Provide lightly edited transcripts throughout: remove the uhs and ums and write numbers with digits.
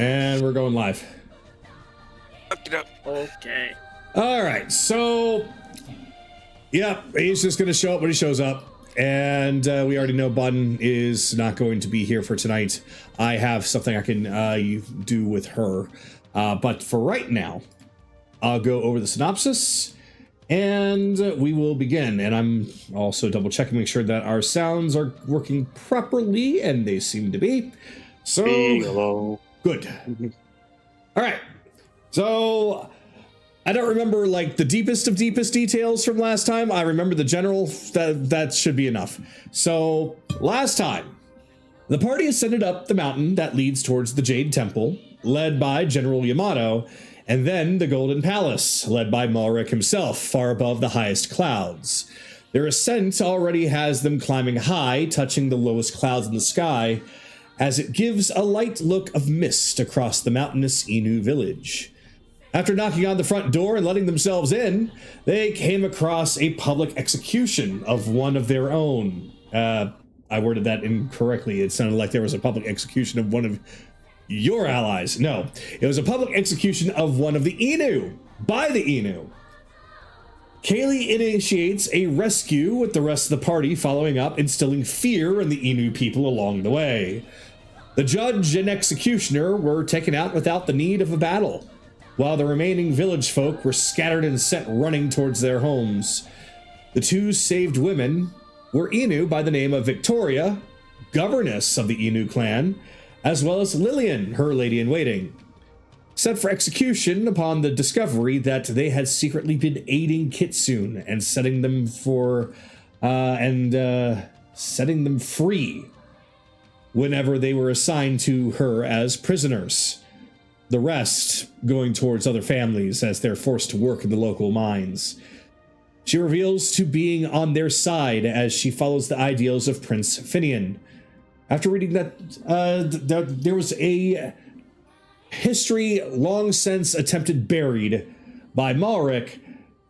And we're going live. Okay. All right, so yeah, he's just gonna show up when he shows up, and we already know Bun is not going to be here for tonight. I have something I can do with her, but for right now, I'll go over the synopsis, and we will begin. And I'm also double checking, make sure that our sounds are working properly, and they seem to be. So good. All right. So I don't remember like the deepest of deepest details from last time. I remember the general. That should be enough. So last time, the party ascended up the mountain that leads towards the Jade Temple, led by General Yamato, and then the Golden Palace, led by Malric himself, far above the highest clouds. Their ascent already has them climbing high, touching the lowest clouds in the sky, as it gives a light look of mist across the mountainous Inu village. After knocking on the front door and letting themselves in, they came across a public execution of one of their own. I worded that incorrectly. It sounded like there was a public execution of one of your allies. No, it was a public execution of one of the Inu, by the Inu. Kaylee initiates a rescue with the rest of the party following up, instilling fear in the Inu people along the way. The judge and executioner were taken out without the need of a battle, while the remaining village folk were scattered and sent running towards their homes. The two saved women were Inu by the name of Victoria, governess of the Inu clan, as well as Lillian, her lady-in-waiting, set for execution upon the discovery that they had secretly been aiding Kitsune and setting them free whenever they were assigned to her as prisoners. The rest going towards other families as they're forced to work in the local mines. She reveals to being on their side as she follows the ideals of Prince Finian. After reading that, there was a history long since attempted buried by Malric,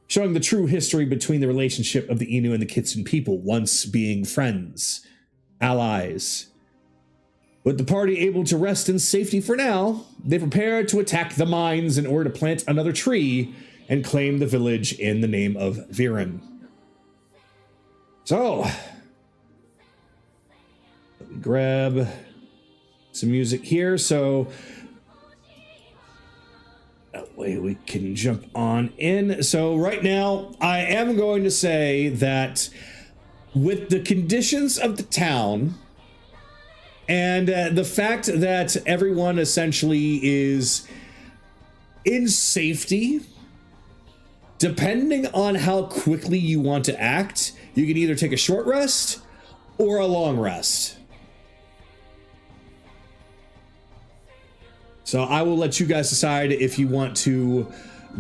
showing the true history between the relationship of the Inu and the Kitsune people, once being friends, allies. With the party able to rest in safety for now, they prepare to attack the mines in order to plant another tree and claim the village in the name of Viren. So, let me grab some music here so that way we can jump on in. So right now, I am going to say that with the conditions of the town and the fact that everyone essentially is in safety, depending on how quickly you want to act, you can either take a short rest or a long rest. So I will let you guys decide if you want to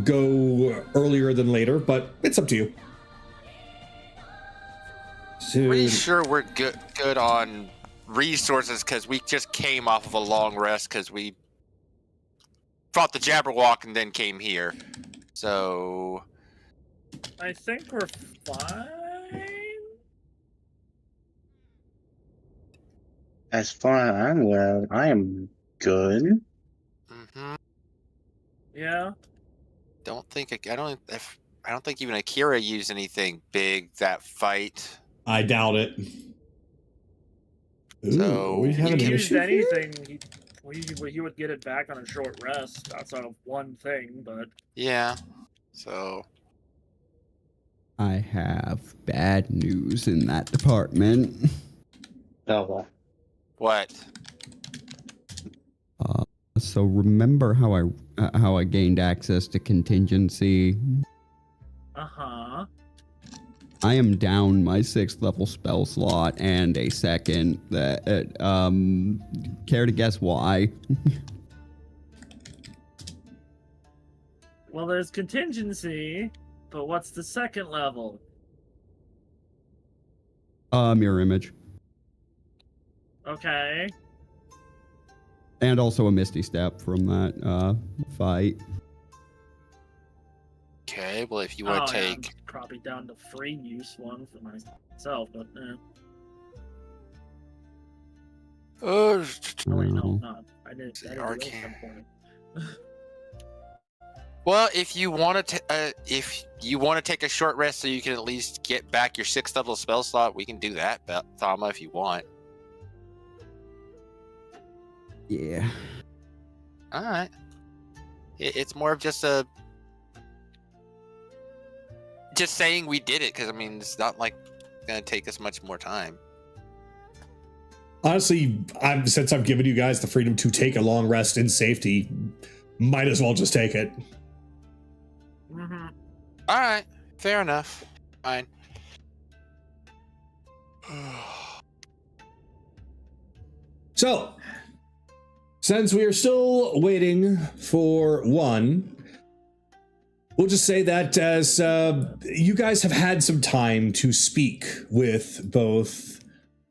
go earlier than later, but it's up to you. So, pretty sure we're good on resources because we just came off of a long rest because we fought the Jabberwock and then came here. So I think we're fine. As far as I'm aware, I am good. Mm-hmm. Yeah. I don't think even Akira used anything big that fight. I doubt it. Ooh, So we have If an he used issue here? anything, he would get it back on a short rest. That's one thing, but Yeah. So I have bad news in that department. Oh, what? So remember how I gained access to contingency? uh-huh. I am down my 6th level spell slot and a second. Care to guess why? Well, there's contingency, but what's the second level? Mirror image. Okay. And also a misty step from that fight. Okay, well if you want to take I'm probably down to free use one for myself, but Oh wait, no, No. not. I didn't really Arcane. come for it. Well, if you want to take a short rest so you can at least get back your 6th level spell slot, we can do that, Thama, if you want. Yeah. All right. It's more of just saying we did it, because I mean it's not like it's gonna take us much more time. Honestly, since I've given you guys the freedom to take a long rest in safety, might as well just take it. Mm-hmm. All right, fair enough. Fine. So, since we are still waiting for one, we'll just say that as you guys have had some time to speak with both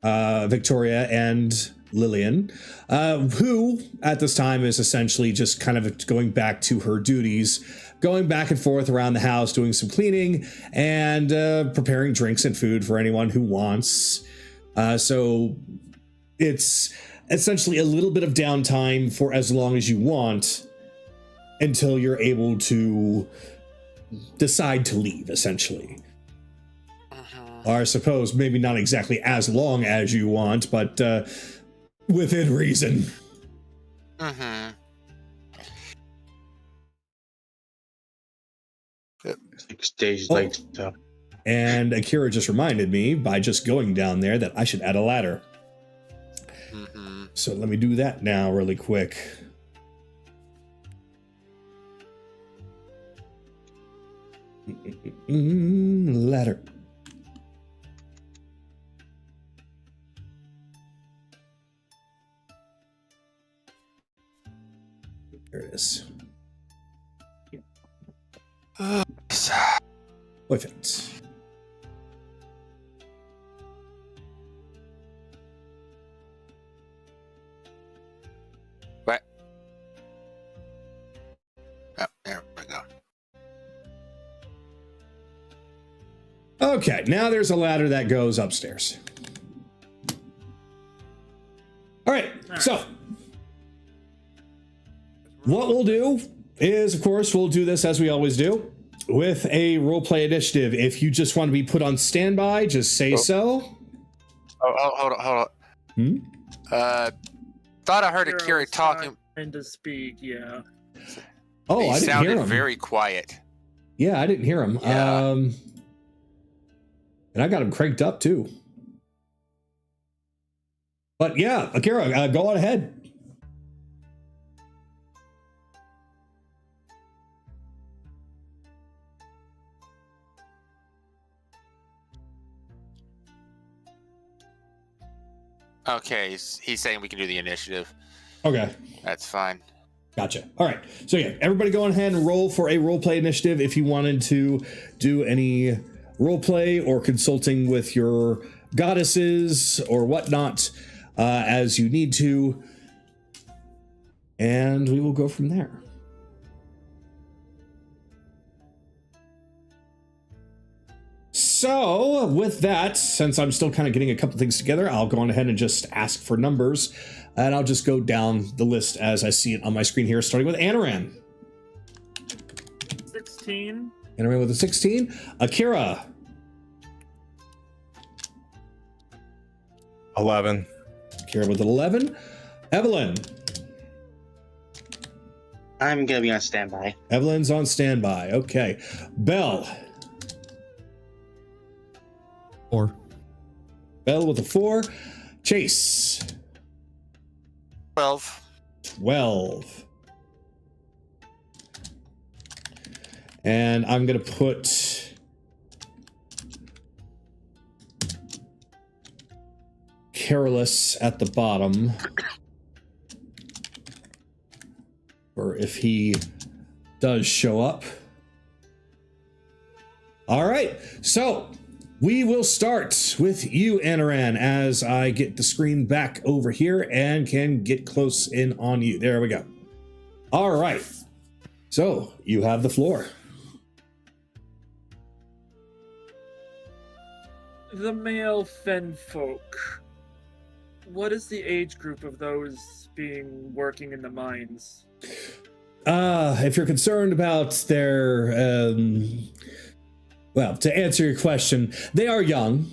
Victoria and Lillian, who at this time is essentially just kind of going back to her duties, going back and forth around the house, doing some cleaning and preparing drinks and food for anyone who wants. So it's essentially a little bit of downtime for as long as you want until you're able to decide to leave, essentially. Or I suppose maybe not exactly as long as you want, but within reason. Mm-hmm. 6 days Oh. later. And Akira just reminded me by just going down there that I should add a ladder. Mm-hmm. So let me do that now really quick. Ladder. There it is. Perfect. What? Oh, there we go. Okay, now there's a ladder that goes upstairs. All right, so what we'll do is, of course, we'll do this as we always do with a roleplay initiative. If you just want to be put on standby, just say so. Oh, hold on. Hmm? Thought I heard Akira talking. And to speak, yeah. Oh, He I didn't sounded hear him. very quiet. Yeah, I didn't hear him. Yeah. And I got him cranked up too. But yeah, Akira, go on ahead. Okay, he's saying we can do the initiative. Okay. That's fine. Gotcha. All right. So yeah, everybody go ahead and roll for a roleplay initiative if you wanted to do any roleplay or consulting with your goddesses or whatnot as you need to. And we will go from there. So with that, since I'm still kind of getting a couple things together, I'll go on ahead and just ask for numbers. And I'll just go down the list as I see it on my screen here, starting with Anaran. 16. Anaran with a 16. Akira. 11. Akira with an 11. Evelyn. I'm gonna be on standby. Evelyn's on standby. Okay. Belle. 4. Belle with a 4. Chase. 12. 12. And I'm going to put Careless at the bottom. Or if he does show up. All right. So we will start with you, Anaran, as I get the screen back over here and can get close in on you. There we go. All right. So you have the floor. The male fenfolk What is the age group of those working in the mines? If you're concerned about their, well, to answer your question, they are young.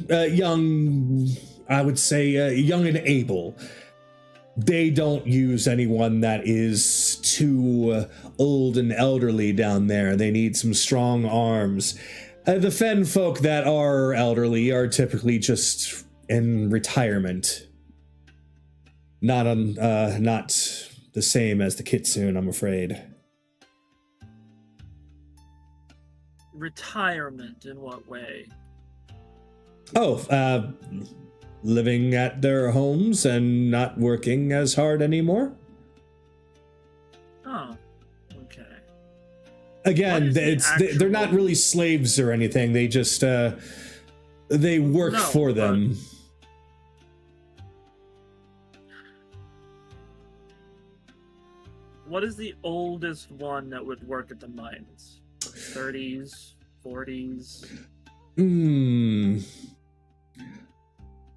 I would say young and able. They don't use anyone that is too old and elderly down there. They need some strong arms. The Fen folk that are elderly are typically just in retirement. Not the same as the Kitsune, I'm afraid. Retirement in what way? Oh, living at their homes and not working as hard anymore. Oh, okay. Again, they're not really slaves or anything. They just they work for them. What is the oldest one that would work at the mines? 30s, 40s?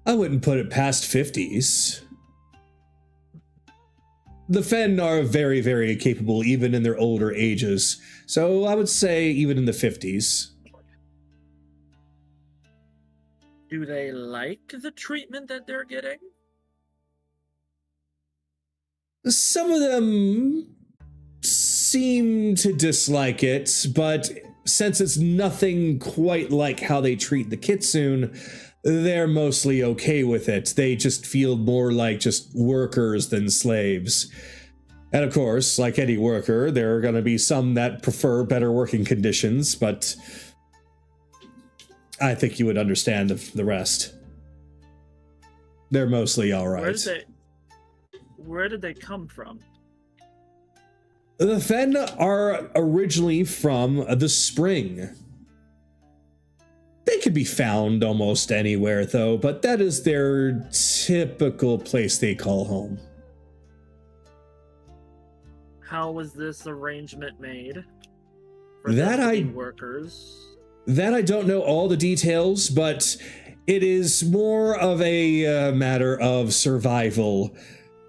I wouldn't put it past 50s. The Fen are very, very capable, even in their older ages. So I would say even in the 50s. Do they like the treatment that they're getting? Some of them seem to dislike it, but since it's nothing quite like how they treat the Kitsune, they're mostly okay with it. They just feel more like just workers than slaves. And of course, like any worker, there are going to be some that prefer better working conditions, but I think you would understand the rest. They're mostly all right. Where did they come from? The Fen are originally from the Spring. They could be found almost anywhere, though, but that is their typical place they call home. How was this arrangement made? Workers? That I don't know all the details, but it is more of a matter of survival.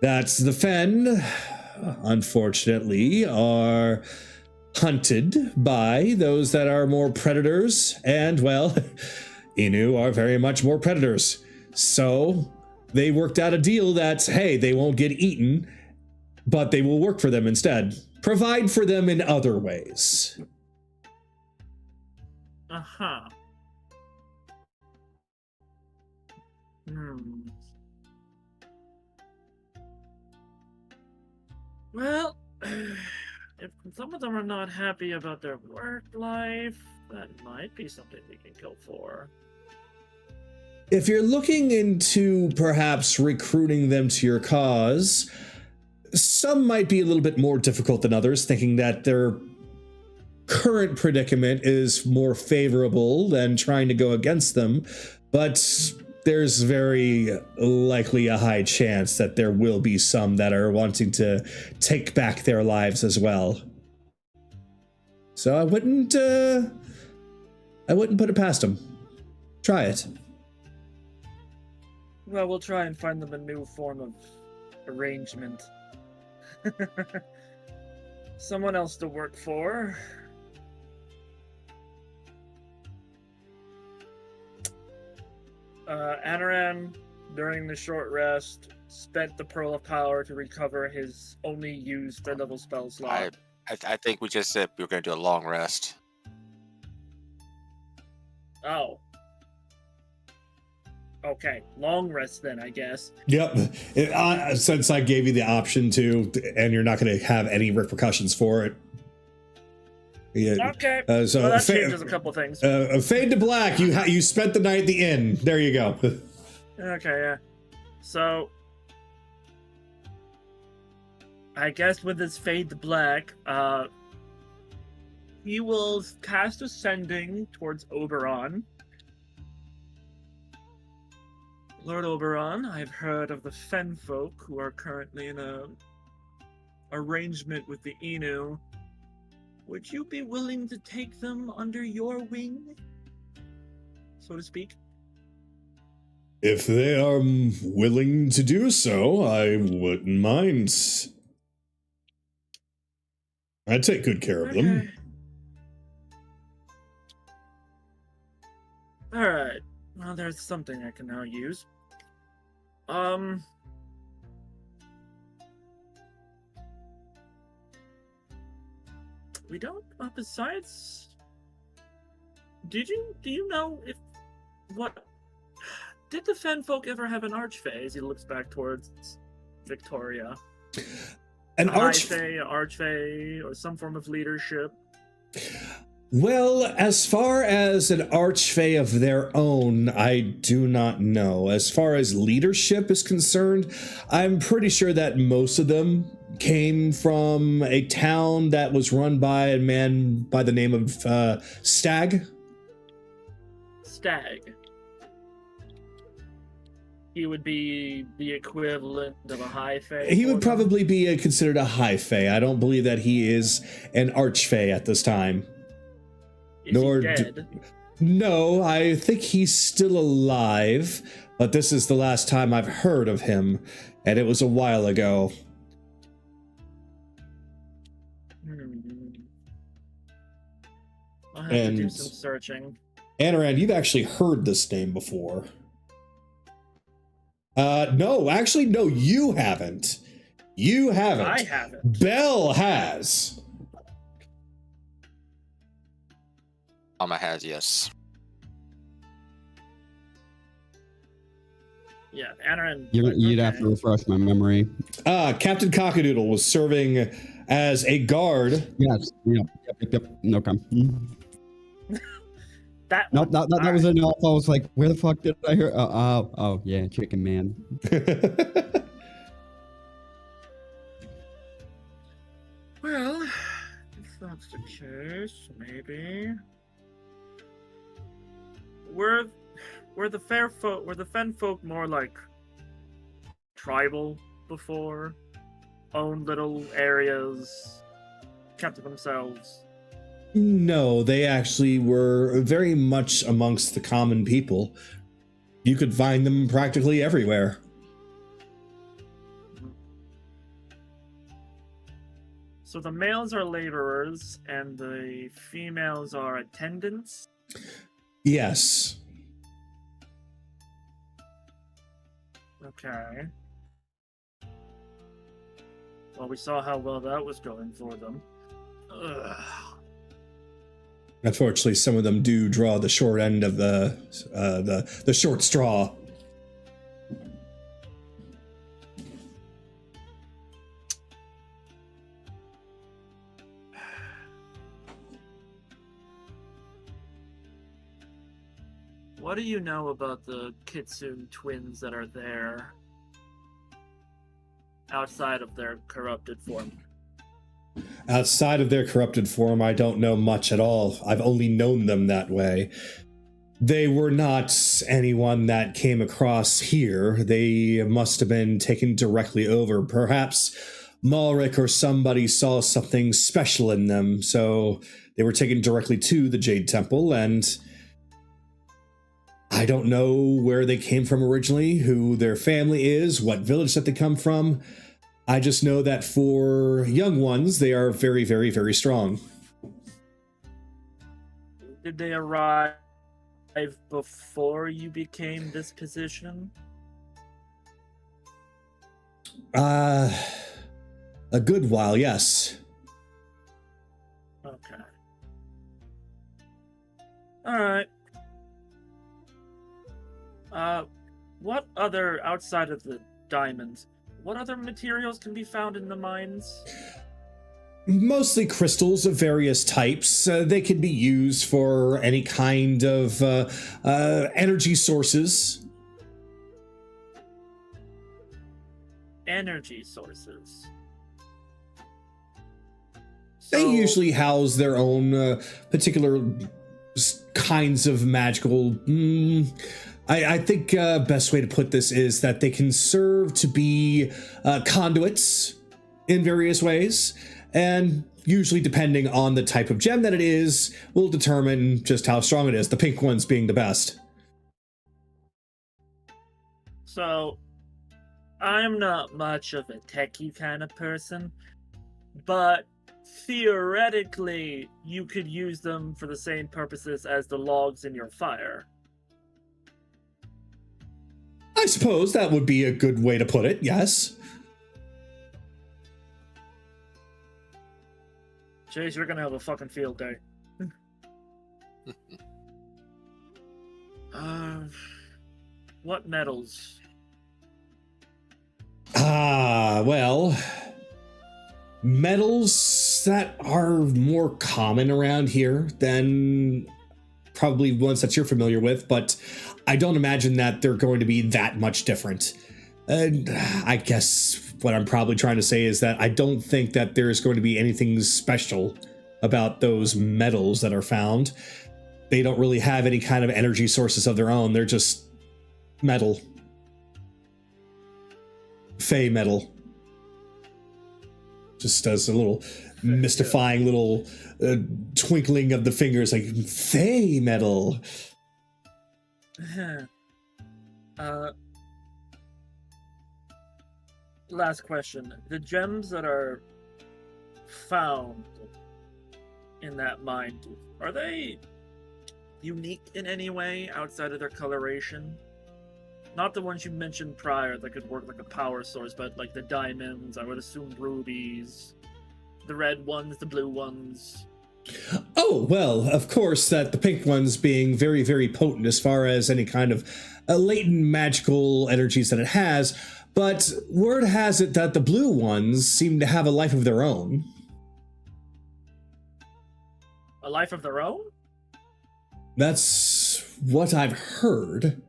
That the Fen, unfortunately, are hunted by those that are more predators, and, well, Inu are very much more predators. So they worked out a deal that, hey, they won't get eaten, but they will work for them instead. Provide for them in other ways. Uh-huh. Well, if some of them are not happy about their work life, that might be something we can go for. If you're looking into perhaps recruiting them to your cause, some might be a little bit more difficult than others, thinking that their current predicament is more favorable than trying to go against them, but there's very likely a high chance that there will be some that are wanting to take back their lives as well. So I wouldn't put it past them. Try it. Well, we'll try and find them a new form of arrangement. Someone else to work for. Anaran, during the short rest, spent the Pearl of Power to recover his only used third-level spell slot. I think we just said we were going to do a long rest. Oh. Okay, long rest then, I guess. Yep. Since I gave you the option to, and you're not going to have any repercussions for it. Yeah. Okay. So well, that changes a couple things. Fade to black. You spent the night at the inn. There you go. Okay, yeah. So, I guess with this fade to black, he will cast Ascending towards Oberon. Lord Oberon, I've heard of the Fen folk who are currently in a arrangement with the Inu. Would you be willing to take them under your wing, so to speak? If they are willing to do so, I wouldn't mind. I'd take good care of them. Alright. Well, there's something I can now use. We don't, besides... Do you know if... What... Did the Fen folk ever have an archfey as he looks back towards Victoria? An archfey, or some form of leadership? Well, as far as an archfey of their own, I do not know. As far as leadership is concerned, I'm pretty sure that most of them came from a town that was run by a man by the name of Stag. Stag. He would be the equivalent of a high fae. He would probably be considered a high fae. I don't believe that he is an archfey at this time. Is he dead? No, I think he's still alive, but this is the last time I've heard of him, and it was a while ago. I'll have to do some searching. Anoran, you've actually heard this name before. No, actually, no, you haven't. You haven't. I haven't. Belle has. Alma has, yes. Yeah, Anoran. You'd have to refresh my memory. Captain Cockadoodle was serving as a guard. Yes. Yep. No problem. That was enough. I was like, where the fuck did I hear? Oh, yeah, Chicken Man. Well, if that's the case, maybe were the Fen folk more like tribal before, owned little areas, kept to themselves? No, they actually were very much amongst the common people. You could find them practically everywhere. So the males are laborers and the females are attendants? Yes. Okay. Well, we saw how well that was going for them. Ugh. Unfortunately, some of them do draw the short end of the short straw. What do you know about the Kitsune twins that are there outside of their corrupted form? Outside of their corrupted form, I don't know much at all. I've only known them that way. They were not anyone that came across here. They must have been taken directly over. Perhaps Malric or somebody saw something special in them, so they were taken directly to the Jade Temple, and I don't know where they came from originally, who their family is, what village that they come from. I just know that for young ones, they are very, very, very strong. Did they arrive before you became this position? A good while, yes. Okay. Alright. What other, outside of the diamonds, what other materials can be found in the mines? Mostly crystals of various types. They can be used for any kind of energy sources. Energy sources. They usually house their own particular kinds of magical... I think best way to put this is that they can serve to be conduits in various ways, and usually depending on the type of gem that it is, will determine just how strong it is, the pink ones being the best. So, I'm not much of a techie kind of person, but theoretically, you could use them for the same purposes as the logs in your fire. I suppose that would be a good way to put it, yes. Chase, you're gonna have a fucking field day. What metals? Well, metals that are more common around here than probably ones that you're familiar with, but I don't imagine that they're going to be that much different. And I guess what I'm probably trying to say is that I don't think that there's going to be anything special about those metals that are found. They don't really have any kind of energy sources of their own. They're just metal. Fey metal. Just does a little mystifying little twinkling of the fingers, like Fey metal. Last question. The gems that are found in that mine, are they unique in any way outside of their coloration? Not the ones you mentioned prior that could work like a power source, but like the diamonds, I would assume rubies, the red ones, the blue ones. Oh, well, of course, that the pink ones being very, very potent as far as any kind of latent magical energies that it has, but word has it that the blue ones seem to have a life of their own. A life of their own? That's what I've heard.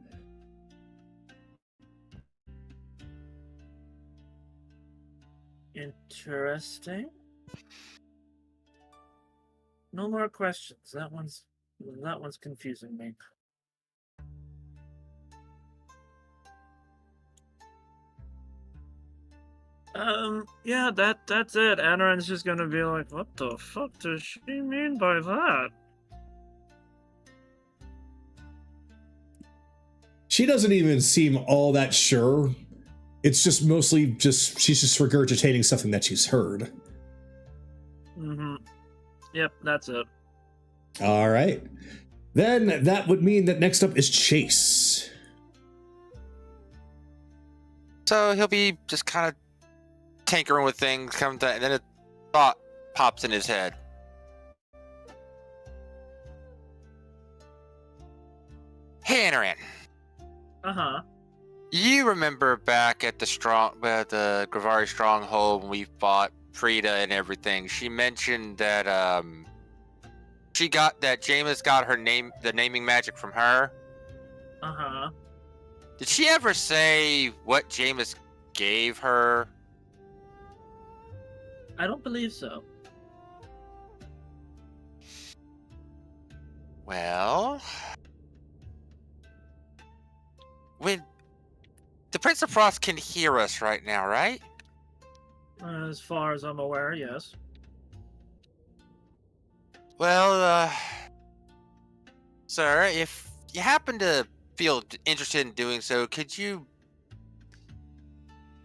Interesting. No more questions. That one's confusing me. Yeah, that's it. Anaran's just gonna be like, what the fuck does she mean by that? She doesn't even seem all that sure. It's just mostly she's just regurgitating something that she's heard. Mm-hmm. Yep, that's it. All right. Then that would mean that next up is Chase. So he'll be just kind of tinkering with things, and then a thought pops in his head. Hey, Anaran. Uh-huh. You remember back at the Gravari stronghold when we fought Frida and everything? She mentioned that Jameis got the naming magic from her. Uh-huh. Did she ever say what Jameis gave her? I don't believe so. Well, when the Prince of Frost can hear us right now, right? As far as I'm aware, yes. Well, sir, if you happen to feel interested in doing so, could you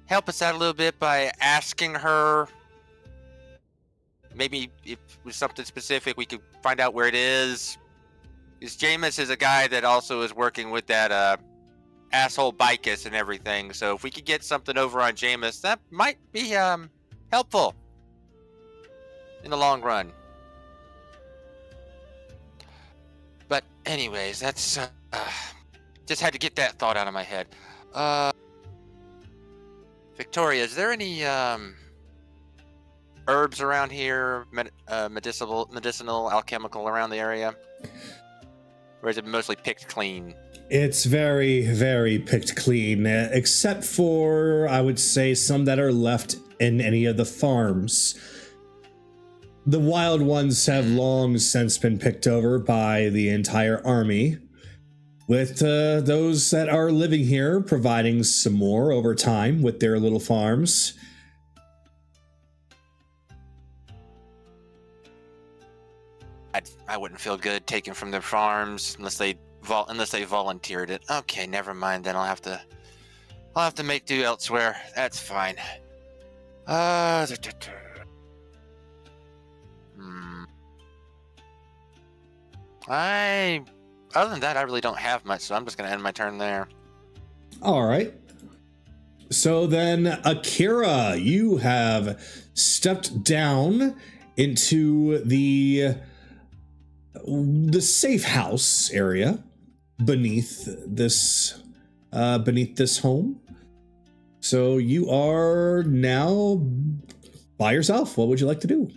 help us out a little bit by asking her? Maybe if it was something specific, we could find out where it is. Because Jameis is a guy that also is working with that asshole Bicus and everything. So if we could get something over on Jameis, that might be helpful in the long run. But anyways, that's just had to get that thought out of my head. Victoria, is there any herbs around here, medicinal, alchemical around the area? Or is it mostly picked clean? It's very, very picked clean, except for, I would say, some that are left in any of the farms. The wild ones have long since been picked over by the entire army, with those that are living here providing some more over time with their little farms. I wouldn't feel good taking from their farms unless they volunteered it. Okay, never mind. Then I'll have to I'll have to make do elsewhere. That's fine. Other than that, I really don't have much, so I'm just gonna end my turn there. All right. So then, Akira, you have stepped down into the safe house area beneath this home. So you are now by yourself. What would you like to do?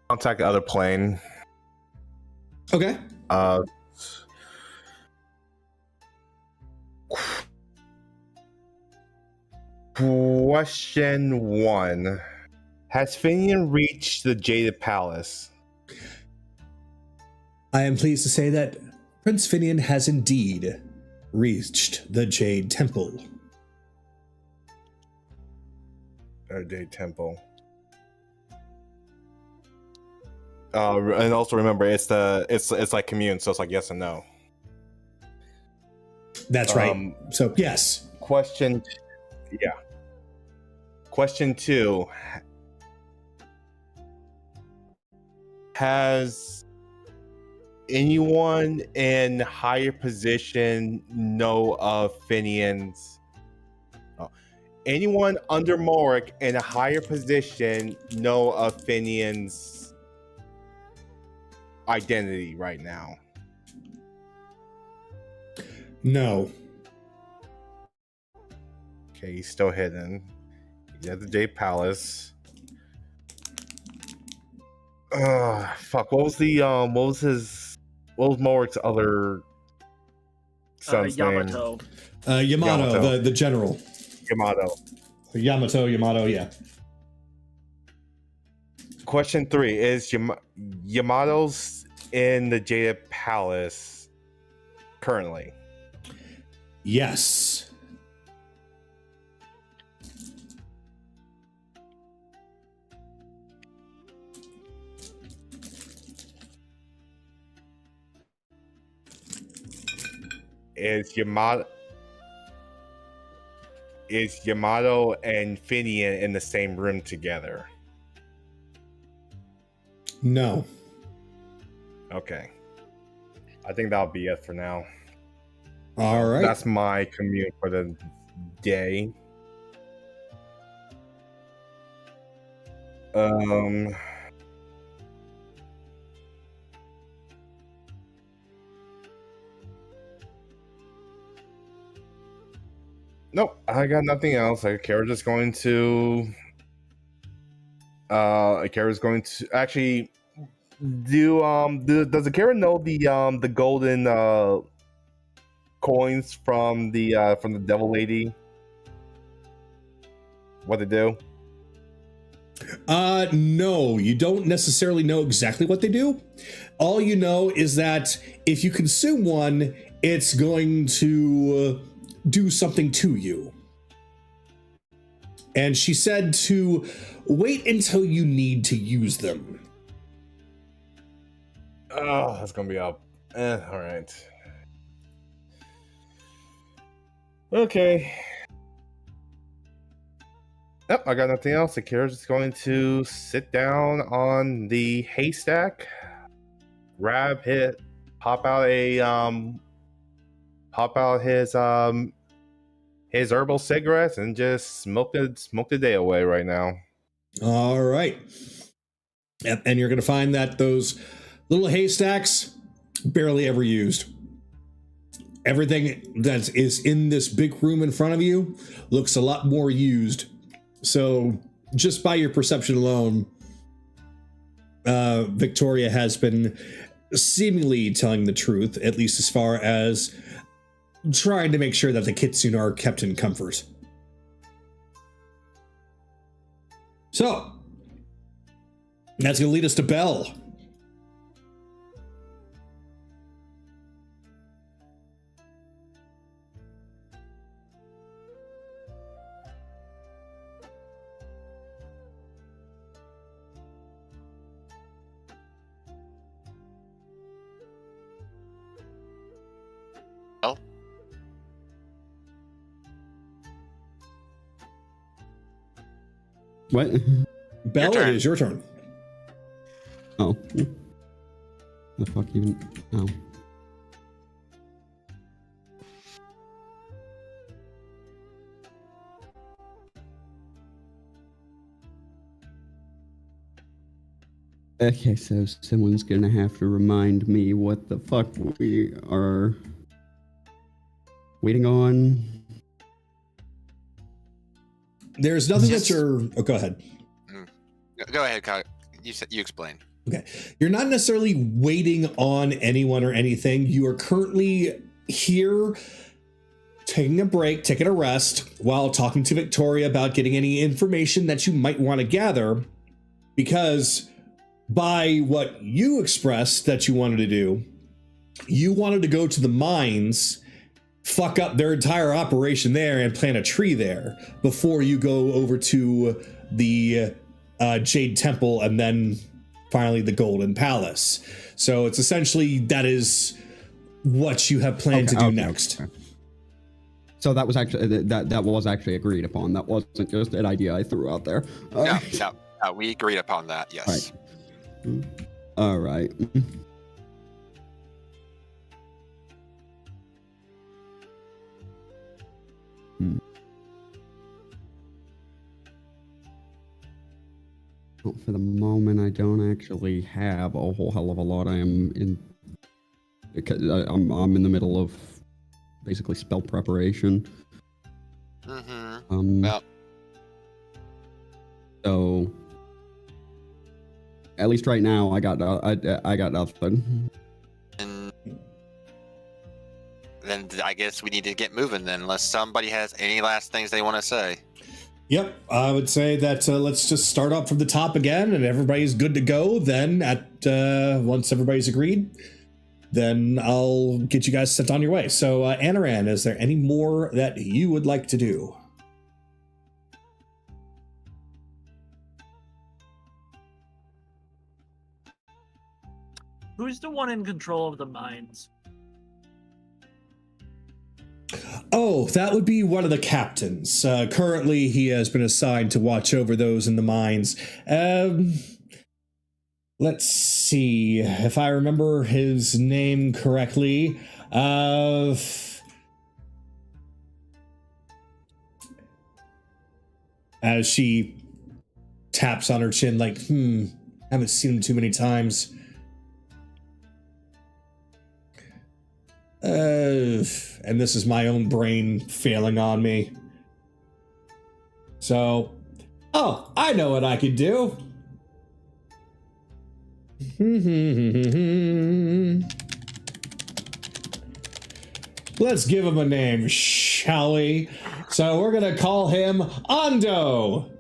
Contact the other plane. Okay. Question 1. Has Finian reached the Jaded Palace? I am pleased to say that Prince Finian has indeed reached the Jade Temple. Jade Temple. And also remember, it's like commune, so it's like yes and no. That's right. So yes. Question 2. Has anyone in higher position know of Finian's? Anyone under Morik in a higher position know of Finian's identity right now? No. Okay, he's still hidden. He's at the Jade Palace. Fuck. What was Morik's other son's Yamato. name? Yamato, the general. Yamato. Yamato, yeah. Question 3 is Yamato's in the Jaded Palace currently? Yes. Is Yamato and Finian in the same room together? No. Okay. I think that'll be it for now. All right. That's my commute for the day. Nope, I got nothing else. Akira's just going to actually does Akira know the golden coins from the devil lady? What they do? No, you don't necessarily know exactly what they do. All you know is that if you consume one, it's going to do something to you. And she said to wait until you need to use them. Oh, that's gonna be up. All right. Okay. Yep, I got nothing else. Akira's just going to sit down on the haystack, pop out his herbal cigarettes, and just smoke the day away right now. All right. Yep, and you're going to find that those little haystacks barely ever used. Everything that is in this big room in front of you looks a lot more used. So just by your perception alone, Victoria has been seemingly telling the truth, at least as far as trying to make sure that the kitsune are kept in comfort. So that's going to lead us to Belle. What? Bell, turn. it is your turn. Oh. The fuck even? Oh. Okay, so someone's gonna have to remind me what the fuck we are waiting on. There's nothing Just- that you're. Oh, go ahead. Go ahead, Kyle. You explain. Okay. You're not necessarily waiting on anyone or anything. You are currently here taking a break, taking a rest, while talking to Victoria about getting any information that you might want to gather. Because by what you expressed that you wanted to do, you wanted to go to the mines, fuck up their entire operation there, and plant a tree there before you go over to the Jade Temple and then finally the Golden Palace. So it's essentially that is what you have planned to do next. Okay. So that was actually that was actually agreed upon. That wasn't just an idea I threw out there. No, we agreed upon that. Yes. Right. All right. Well, for the moment, I don't actually have a whole hell of a lot. I am in because I'm in the middle of basically spell preparation. Mm-hmm. Well, So at least right now, I got nothing. and then I guess we need to get moving then, unless somebody has any last things they want to say. Yep, I would say that let's just start up from the top again, and everybody's good to go. Then, once everybody's agreed, then I'll get you guys sent on your way. So, Anaran, is there any more that you would like to do? Who's the one in control of the mines? Oh, that would be one of the captains. Currently, he has been assigned to watch over those in the mines. Let's see if I remember his name correctly. As she taps on her chin, like, haven't seen him too many times. And this is my own brain failing on me. So, I know what I could do. Let's give him a name, shall we? So we're gonna call him Ondo.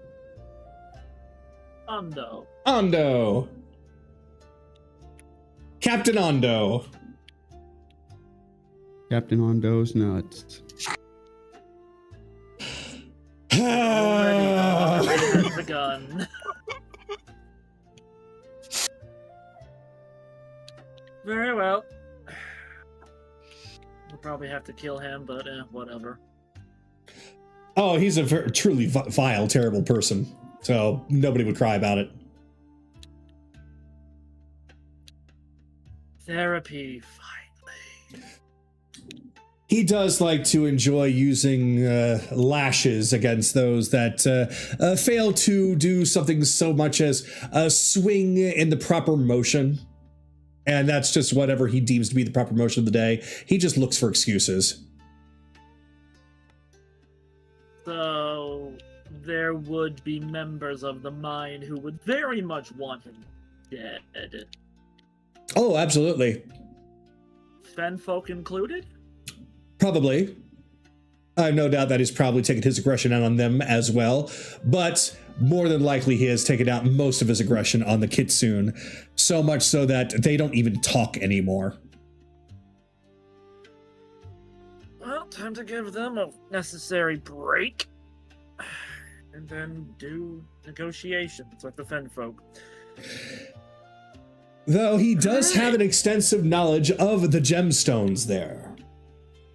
Ondo. Captain Ondo. Captain Ondo's nuts. Already has begun. Very well. We'll probably have to kill him, but whatever. Oh, he's a truly vile, terrible person. So nobody would cry about it. Therapy, finally. He does like to enjoy using lashes against those that fail to do something so much as swing in the proper motion. And that's just whatever he deems to be the proper motion of the day. He just looks for excuses. So there would be members of the mine who would very much want him dead. Oh, absolutely. Fenfolk included? Probably. I have no doubt that he's probably taken his aggression out on them as well. But more than likely, he has taken out most of his aggression on the Kitsune. So much so that they don't even talk anymore. Well, time to give them a necessary break. And then do negotiations with the Fenfolk. Though he does have an extensive knowledge of the gemstones there.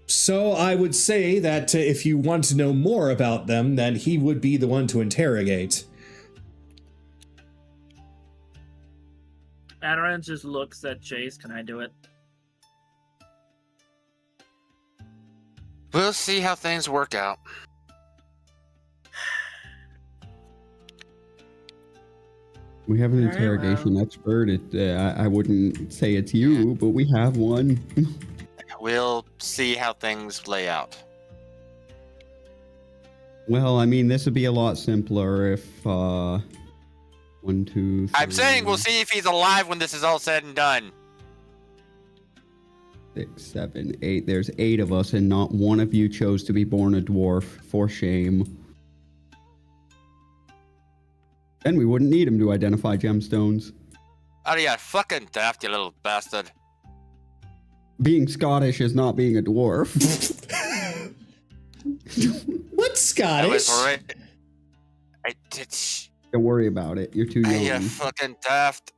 So I would say that if you want to know more about them, then he would be the one to interrogate. Adaran just looks at Chase. Can I do it? We'll see how things work out. We have an Very interrogation expert. I wouldn't say it's you, but we have one. We'll see how things lay out. Well, I mean, this would be a lot simpler if, 1, 2, 3... I'm saying we'll see if he's alive when this is all said and done. 6, 7, 8. There's 8 of us, and not one of you chose to be born a dwarf. For shame. Then we wouldn't need him to identify gemstones. Out of your fucking daft, you little bastard. Being Scottish is not being a dwarf. What's I was Scottish? right. I did. Don't worry about it. You're too young. You fucking daft.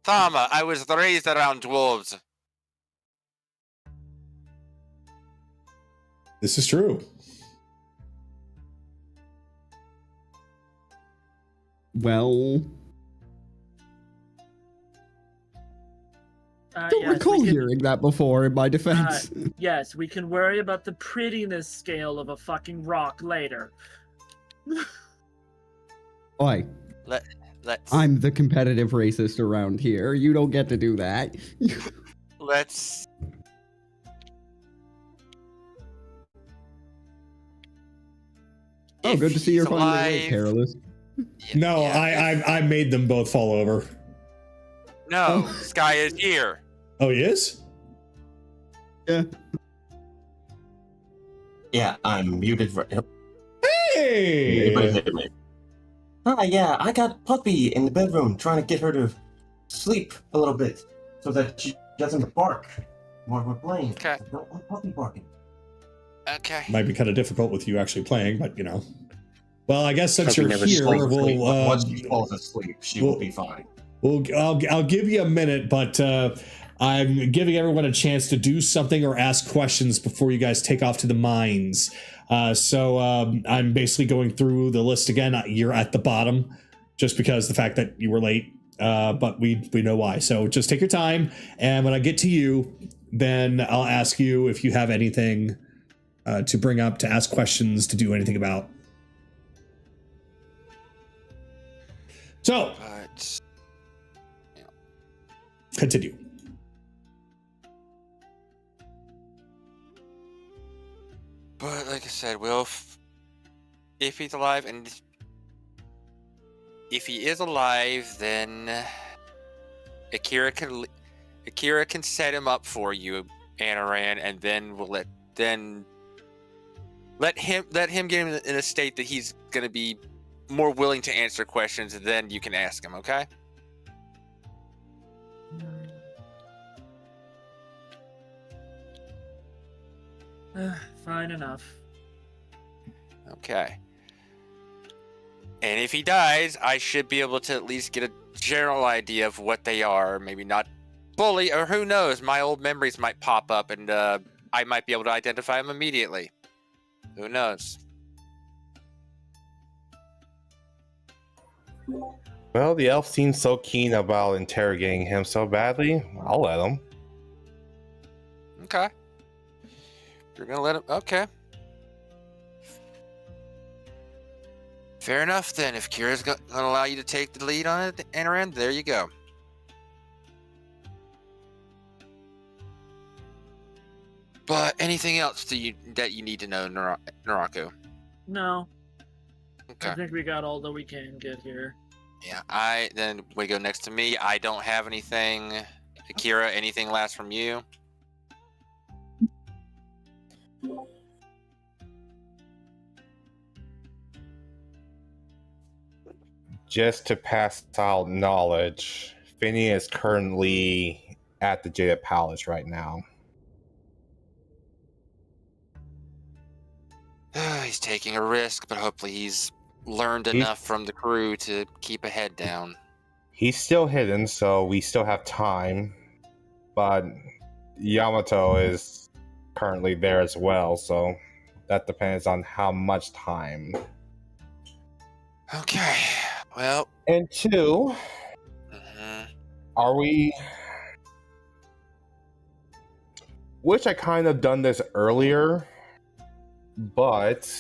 Thama, I was raised around dwarves. This is true. Well, don't Yes, recall we can- hearing that before in my defense. Yes, we can worry about the prettiness scale of a fucking rock later. Oi, Let's I'm the competitive racist around here. You don't get to do that. let's. Oh, If good to see you're he's finally awake, alive- Careless. No, Yeah. I made them both fall over. No, Sky is here. Oh, he is? Yeah. Yeah, I'm muted. Anybody Hey! hear me? Hi, yeah, I got Puppy in the bedroom trying to get her to sleep a little bit so that she doesn't bark while we're playing. Okay. I don't want Puppy barking. Okay. Might be kind of difficult with you actually playing, but you know. Well, I guess since Puppy you're never here, falls asleep, but we'll once she falls asleep, she will be fine. I'll give you a minute, but I'm giving everyone a chance to do something or ask questions before you guys take off to the mines. So I'm basically going through the list again. You're at the bottom, just because the fact that you were late. But we know why. So just take your time, and when I get to you, then I'll ask you if you have anything to bring up, to ask questions, to do anything about. So But continue. But like I said, if he's alive, and if he is alive, then Akira can set him up for you, Anaran, and then we'll let him get him in a state that he's gonna be more willing to answer questions, and then you can ask him. Okay? Fine enough. Okay. And if he dies, I should be able to at least get a general idea of what they are. Maybe not fully, or who knows? My old memories might pop up, and I might be able to identify him immediately. Who knows? Well, the elf seems so keen about interrogating him so badly. I'll let him. Okay. You're gonna let him. Okay. Fair enough then. If Kira's gonna allow you to take the lead on it, Anaran, there you go. But anything else that you need to know, Narako? No, Okay. I think we got all that we can get here. Yeah, then we go next to me. I don't have anything. Akira, anything last from you? Just to pass out knowledge, Finney is currently at the Jada Palace right now. He's taking a risk, but hopefully he's learned enough from the crew to keep a head down. He's still hidden, so we still have time. But Yamato is currently there as well, so that depends on how much time. Okay, well. And two, mhm. Are we? Wish I kind of done this earlier, but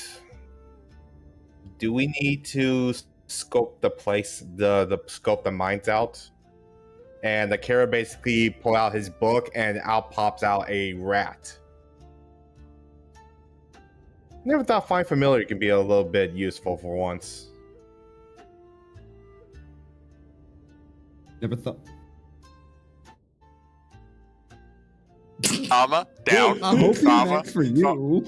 do we need to scope the place, the scope the mines out? And Akira basically pull out his book, and out pops out a rat. Never thought Find Familiar can be a little bit useful for once. Never thought. Comma down. I hope comma. that's for you.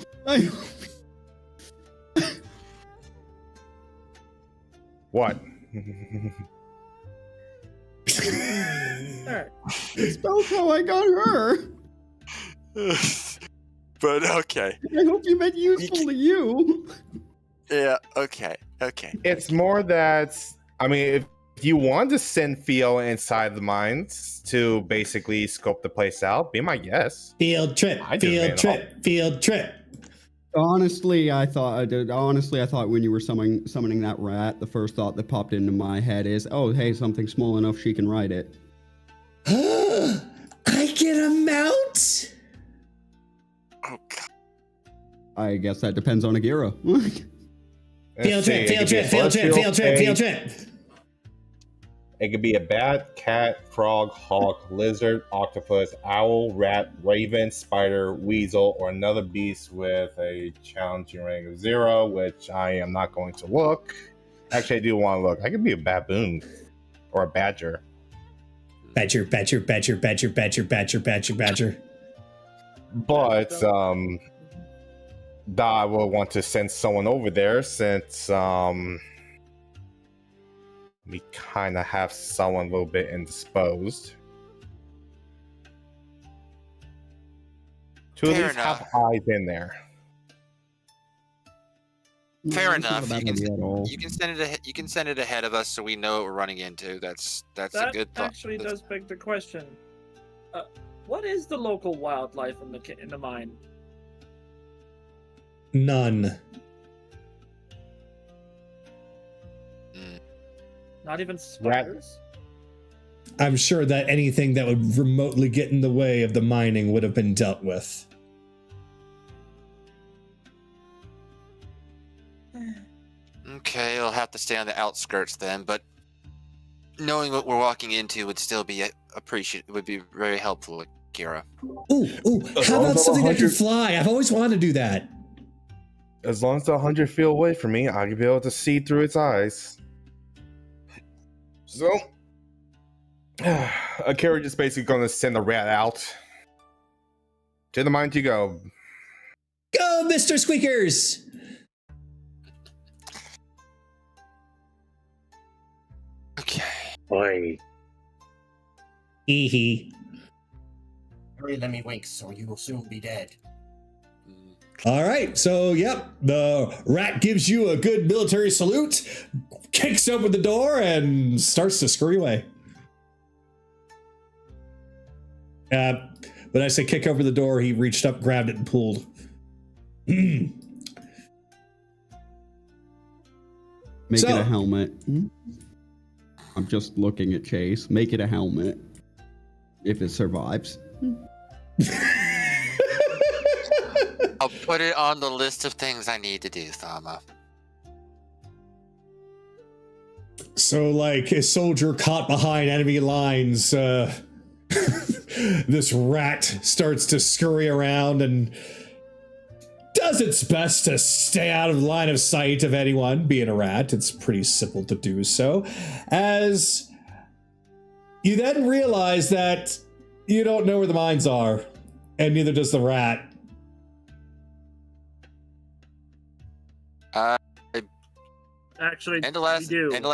What? Alright. That's how I got her. But okay. I hope you meant useful to you. Yeah. Okay. It's more that, I mean, if you want to send Theo inside the mines to basically scope the place out, be my guest. Field trip, I just ran field trip, field trip. Honestly, I thought when you were summoning that rat, the first thought that popped into my head is, oh, hey, something small enough she can ride it. I get a mount? Oh God. I guess that depends on Agira. Field trip, field trip, field trip, field trip, field trip. It could be a bat, cat, frog, hawk, lizard, octopus, owl, rat, raven, spider, weasel, or another beast with a challenging rank of 0, which I am not going to look. Actually, I do want to look. I could be a baboon or a badger. Badger. But I will want to send someone over there since we kind of have someone a little bit indisposed. Two of Fair these enough. have eyes in there. Fair It's not enough. a bad idea at all. You can send it. You can send it ahead of us so we know what we're running into. That's a That good thought. actually does beg the question. What is the local wildlife in the mine? None. Not even spiders? I'm sure that anything that would remotely get in the way of the mining would have been dealt with. Okay, I'll have to stay on the outskirts then. But knowing what we're walking into would still be would be very helpful, Kira. Ooh, As how long about as something that can 100 fly? I've always wanted to do that. As long as it's 100 feet away from me, I can be able to see through its eyes. So, Akira just basically going to send the rat out. To the mine you go. Go, Mr. Squeakers! Okay. Boy. Hee hee. Hurry, let me winks, or you will soon be dead. All right, so yep, the rat gives you a good military salute, kicks open the door, and starts to scurry away. When I say kick over the door, he reached up, grabbed it, and pulled. Make it a helmet. I'm just looking at Chase. Make it a helmet. If it survives. I'll put it on the list of things I need to do, Thama. So, like a soldier caught behind enemy lines, this rat starts to scurry around and does its best to stay out of line of sight of anyone. Being a rat, it's pretty simple to do so. As you then realize that you don't know where the mines are, and neither does the rat. Actually, End of last you do. end of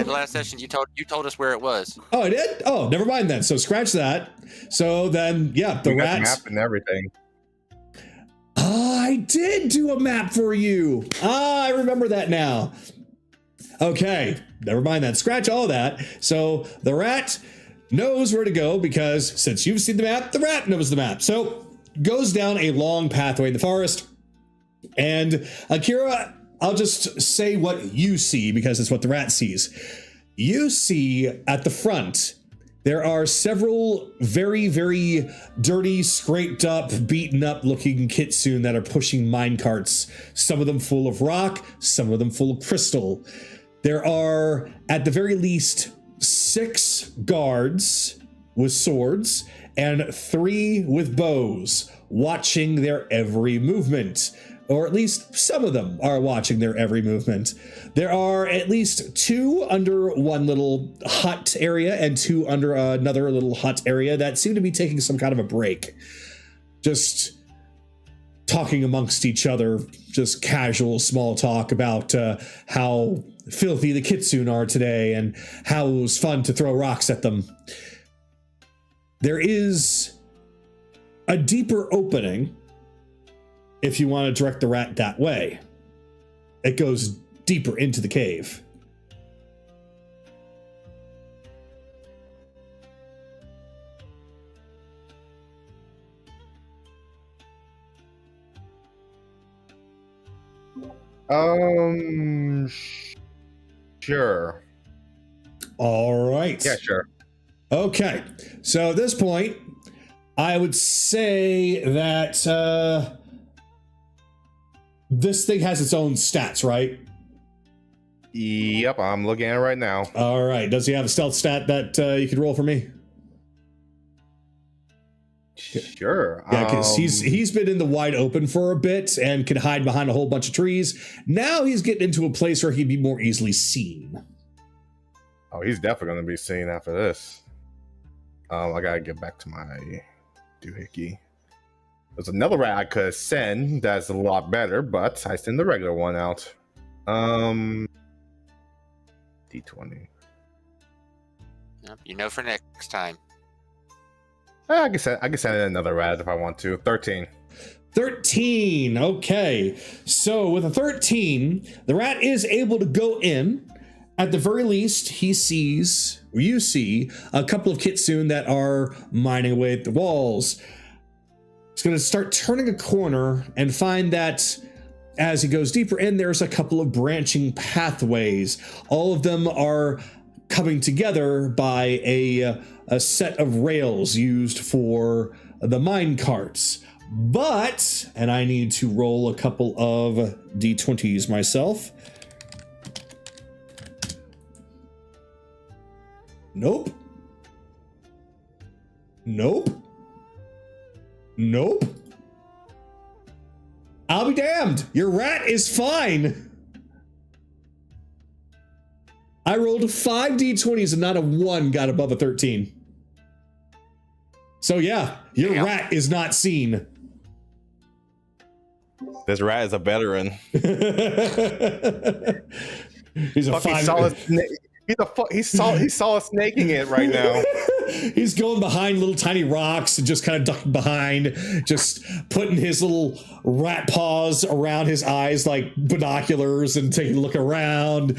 last session, you told us where it was. Oh, I did? Oh, never mind then. So scratch that. So then, yeah, the We got rat. map and everything. I did do a map for you. I remember that now. Okay, never mind that. Scratch all that. So the rat knows where to go because since you've seen the map, the rat knows the map. So goes down a long pathway in the forest. And Akira, I'll just say what you see because it's what the rat sees. You see at the front There are several very, very dirty, scraped up, beaten up looking kitsune that are pushing mine carts. Some of them full of rock, some of them full of crystal. There are, at the very least, 6 guards with swords and 3 with bows, watching their every movement. Or at least some of them are watching their every movement. There are at least 2 under one little hut area and 2 under another little hut area that seem to be taking some kind of a break. Just talking amongst each other, just casual small talk about how filthy the kitsune are today and how it was fun to throw rocks at them. There is a deeper opening if you want to direct the rat that way. It goes deeper into the cave. Sure. All right. Yeah, sure. Okay. So at this point, I would say that this thing has its own stats, right? Yep, I'm looking at it right now. All right. Does he have a stealth stat that you could roll for me? Sure. Yeah, because he's been in the wide open for a bit and can hide behind a whole bunch of trees. Now he's getting into a place where he'd be more easily seen. Oh, he's definitely going to be seen after this. I gotta get back to my doohickey. There's another rat I could send that's a lot better, but I send the regular one out. D20. Yep, you know for next time. I can send in another rat if I want to. 13. 13. Okay. So with a 13, the rat is able to go in. At the very least, you see a couple of kitsune that are mining away at the walls. He's going to start turning a corner and find that as he goes deeper in, there's a couple of branching pathways. All of them are coming together by a set of rails used for the mine carts. But, and I need to roll a couple of d20s myself. Nope. I'll be damned. Your rat is fine. I rolled 5 d20s and not a 1 got above a 13. So yeah, your rat is not seen. This rat is a veteran. He's a He saw us snaking it right now. He's going behind little tiny rocks and just kind of ducking behind, just putting his little rat paws around his eyes like binoculars and taking a look around,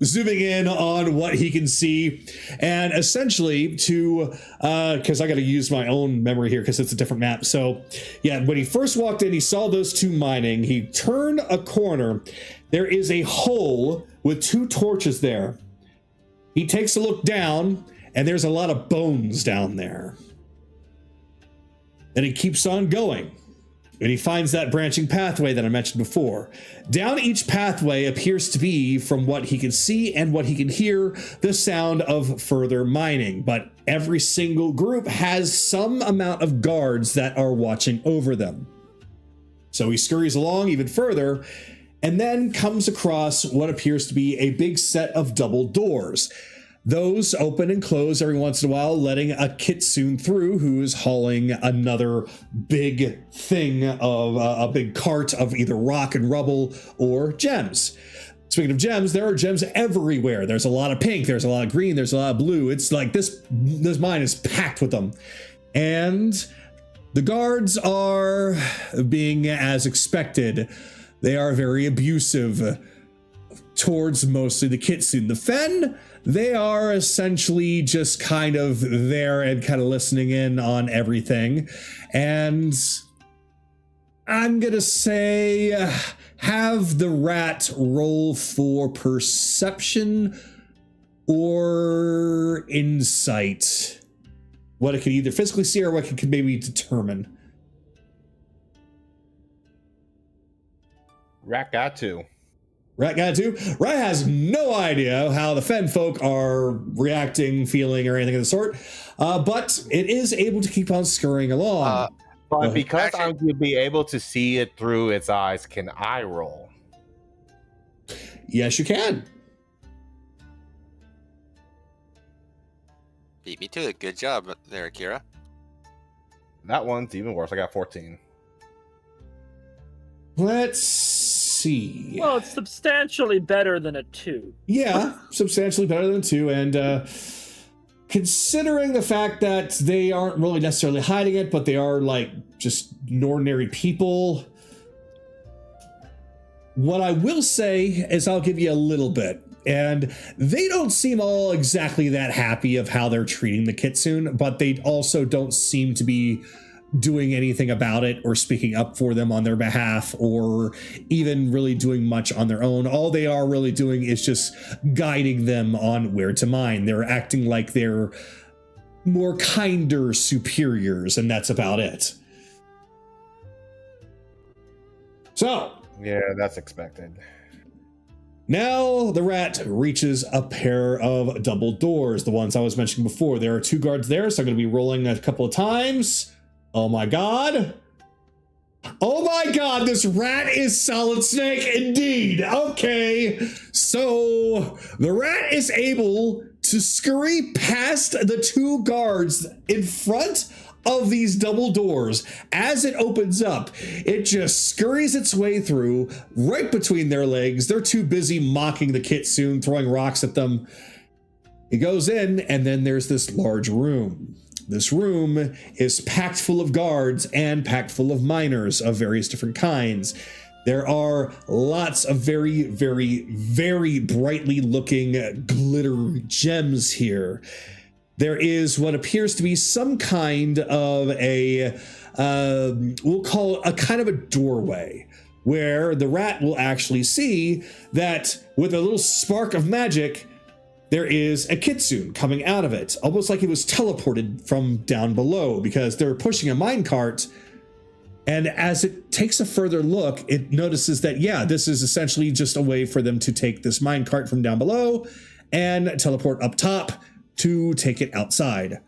zooming in on what he can see. And essentially because I got to use my own memory here because it's a different map. So yeah, when he first walked in, he saw those 2 mining. He turned a corner. There is a hole with 2 torches there. He takes a look down, and there's a lot of bones down there. And he keeps on going. And he finds that branching pathway that I mentioned before. Down each pathway appears to be, from what he can see and what he can hear, the sound of further mining. But every single group has some amount of guards that are watching over them. So he scurries along even further, and then comes across what appears to be a big set of double doors. Those open and close every once in a while, letting a kitsune through who is hauling another big thing of a big cart of either rock and rubble or gems. Speaking of gems, there are gems everywhere. There's a lot of pink, there's a lot of green, there's a lot of blue. It's like this mine is packed with them. And the guards are being as expected. They are very abusive towards mostly the kitsune. The fen, they are essentially just kind of there and kind of listening in on everything. And I'm gonna say have the rat roll for perception or insight. What it can either physically see or what it can maybe determine. Rat got two. Rat got two. Rat has no idea how the fen folk are reacting, feeling, or anything of the sort, but it is able to keep on scurrying along. But because I'm going to be able to see it through its eyes, can I roll? Yes, you can. Beat me to it. Good job there, Akira. That one's even worse. I got 14. Let's see. Well, it's substantially better than a 2. Yeah, substantially better than 2. And considering the fact that they aren't really necessarily hiding it, but they are like just ordinary people, what I will say is I'll give you a little bit. And they don't seem all exactly that happy of how they're treating the kitsune, but they also don't seem to be doing anything about it or speaking up for them on their behalf or even really doing much on their own. All they are really doing is just guiding them on where to mine. They're acting like they're more kinder superiors, and that's about it. So, yeah, that's expected. now the rat reaches a pair of double doors, the ones I was mentioning before. There are 2 guards there, so I'm going to be rolling a couple of times. Oh my god. Oh my god, this rat is Solid Snake indeed. Okay, so the rat is able to scurry past the 2 guards in front of these double doors. As it opens up, it just scurries its way through right between their legs. They're too busy mocking the kitsune, throwing rocks at them. It goes in, and then there's this large room. This room is packed full of guards and packed full of miners of various different kinds. There are lots of very, very, very brightly looking glitter gems here. There is what appears to be some kind of a, we'll call it a kind of a doorway, where the rat will actually see that with a little spark of magic, there is a kitsune coming out of it, almost like it was teleported from down below, because they're pushing a minecart. And as it takes a further look, it notices that, yeah, this is essentially just a way for them to take this minecart from down below and teleport up top to take it outside.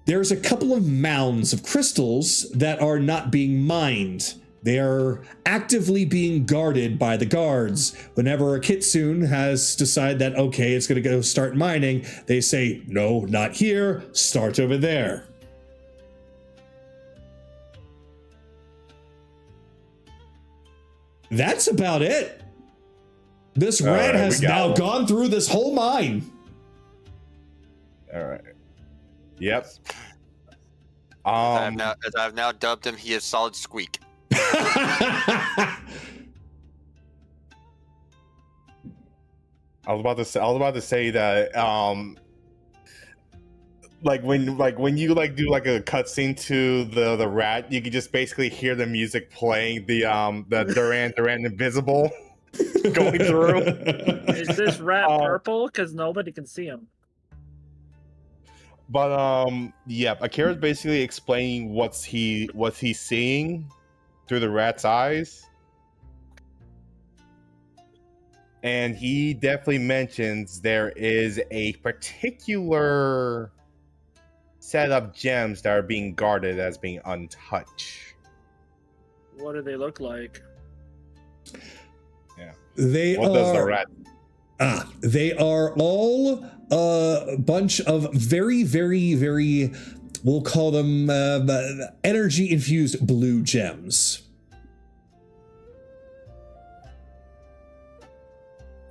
There's a couple of mounds of crystals that are not being mined. They are actively being guarded by the guards. Whenever a kitsune has decided that, okay, it's going to go start mining, they say, no, not here, start over there. That's about it. This rat has now gone through this whole mine. All right. Yep. As I've now dubbed him, he is Solid Squeak. I was about to say that when you do a cutscene to the rat, you can just basically hear the music playing, the Duran Invisible going through. Is this rat purple? Because nobody can see him. But yeah, Akira's basically explaining what he's seeing through the rat's eyes. And he definitely mentions there is a particular set of gems that are being guarded as being untouched. What do they look like? Yeah. They are all a bunch of very, very, very, we'll call them energy infused blue gems.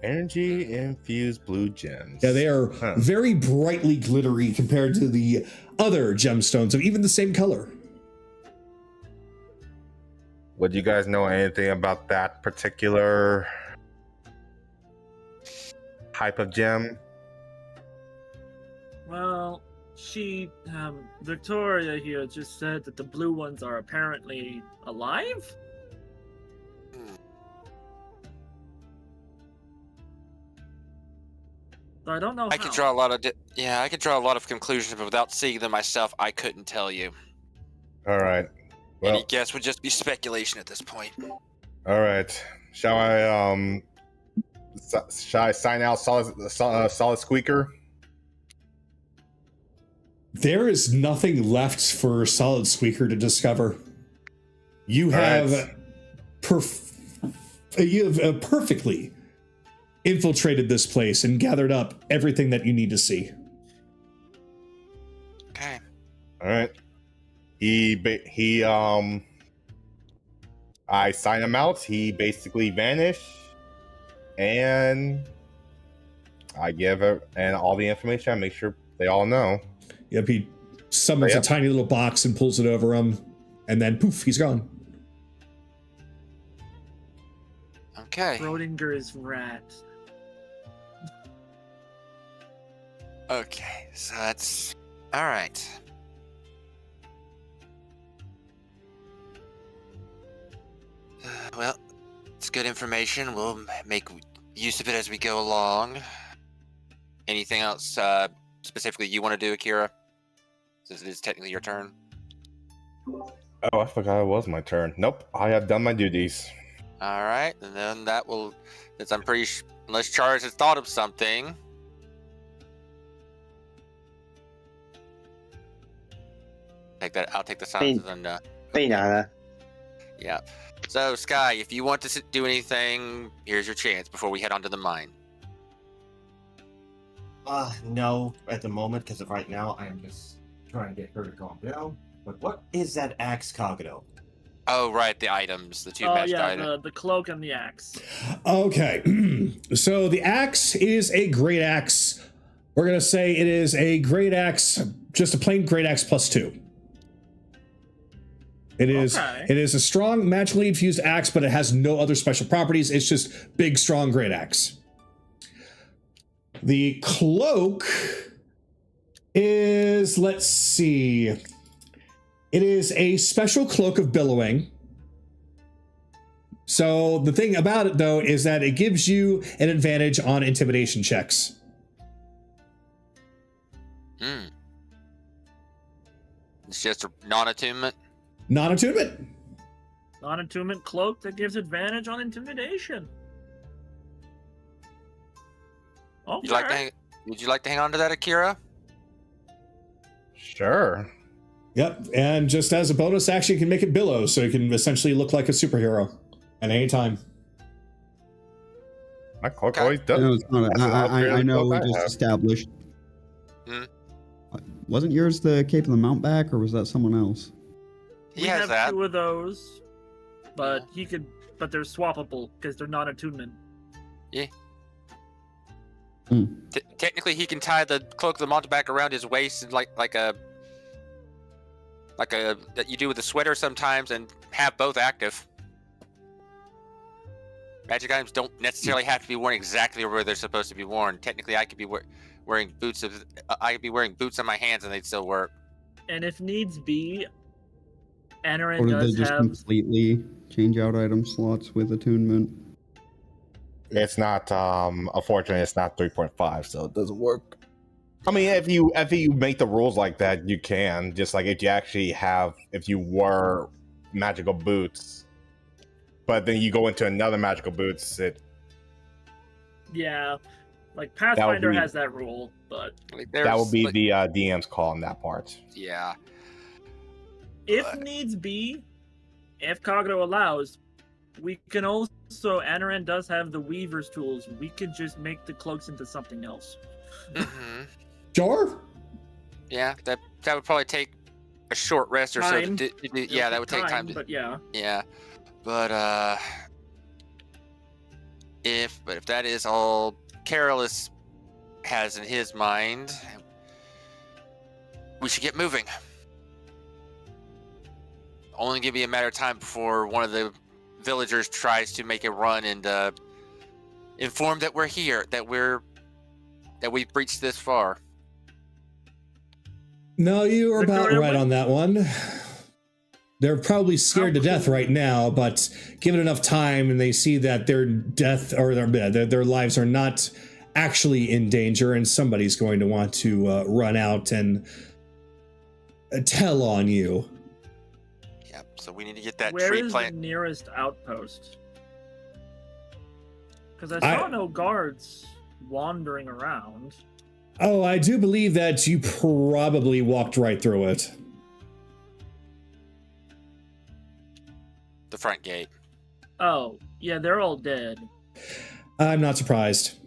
Energy infused blue gems. Yeah, they are very brightly glittery compared to the other gemstones of even the same color. Would you guys know anything about that particular type of gem? Well, Victoria here just said that the blue ones are apparently alive? But I don't know I how. could draw a lot of I could draw a lot of conclusions, but without seeing them myself, I couldn't tell you. All right. Well, Any guess would just be speculation at this point. all right. Shall I sign out solid squeaker? There is nothing left for Solid Squeaker to discover. You have perfectly infiltrated this place and gathered up everything that you need to see. Okay. All right. I sign him out. He basically vanished, and I give it and all the information. I make sure they all know. Yep, he summons a tiny little box and pulls it over him, and then poof, he's gone. Okay. Schrodinger's rat. Okay, so that's all right. Well, it's good information. We'll make use of it as we go along. Anything else specifically you want to do, Akira? Since it is technically your turn. Oh, I forgot it was my turn. Nope, I have done my duties. All right, and then that will, since I'm pretty unless Charles has thought of something. I'll take the silence and yeah. So Sky, if you want to do anything, here's your chance before we head on to the mine. No, at the moment, because of right now, I am just trying to get her to calm down. But what is that axe, Kagato? Oh, right, the items, the two matched items. The cloak and the axe. Okay, so the axe is a great axe. We're gonna say it is a great axe, just a plain great axe +2. It is a strong, magically infused axe, but it has no other special properties. It's just big, strong, great axe. The cloak is, let's see, it is a special cloak of billowing. So the thing about it, though, is that it gives you an advantage on intimidation checks. It's just a non-attunement? Non-attunement. Non-attunement cloak that gives advantage on intimidation. Okay. Would you like to hang on to that, Akira? Sure. Yep, and just as a bonus action, you can make it billow, so you can essentially look like a superhero at any time. My cloak always does. No, it's not. I know we just have. established. Wasn't yours the Cape of the Mountback, or was that someone else? He We has have that. 2 of those, but but they're swappable because they're non-attunement. Yeah. Technically, he can tie the cloak of the Mountebank around his waist, and like a that you do with a sweater sometimes, and have both active. Magic items don't necessarily have to be worn exactly where they're supposed to be worn. Technically, I could be wearing boots on my hands, and they'd still work. And if needs be, Anarin Or did they does just have. completely change out item slots with attunement? It's not. Unfortunately, it's not 3.5, so it doesn't work. I mean, if you make the rules like that, you can. Just like if you were magical boots, but then you go into another magical boots, Yeah, like Pathfinder has that rule, but that would be the DM's call on that part. Yeah. if needs be, if Kagato allows, we can also. Anarin does have the Weaver's tools. We could just make the cloaks into something else. Mm-hmm. Sure. Yeah, that would probably take a short rest or so. Time. Yeah, that would take time. But yeah. Yeah, but if that is all Carolus has in his mind, we should get moving. Only give me a matter of time before one of the villagers tries to make a run and inform that we're here, that we've breached this far. No, you were about Victoria, right on that one. They're probably scared to death right now, but given enough time and they see that their death or their lives are not actually in danger, and somebody's going to want to run out and tell on you. Yep. So we need to get that Where tree is plant. the nearest outpost? Because I saw no guards wandering around. Oh, I do believe that you probably walked right through it. The front gate. Oh, yeah, they're all dead. I'm not surprised.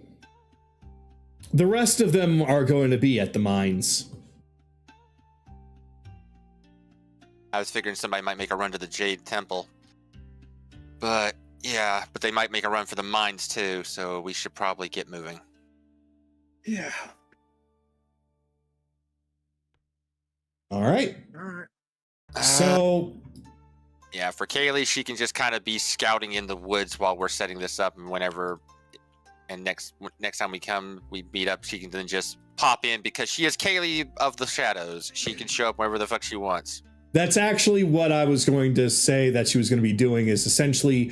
The rest of them are going to be at the mines. I was figuring somebody might make a run to the Jade Temple. But, yeah, but they might make a run for the mines too, so we should probably get moving. Yeah. All right. All right. So, Yeah, for Kaylee, she can just kind of be scouting in the woods while we're setting this up, and next time we meet up, she can then just pop in because she is Kaylee of the Shadows. She can show up wherever the fuck she wants. that's actually what I was going to say that she was going to be doing, is essentially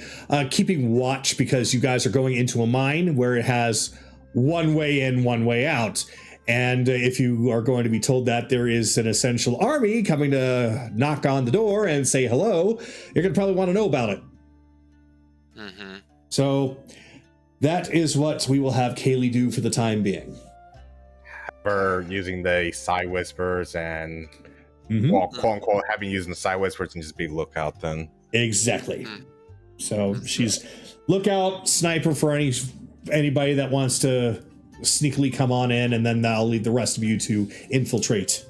keeping watch, because you guys are going into a mine where it has one way in, one way out. And if you are going to be told that there is an essential army coming to knock on the door and say hello, you're going to probably want to know about it. Mm-hmm. So that is what we will have Kaylee do for the time being. For using the side whispers and, Mhm. well, quote unquote, having using the side whispers and just be lookout then. Exactly. So she's lookout, sniper for anybody that wants to sneakily come on in, and then I'll leave the rest of you to infiltrate.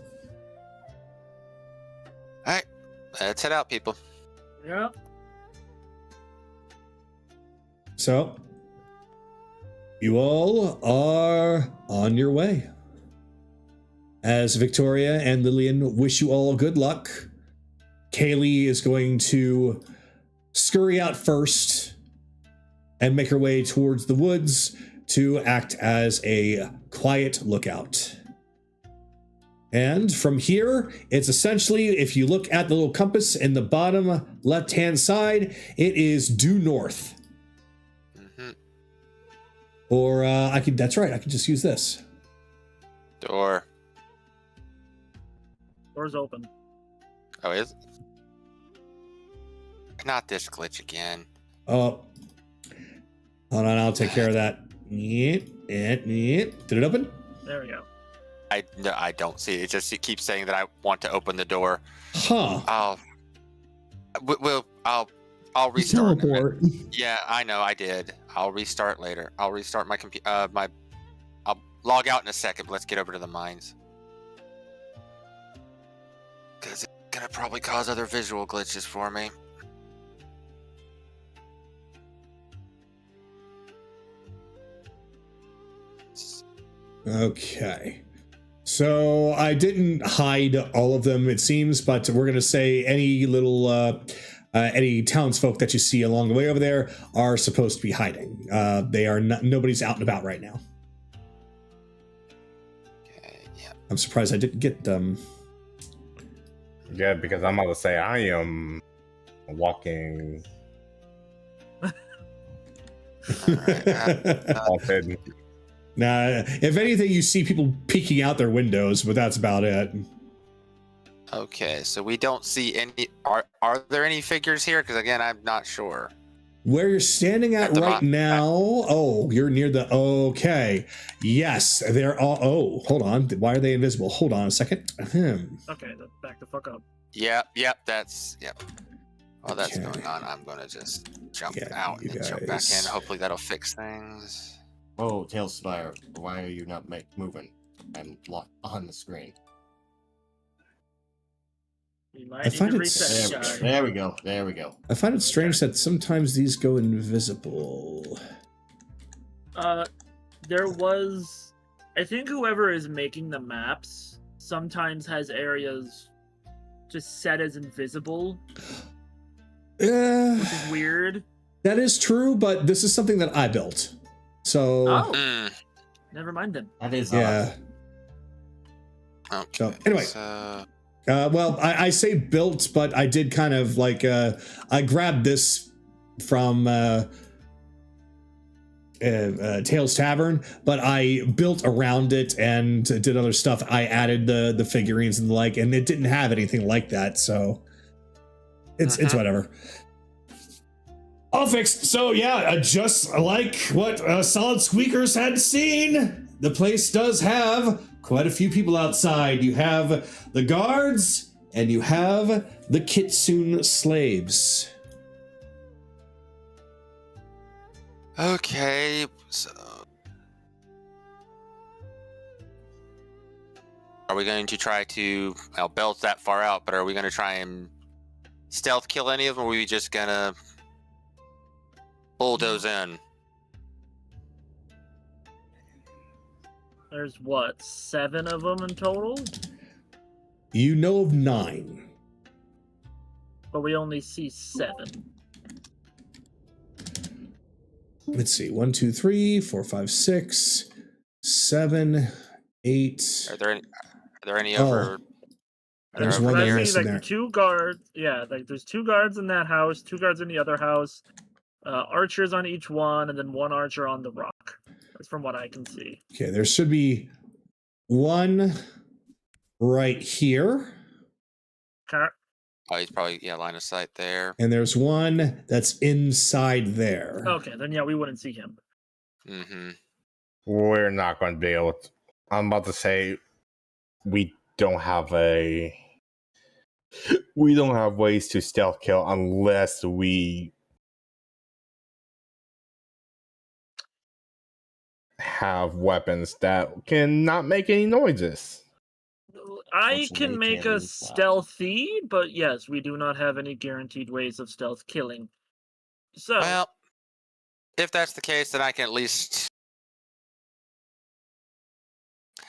All right, let's head out, people. Yeah. So you all are on your way. As Victoria and Lillian wish you all good luck, Kaylee is going to scurry out first and make her way towards the woods to act as a quiet lookout. And from here, it's essentially, if you look at the little compass in the bottom left-hand side, it is due north. Mm-hmm. Or that's right, I could just use this. Door. Door's open. Oh, is it? Not this glitch again. Oh, hold on, I'll take care of that. Did it open? There we go. No, I don't see it. It keeps saying that I want to open the door. Huh. I'll restart. Teleport. Yeah, I know, I did. I'll restart later. I'll restart my computer. I'll log out in a second. But let's get over to the mines. Because it's gonna probably cause other visual glitches for me. Okay. So I didn't hide all of them, it seems, but we're gonna say any townsfolk that you see along the way over there are supposed to be hiding. They are not. Nobody's out and about right now. Okay, yeah. I'm surprised I didn't get them. Yeah, because I'm about to say I am walking all hidden. Nah, if anything, you see people peeking out their windows, but that's about it. Okay, so we don't see any. Are there any figures here? Because again, I'm not sure. Where you're standing at the right bottom. now, oh, you're near the, okay. Yes, they're all, oh, hold on. Why are they invisible? Hold on a second. Okay, back the fuck up. Yep, yep. While that's Okay. going on, I'm gonna just jump Yeah, out you and jump back guys. in. Hopefully that'll fix things. Oh, Tailspire, why are you not moving? I'm locked on the screen. You might I need find to it reset, There, guy. there we go. There we go. I find it strange that sometimes these go invisible. There was, I think whoever is making the maps sometimes has areas just set as invisible, which is weird. That is true, but this is something that I built. So, Oh, Mm, never mind then. That is yeah. okay. So, anyway. So, Well, I say built, but I did kind of like, I grabbed this from Tails Tavern, but I built around it and did other stuff. I added the figurines and the like, and it didn't have anything like that, so it's whatever. All fixed. So yeah, just like what Solid Squeakers had seen, the place does have quite a few people outside. You have the guards and you have the Kitsune slaves. Okay, so are we going to try to? Well, Belle's that far out, but are we going to try and stealth kill any of them, or are we just gonna bulldoze in? There's what, 7 of them in total? You know of 9. But we only see 7. Let's see. 1, 2, 3, 4, 5, 6, 7, 8. Are there any over? There's over one I there there? see missing like there. 2 guards. Yeah, like there's 2 guards in that house, 2 guards in the other house, archers on each one, and then 1 archer on the rock. That's from what I can see. Okay, there should be 1 right here. Okay. Oh, he's probably line of sight there. And there's 1 that's inside there. Okay, then yeah, we wouldn't see him. Mm-hmm. We're not going to be able to. I'm about to say we don't have ways to stealth kill unless we have weapons that can not make any noises. I can Unfortunately, make can't us use that. stealthy, but yes, we do not have any guaranteed ways of stealth killing. So, Well, if that's the case, then I can at least.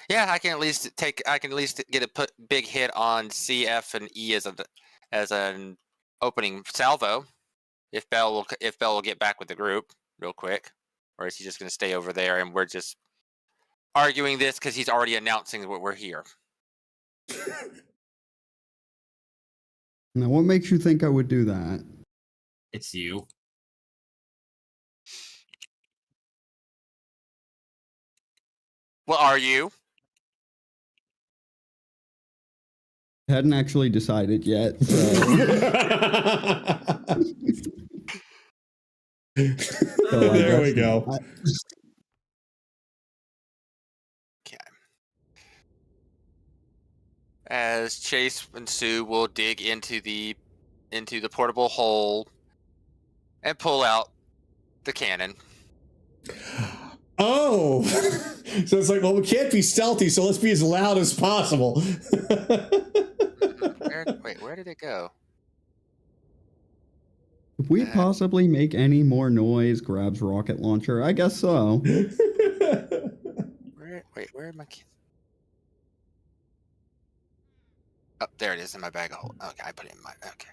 Yeah, I can at least get a big hit on C, F, and E as an opening salvo. If Belle will get back with the group real quick, or is he just going to stay over there and we're just arguing this because he's already announcing what we're here? Now, what makes you think I would do that? It's you. Well, are you? Hadn't actually decided yet. So. So I There we guess go. not. As Chase and Sue will dig into the portable hole and pull out the cannon. Oh, so it's like, well, we can't be stealthy, so let's be as loud as possible. Where did it go? If we possibly make any more noise, grabs rocket launcher. I guess so. Where am I? Oh, there it is in my bag of holding. Okay, I put it in my. Okay.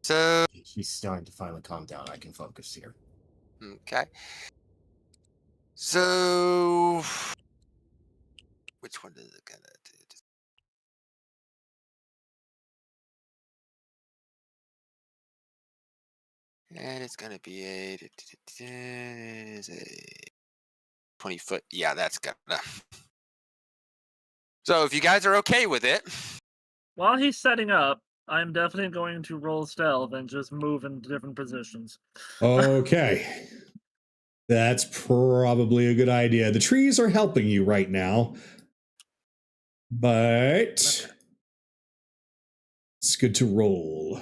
So. He's starting to finally calm down. I can focus here. Okay. So. Which one is it gonna do? And it's gonna be a 20-foot. Yeah, that's gonna. So if you guys are okay with it. while he's setting up, I'm definitely going to roll stealth and just move in different positions. Okay. That's probably a good idea. The trees are helping you right now. But it's good to roll.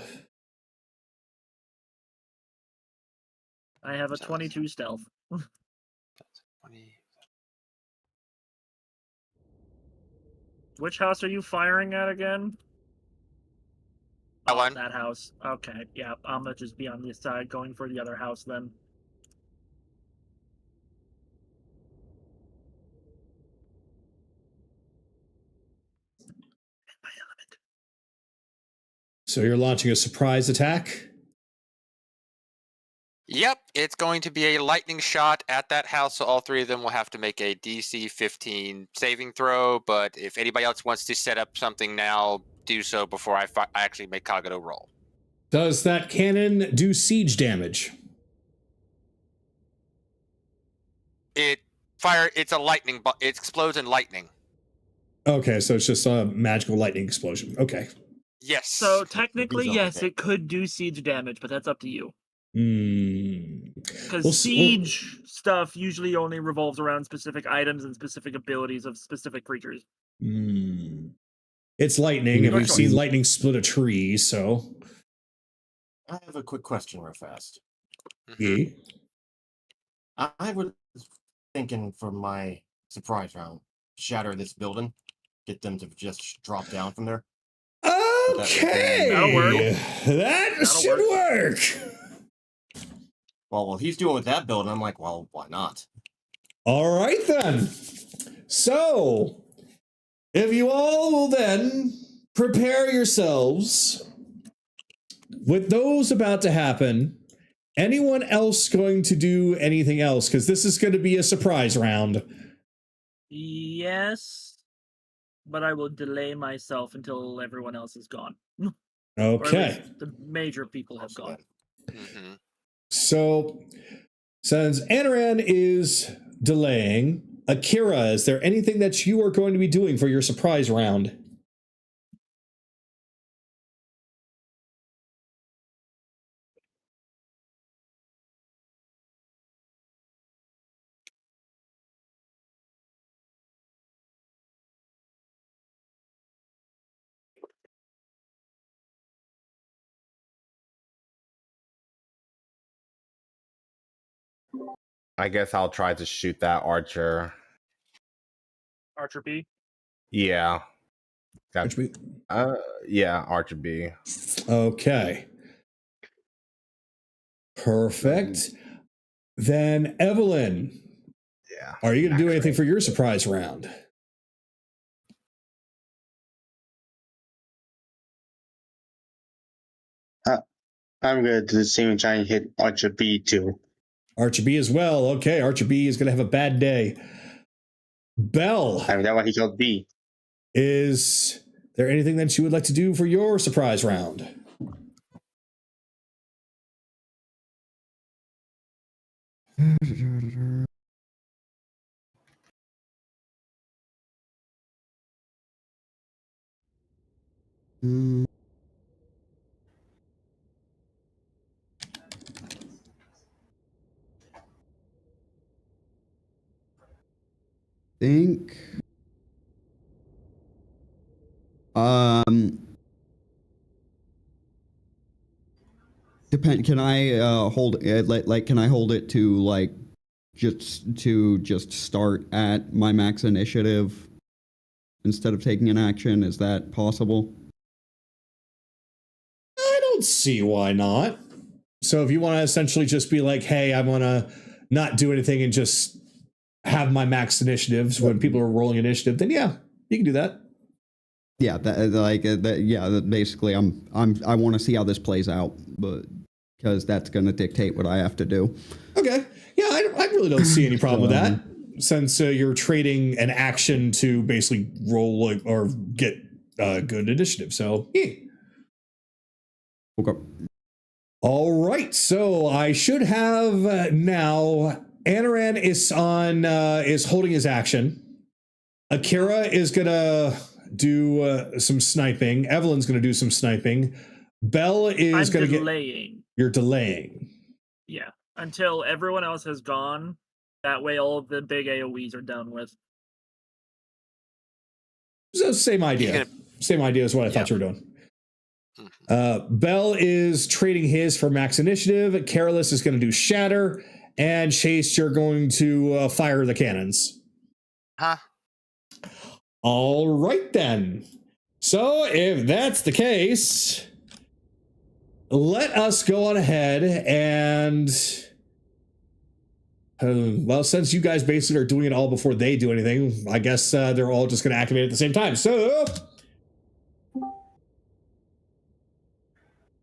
I have a 22 stealth. 20. Which house are you firing at again? That one. That house. Okay, yeah, I'm gonna just be on this side going for the other house then. My element. So you're launching a surprise attack? Yep, it's going to be a lightning shot at that house, so all 3 of them will have to make a DC 15 saving throw, but if anybody else wants to set up something now, do so before I actually make Kagato roll. Does that cannon do siege damage? fire. It's a lightning. It explodes in lightning. Okay, so it's just a magical lightning explosion. Okay. Yes. So technically, These are yes, okay. it could do siege damage, but that's up to you. Because Well, siege stuff usually only revolves around specific items and specific abilities of specific creatures. It's lightning, and Your we've choice. seen lightning split a tree, so. I have a quick question real fast. Yeah. I was thinking for my surprise round, shatter this building, get them to just drop down from there. Okay. That'll work. That That'll should work. Well, he's doing with that building. I'm like, well, why not? All right, then. So, if you all will then prepare yourselves, with those about to happen, anyone else going to do anything else? Because this is going to be a surprise round. Yes, but I will delay myself until everyone else is gone. Or at Okay. least the major people have gone. Mhm. So, since Anaran is delaying, Akira, is there anything that you are going to be doing for your surprise round? I guess I'll try to shoot that archer. Archer B. Yeah. That, Which we- yeah, archer B. Okay. Perfect. Then, Evelyn, Yeah. are you going to do anything for your surprise round? I'm gonna do the same and try and hit Archer B too. Archer B as well. Okay, Archer B is going to have a bad day. Bell, I mean, that's why he called B. is there anything that you would like to do for your surprise round? Hmm. Think. Depend. Can I hold it? Like, can I hold it to like just start at my max initiative instead of taking an action? Is that possible? I don't see why not. So if you want to essentially just be like, hey, I want to not do anything and just have my max initiatives when people are rolling initiative, then yeah, you can do that. Yeah, basically, I want to see how this plays out, but because that's going to dictate what I have to do. Okay. Yeah, I really don't see any problem with that, since you're trading an action to basically roll or get good initiative. So, yeah. Okay. All right. So I should have now. Anaran is holding his action. Akira is gonna do some sniping. Evelyn's gonna do some sniping. Bell is I'm gonna delaying. You're delaying. Yeah, until everyone else has gone. That way, all of the big AOE's are done with. So same idea. Same idea as what I thought you were doing. Bell is trading his for max initiative. Careless is going to do shatter, and Chase, you're going to fire the cannons. Huh? All right then. So if that's the case, let us go on ahead and well, since you guys basically are doing it all before they do anything, I guess they're all just going to activate at the same time. So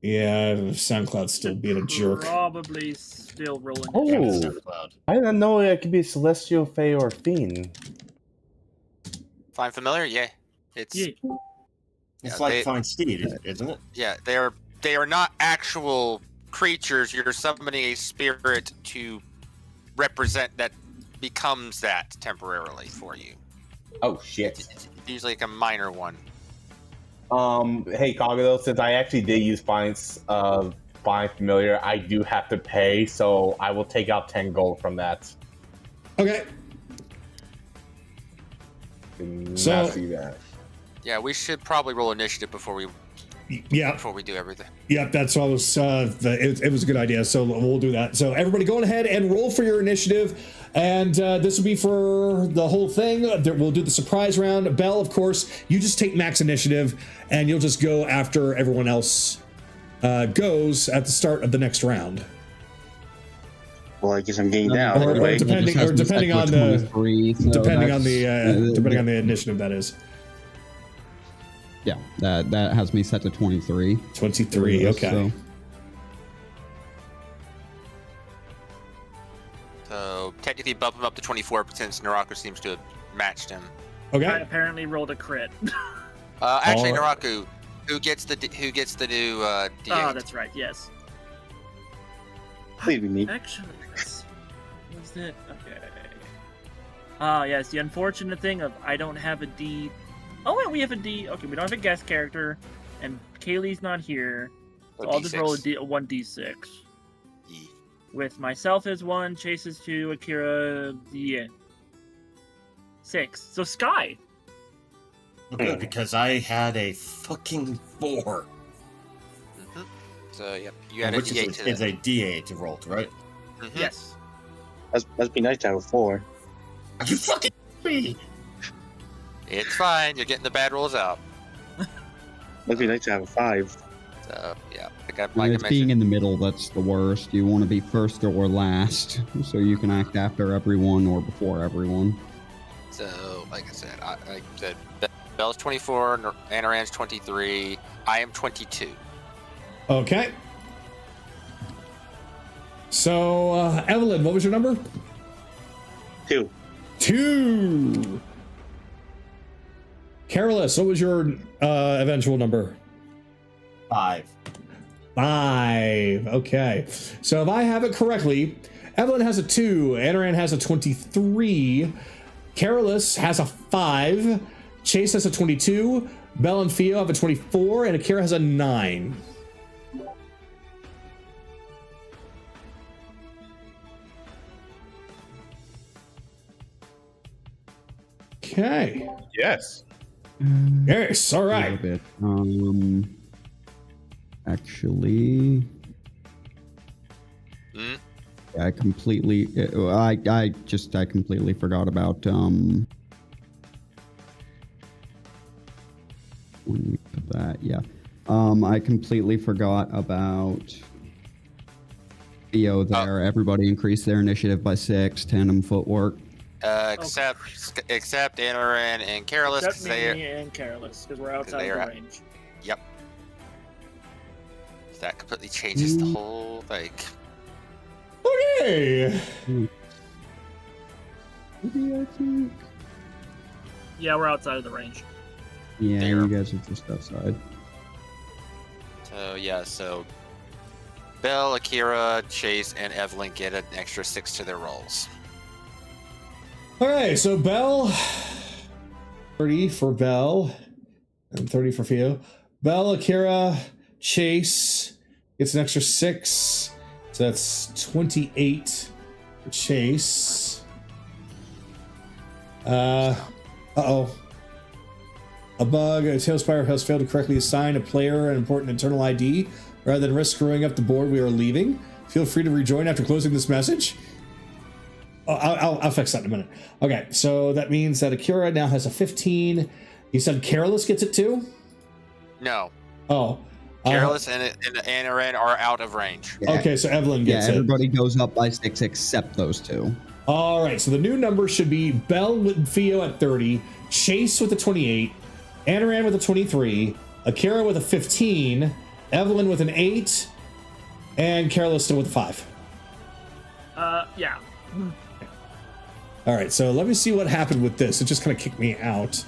yeah, SoundCloud's still being a jerk. Probably still rolling. Oh, I didn't know it could be Celestial, Fae, or Fiend. Find familiar? Yeah. It's Yeah. It's Yeah, like they- Find Steed, isn't it? yeah, they are not actual creatures. You're summoning a spirit to represent that becomes that temporarily for you. Oh shit. It's usually like a minor one. Hey Kagato, since I actually did use Find Familiar, I do have to pay, so I will take out 10 gold from that. Okay. Did So- not see that. Yeah, we should probably roll initiative before we Yeah. do everything. Yep, that's what I was. It was a good idea, so we'll do that. So everybody, go ahead and roll for your initiative, and this will be for the whole thing. We'll do the surprise round. Belle, of course, you just take max initiative, and you'll just go after everyone else goes at the start of the next round. Well, I guess I'm getting down. Or anyway. depending on the depending on the initiative that is. Yeah, that has me set to 23. 23. Okay. So, So technically bump him up to 24 since Naraku seems to have matched him. I Okay. apparently rolled a crit. Actually, All right. Naraku, who gets the new D8? Oh, that's right. Yes. Maybe me. Actually, was it okay? Ah, yes. The unfortunate thing of I don't have a D. Oh wait, we have a D. Okay, we don't have a guest character, and Kaylee's not here. So I'll just roll a 1d6. E. With myself as 1, Chase is 2, Akira 6. So Sky. Good, because I had a fucking 4. Mhm. So yep, you add a Which D8 to is that. a D8 rolled, right? Mhm. Yes. That'd be nice to have a 4. Are you fucking me? It's fine. You're getting the bad rolls out. That'd be nice to have a 5. So yeah, I got and like I it's being mentioned. in the middle that's the worst. You want to be first or last, so you can act after everyone or before everyone. So like I said, Belle's 24, Anaran's 23. I am 22. Okay. So Evelyn, what was your number? 2. 2. Carolus, what was your eventual number? 5. 5. Okay. So if I have it correctly, Evelyn has a 2, Anaran has a 23, Carolus has a 5, Chase has a 22, Belle and Theo have a 24, and Akira has a 9. Okay. Yes. Yes. All A right. bit. Actually, Mm. I completely, I completely forgot about that. Yeah, I completely forgot about Theo there. Everybody increased their initiative by 6. Tandem footwork. Except Anaran and Carolus, Except because they me and Careless, because we're outside they of are the out. range. Yep. That completely changes the whole thing. Okay. Maybe I think. Yeah, we're outside of the range. Yeah, There. you guys are just outside. So yeah, so Belle, Akira, Chase, and Evelyn get an extra 6 to their rolls. All right. So Belle, 30 for Belle, and 30 for Theo. Belle, Akira, Chase gets an extra 6. So that's 28 for Chase. Uh-oh. A bug, a Tailspire has failed to correctly assign a player an important internal ID. Rather than risk screwing up the board we are leaving, feel free to rejoin after closing this message. Oh, I'll fix that in a minute. Okay, so that means that Akira now has a 15. You said Carolus gets it too? No, Oh. Carolus and Anaran are out of range. Okay, so Evelyn Yeah, gets it. everybody goes up by 6 except those two. All right, so the new number should be Belle with Theo at 30, Chase with a 28, Anaran with a 23, Akira with a 15, Evelyn with an 8, and Carolus still with a 5. Yeah. All right, so let me see what happened with this. It just kind of kicked me out.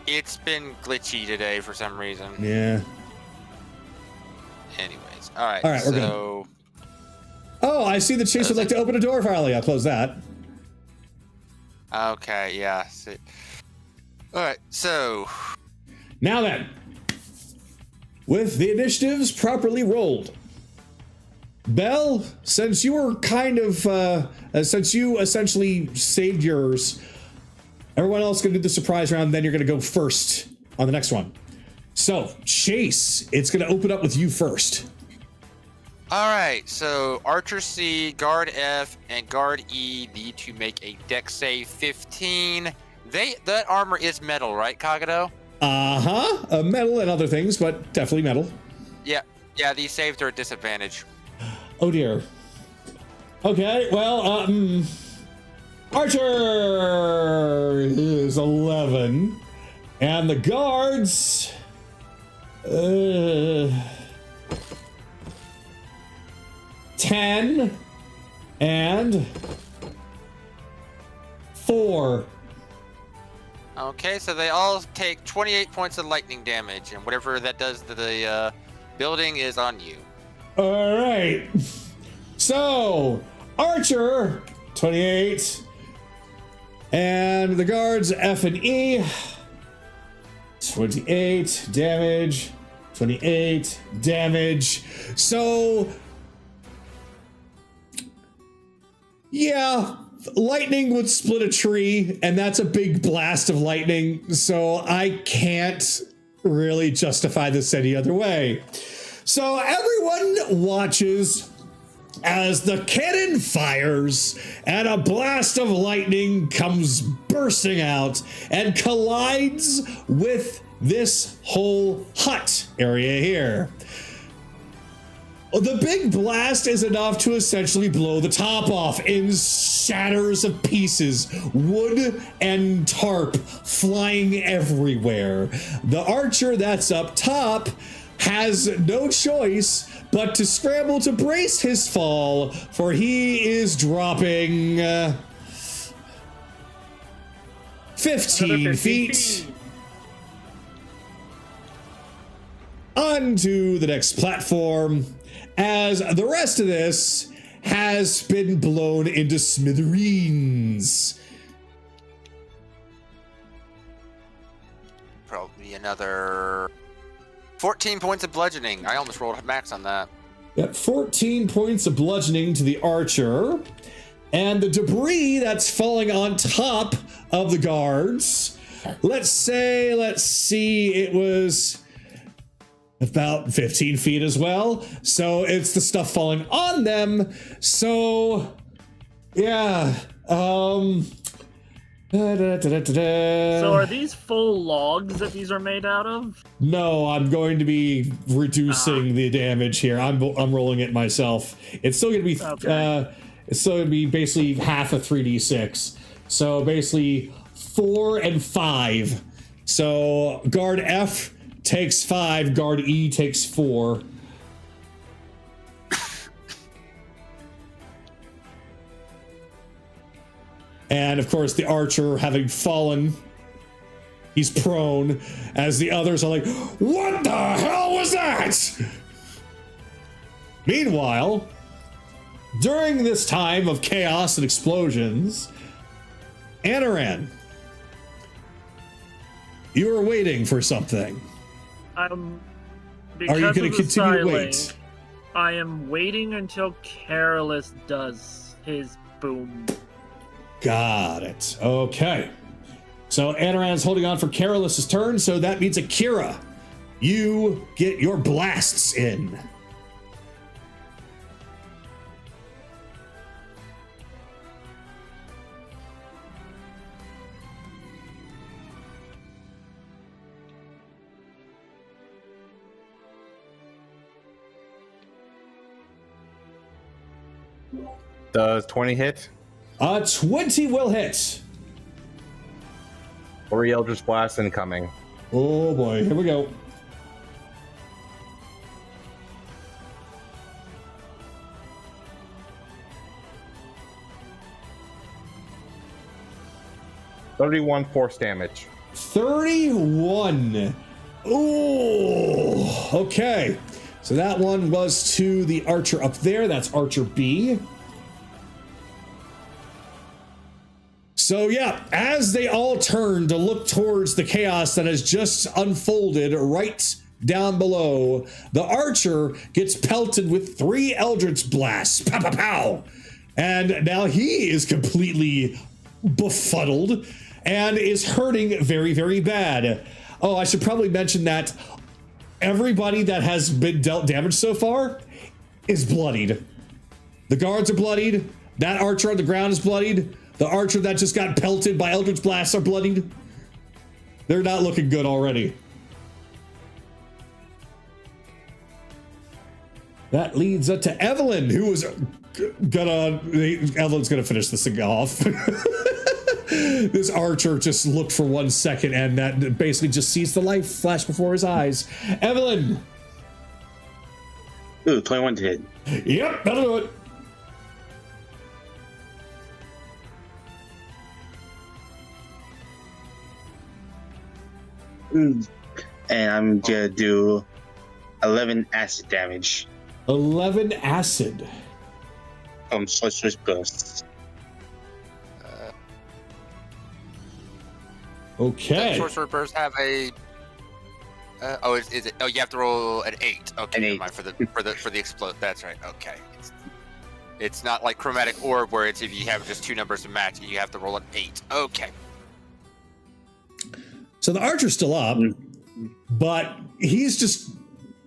It's been glitchy today for some reason. Yeah. Anyways, all right. All right, we're so Oh, I see that Chase would like to open a door finally. I'll close that. Okay, yeah. All right, so Now then, with the initiatives properly rolled, Belle, since you were since you essentially saved yours, everyone else is going to do the surprise round, then you're going to go first on the next one. So, Chase, it's going to open up with you first. all right, so Archer C, Guard F, and Guard E need to make a Dex save 15. That armor is metal, right, Kagato? Metal and other things, but definitely metal. Yeah, these saves are at disadvantage. Oh dear. Okay, well, Archer is 11, and the guards, 10 and 4. Okay, so they all take 28 points of lightning damage, and whatever that does to the building is on you. All right. So, Archer, 28, and the guards F and E, 28 damage, 28 damage. So, yeah, lightning would split a tree, and that's a big blast of lightning, so I can't really justify this any other way. So everyone watches as the cannon fires and a blast of lightning comes bursting out and collides with this whole hut area here. The big blast is enough to essentially blow the top off in shatters of pieces, wood and tarp flying everywhere. The archer that's up top has no choice but to scramble to brace his fall, for he is dropping 15 feet onto the next platform, as the rest of this has been blown into smithereens. Probably another 14 points of bludgeoning. I almost rolled max on that. Yep, 14 points of bludgeoning to the archer. And the debris that's falling on top of the guards, let's see, it was about 15 feet as well. So it's the stuff falling on them. So, yeah. So are these full logs that these are made out of? No, I'm going to be reducing the damage here. I'm rolling it myself. It's still going to be it's still going to be basically half a 3d6. So basically 4 and 5. So guard F takes 5, guard E takes 4. And of course, the archer, having fallen, he's prone, as the others are like, what the hell was that? Meanwhile, during this time of chaos and explosions, Anaran, you are waiting for something. Are you going to continue to wait? I am waiting until Careless does his boom. Got it. Okay. So Anaran's holding on for Careless's turn, so that means Akira, you get your blasts in. Does 20 hit? 20 will hit. 3 Eldritch Blast incoming. Oh boy, here we go. $31 force damage. 31. Ooh, okay. So that one was to the archer up there. That's Archer B. So yeah, as they all turn to look towards the chaos that has just unfolded right down below, the archer gets pelted with 3 Eldritch Blasts. Pow, pow, pow. And now he is completely befuddled and is hurting very, very bad. Oh, I should probably mention that everybody that has been dealt damage so far is bloodied. The guards are bloodied. That archer on the ground is bloodied. The archer that just got pelted by Eldritch Blasts are bloodied. They're not looking good already. That leads up to Evelyn, who is Evelyn's gonna finish this thing off. This archer just looked for 1 second and that basically just sees the light flash before his eyes. Evelyn! Ooh, 21 to hit. Yep, that'll do it. And I'm gonna do 11 acid damage 11 acid. from Sorcerer's Burst. Okay. Does Sorcerer Burst have a? Is it? Oh, you have to roll an 8. Okay, An never 8. mind, for the explode. That's right. Okay. It's not like Chromatic Orb where it's if you have just 2 numbers to match, you have to roll an 8. Okay. So the archer's still up, but he's just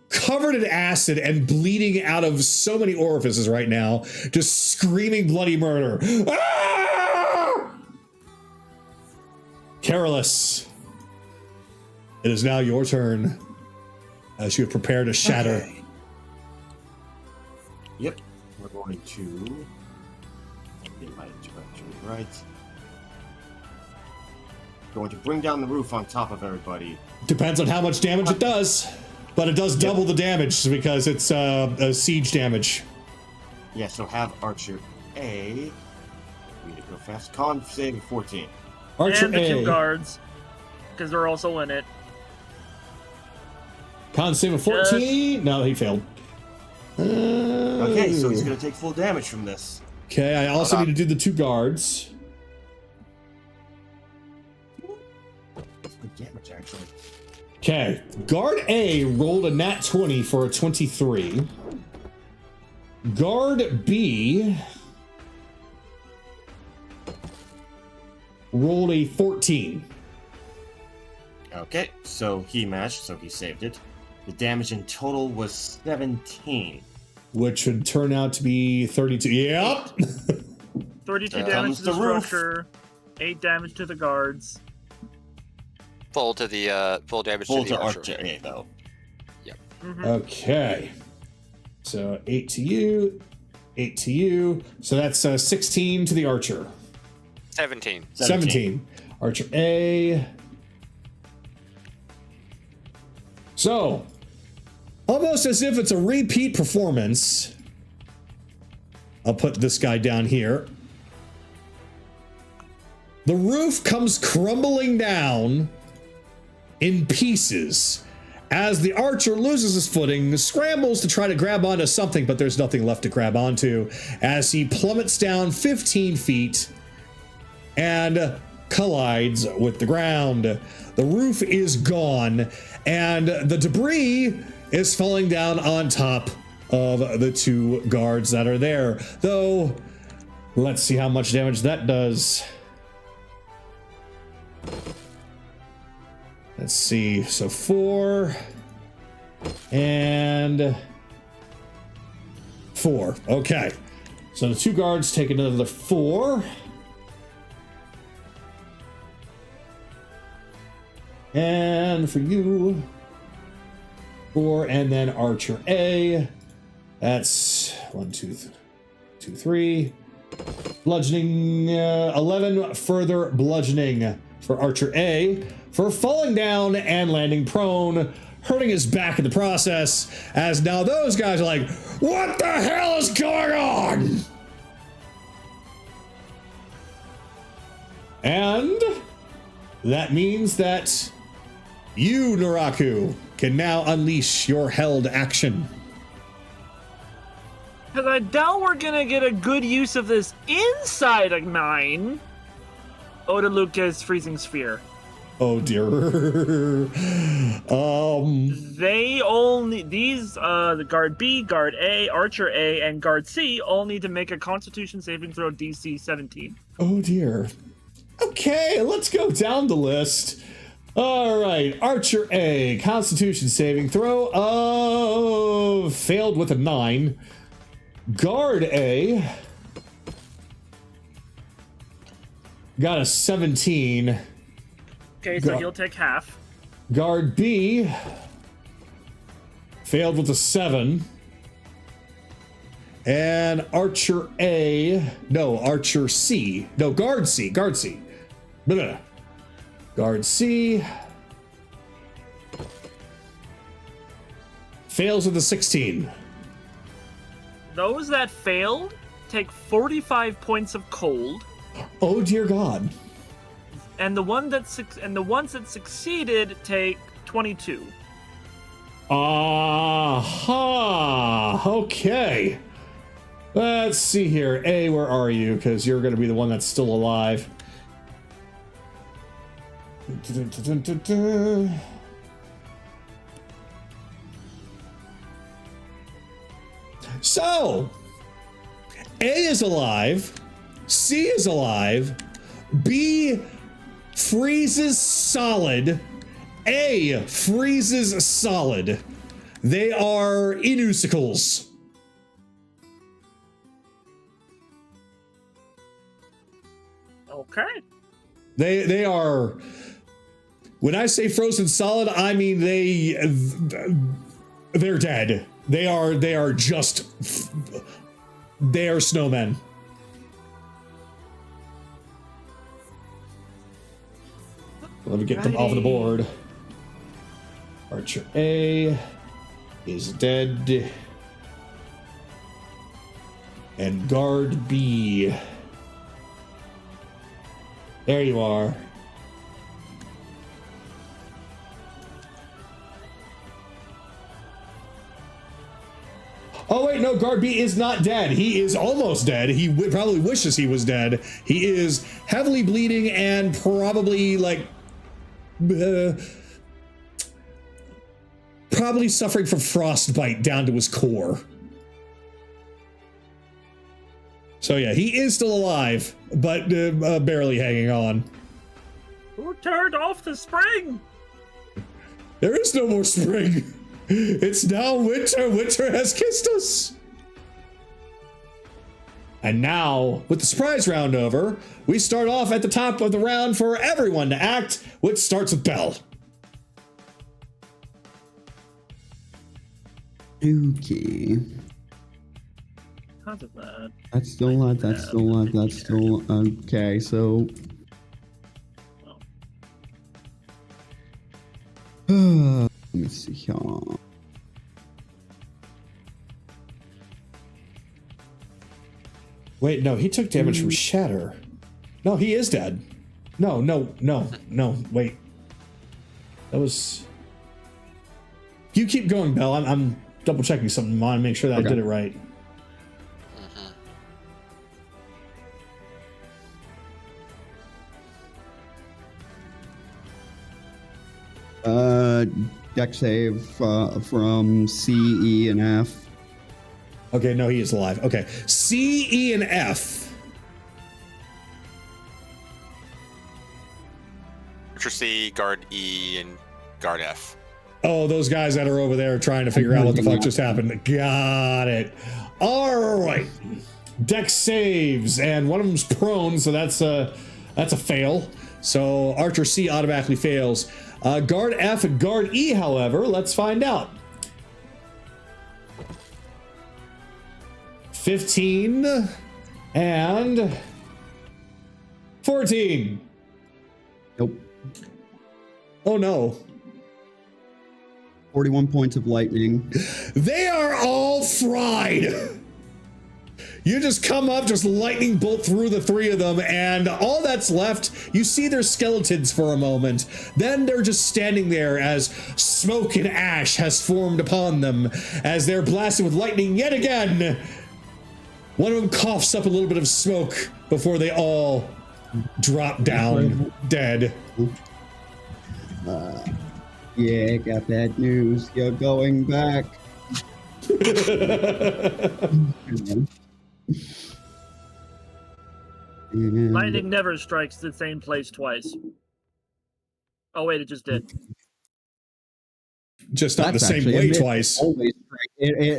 covered in acid and bleeding out of so many orifices right now, just screaming bloody murder. Ah! Carolus, it is now your turn as you have prepared to shatter. Okay. Yep. We're going to get my direction right. Going to bring down the roof on top of everybody. Depends on how much damage it does, but it does double the damage because it's a siege damage. Yeah, so have Archer A. We need to go fast. Con saving 14. Archer and the A. 2 guards, because they're also in it. Con save of 14. No, he failed. Okay, so he's going to take full damage from this. Okay, I also need to do the 2 guards. That's good damage, actually. Okay, guard A rolled a nat 20 for a 23. Guard B rolled a 14. Okay, so he matched, so he saved it. The damage in total was 17. Which would turn out to be 32. Yep. 32 There damage comes to the the roof. structure, 8 damage to the guards. Full to the full damage Full to the to archer. Archer A, though. Mhm. Okay. So 8 to you, 8 to you. So that's 16 to the archer. 17. 17. Archer A. So, almost as if it's a repeat performance, I'll put this guy down here. The roof comes crumbling down in pieces as the archer loses his footing, scrambles to try to grab onto something, but there's nothing left to grab onto as he plummets down 15 feet and collides with the ground. The roof is gone, and the debris is falling down on top of the 2 guards that are there. Though, let's see how much damage that does. Let's see, so 4 and 4. Okay, so the 2 guards take another 4. And for you, 4, and then Archer A. That's 1, 2, 3. Bludgeoning, 11 further bludgeoning for Archer A for falling down and landing prone, hurting his back in the process, as now those guys are like, what the hell is going on? And that means that you, Naraku, can now unleash your held action. Because I doubt we're gonna get a good use of this inside of mine. Odaluke's freezing sphere. Oh dear. They only the guard B, guard A, archer A, and guard C all need to make a Constitution saving throw DC 17. Oh dear. Okay, let's go down the list. All right, archer A, Constitution saving throw failed with a 9. Guard A got a 17. Okay, so he'll take half. Guard B failed with a 7. And Archer C. No, Guard C. Blah, blah. Guard C fails with a 16. Those that failed take 45 points of cold. Oh dear God. And the ones that succeeded take 22. Aha! Okay. Let's see here. A, where are you? Because you're going to be the one that's still alive. So, A is alive. C is alive. B freezes solid. A freezes solid. They are Inusicles. Okay. They are. When I say frozen solid, I mean they're dead. They are snowmen. Let me get them off the board. Archer A is dead. And guard B. There you are. Oh wait, no, guard B is not dead. He is almost dead. He probably wishes he was dead. He is heavily bleeding and probably like probably suffering from frostbite down to his core. So yeah, he is still alive, but barely hanging on. Who turned off the spring? There is no more spring. It's now winter. Winter has kissed us. And now, with the surprise round over, we start off at the top of the round for everyone to act, which starts with Belle. Okay. Because of that. That's still alive, that's still alive, that's still... Okay, so... Let me see here. Wait, no, he took damage from Shatter. No, he is dead. No, wait. That was... You keep going, Belle. I'm double checking something. I want to make sure that I did it right. Deck save from C, E, and F. Okay, no, he is alive. Okay, C, E, and F. Archer C, guard E, and guard F. Oh, those guys that are over there trying to figure out what the fuck just happened. Got it. All right. Deck saves, and one of them's prone, so that's a fail. So Archer C automatically fails. Guard F and guard E, however, let's find out. 15 and 14. Nope. Oh no. 41 points of lightning. They are all fried. You just come up, just lightning bolt through the three of them, and all that's left, you see their skeletons for a moment. Then they're just standing there as smoke and ash has formed upon them as they're blasted with lightning yet again. One of them coughs up a little bit of smoke before they all drop down dead. Yeah, got bad news. You're going back. And Lightning never strikes the same place twice. Oh wait, it just did. Just not the that's same actually a way myth. twice.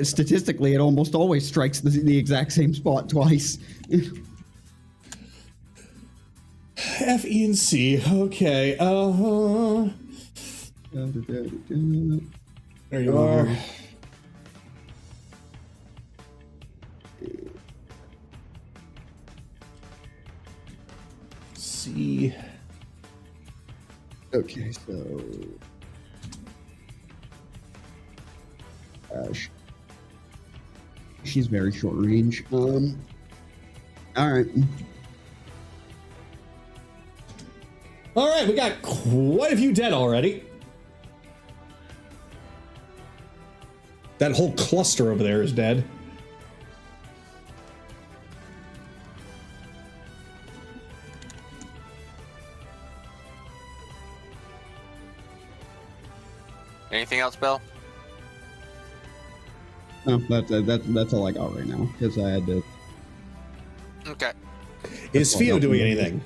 Statistically, it almost always strikes the exact same spot twice. F, E, and C. Okay. There you are. C. Okay, so she's very short range. All right. All right, we got quite a few dead already. That whole cluster over there is dead. Anything else, Bill? No, that's all I got right now because I had to. Okay. Is Fio doing anything?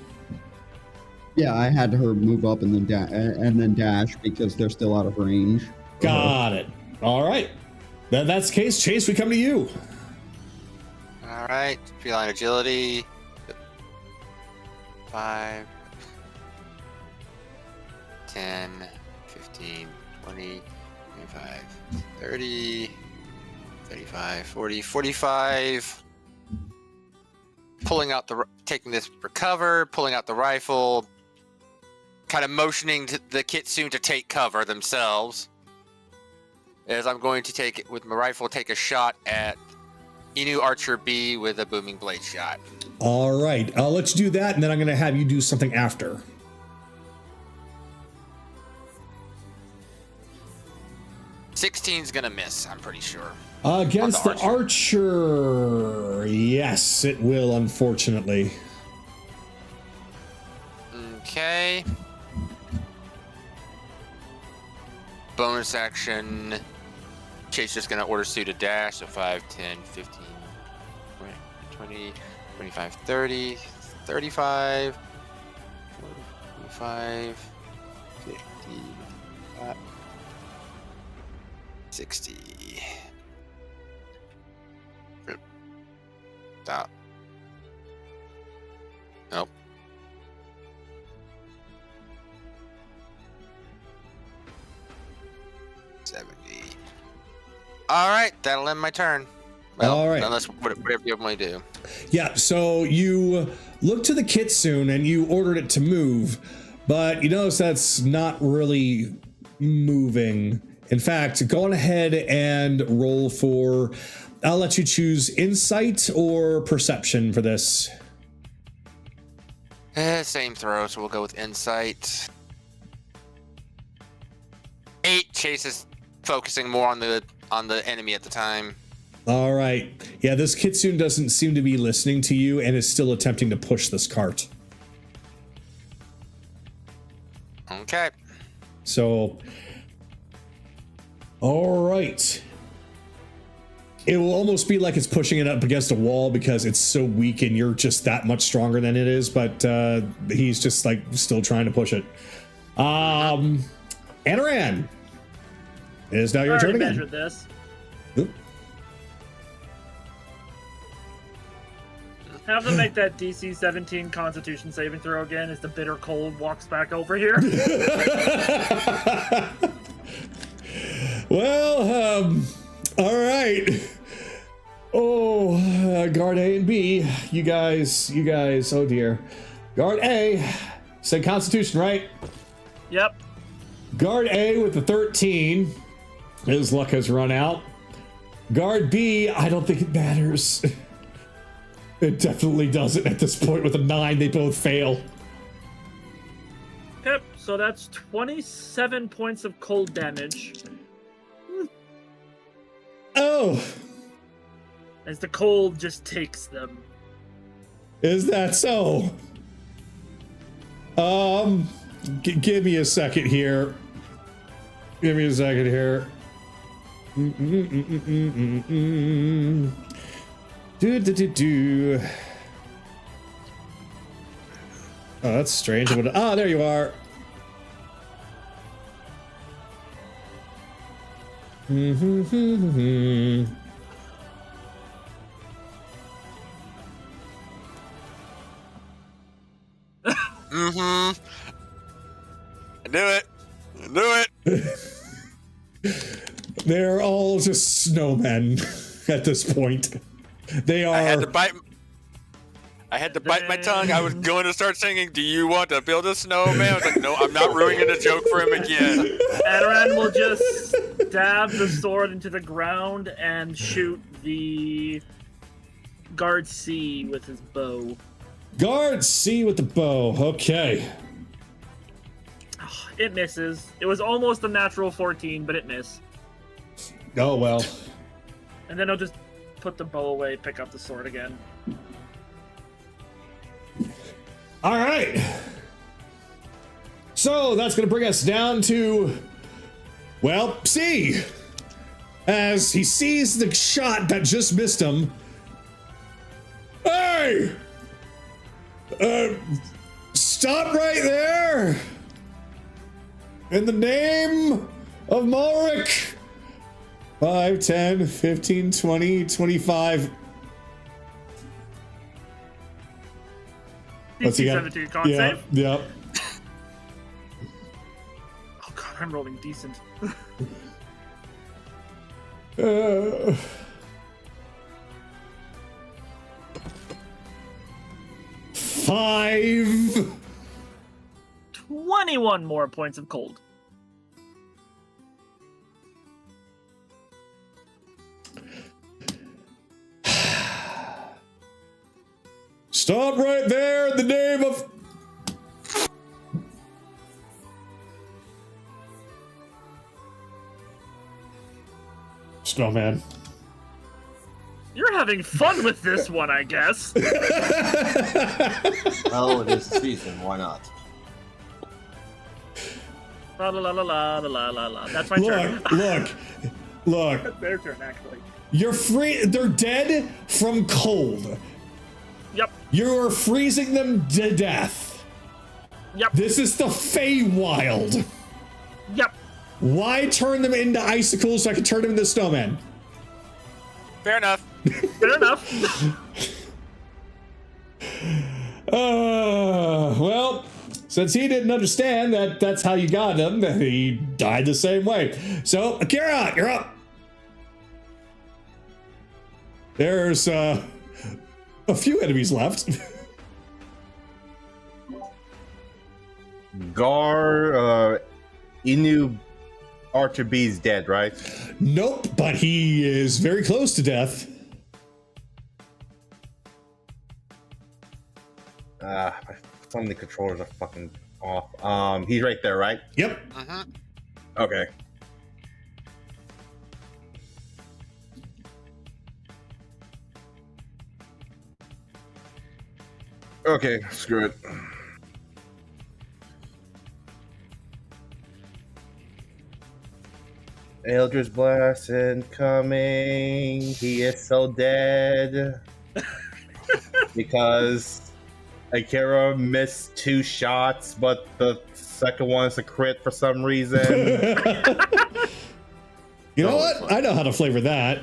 Yeah, I had her move up and then dash because they're still out of range. Got it. All right. That's the case. Chase, we come to you. All right. Feline agility. 5, 10, 15, 20, 25, 30, 35, 40, 45. Pulling out taking this recover, pulling out the rifle, kind of motioning to the Kitsune to take cover themselves. As I'm going to take it with my rifle, take a shot at Inu Archer B with a booming blade shot. All right. I'll let you do that, and then I'm going to have you do something after. '16's gonna miss, I'm pretty sure. Against the archer, yes, it will, unfortunately. Okay. Bonus action. Chase just gonna order Sue to dash, so 5, 10, 15, 20, 25, 30, 35, 45, 50, 60. Stop. Nope. All right, that'll end my turn. Well, all right. Unless whatever you want me to do. Yeah, so you look to the Kitsune and you ordered it to move, but you notice that's not really moving. In fact, go on ahead and roll for, I'll let you choose insight or perception for this. Same throw, so we'll go with insight. 8. Chase is focusing more on the enemy at the time. All right. Yeah, this Kitsune doesn't seem to be listening to you and is still attempting to push this cart. Okay. So, all right. It will almost be like it's pushing it up against a wall because it's so weak and you're just that much stronger than it is, but he's just like still trying to push it. Anaran, it is now your turn again. Measured this. Oop. Have them make that DC 17 Constitution saving throw again as the bitter cold walks back over here. Well, all right. Oh, guard A and B, you guys, oh dear. Guard A, said Constitution, right? Yep. Guard A with the 13, his luck has run out. Guard B, I don't think it matters. It definitely doesn't at this point. With a 9, they both fail. Yep, so that's 27 points of cold damage. Oh. As the cold just takes them. Is that so? Give me a second here. Give me a second here. Do. Oh, that's strange. Ah, there you are. I knew it. They're all just snowmen at this point. They are. I had to bite my tongue. I was going to start singing, "Do you want to build a snowman?" I was like, "No, I'm not ruining a joke for him again." Adaran will just stab the sword into the ground and shoot the guard C with his bow. Guard C with the bow. Okay. It misses. It was almost a natural 14, but it missed. Oh well. And then he'll just put the bow away, pick up the sword again. All right. So that's going to bring us down to, well, C. As he sees the shot that just missed him. Hey! Stop right there! In the name of Mulric. 5, 10, 15, 20, 25. What's he got? 17 con Yeah, save. yeah. Oh god, I'm rolling decent. 5. 21 more points of cold. Stop right there in the name of... Snowman. You're having fun with this one, I guess. Well, it is the season. Why not? La la la la la la la la. That's my turn. Look. That's their turn, actually. You're free. They're dead from cold. Yep. You're freezing them to death. Yep. This is the Feywild. Yep. Why turn them into icicles so I can turn them into snowmen? Fair enough. Fair enough. Well, since he didn't understand that that's how you got him, he died the same way. So, Akira, you're up. There's a few enemies left. Inu Archer B's dead, right? Nope, but he is very close to death. Some of the controllers are fucking off. He's right there, right? Yep. Okay. Okay, screw it. Eldritch Blast incoming. He is so dead. Because Akira missed 2 shots, but the second one is a crit for some reason. You know what? I know how to flavor that.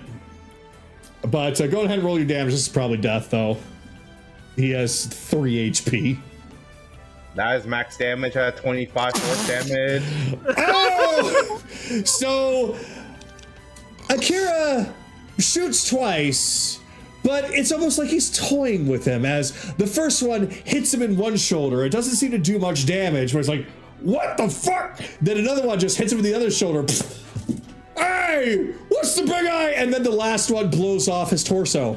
But go ahead and roll your damage. This is probably death, though. He has 3 HP. That is max damage at 25 force damage. Oh! So, Akira shoots twice, but it's almost like he's toying with him, as the first one hits him in one shoulder. It doesn't seem to do much damage, but it's like, what the fuck? Then another one just hits him in the other shoulder. Hey, what's the big eye? And then the last one blows off his torso.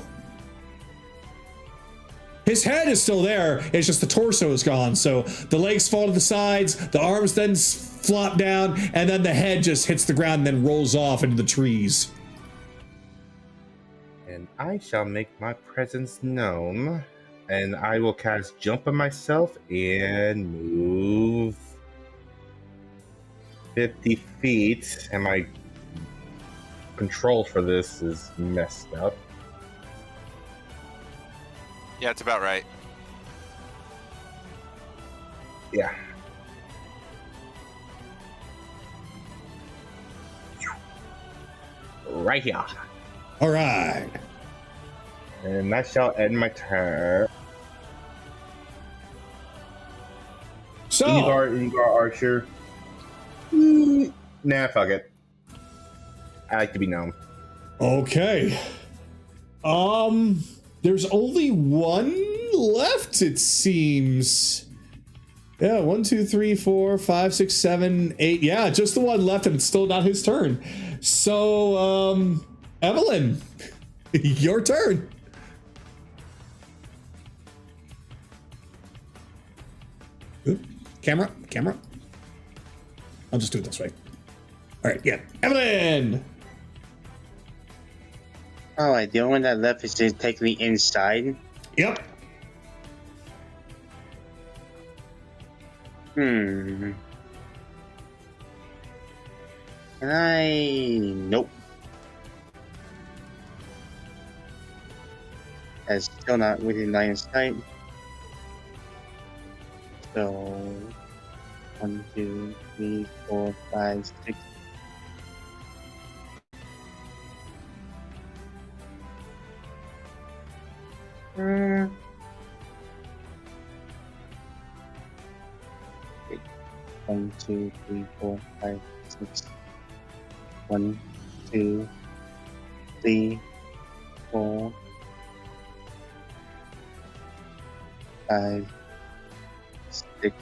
His head is still there, it's just the torso is gone. So the legs fall to the sides, the arms then flop down, and then the head just hits the ground and then rolls off into the trees. And I shall make my presence known. And I will cast Jump on myself and move 50 feet. And my control for this is messed up. Yeah, it's about right. Yeah. Right here. All right. And that shall end my turn. So, Ingar Archer. Nah, fuck it. I like to be known. okay. There's only one left, it seems. Yeah, 1, 2, 3, 4, 5, 6, 7, 8. Yeah, just the one left, and it's still not his turn. So, Evelyn, your turn. Oop, camera. I'll just do it this way. All right, yeah, Evelyn. Alright, the only one that left is to take me inside. Yep. Can I... Nope. That's still not within line of sight. So... 1, 2, 3, 4, 5, 6. Okay. 1, 2, 3, 4, 5, 6. 1, 2, 3, 4, 5, 6.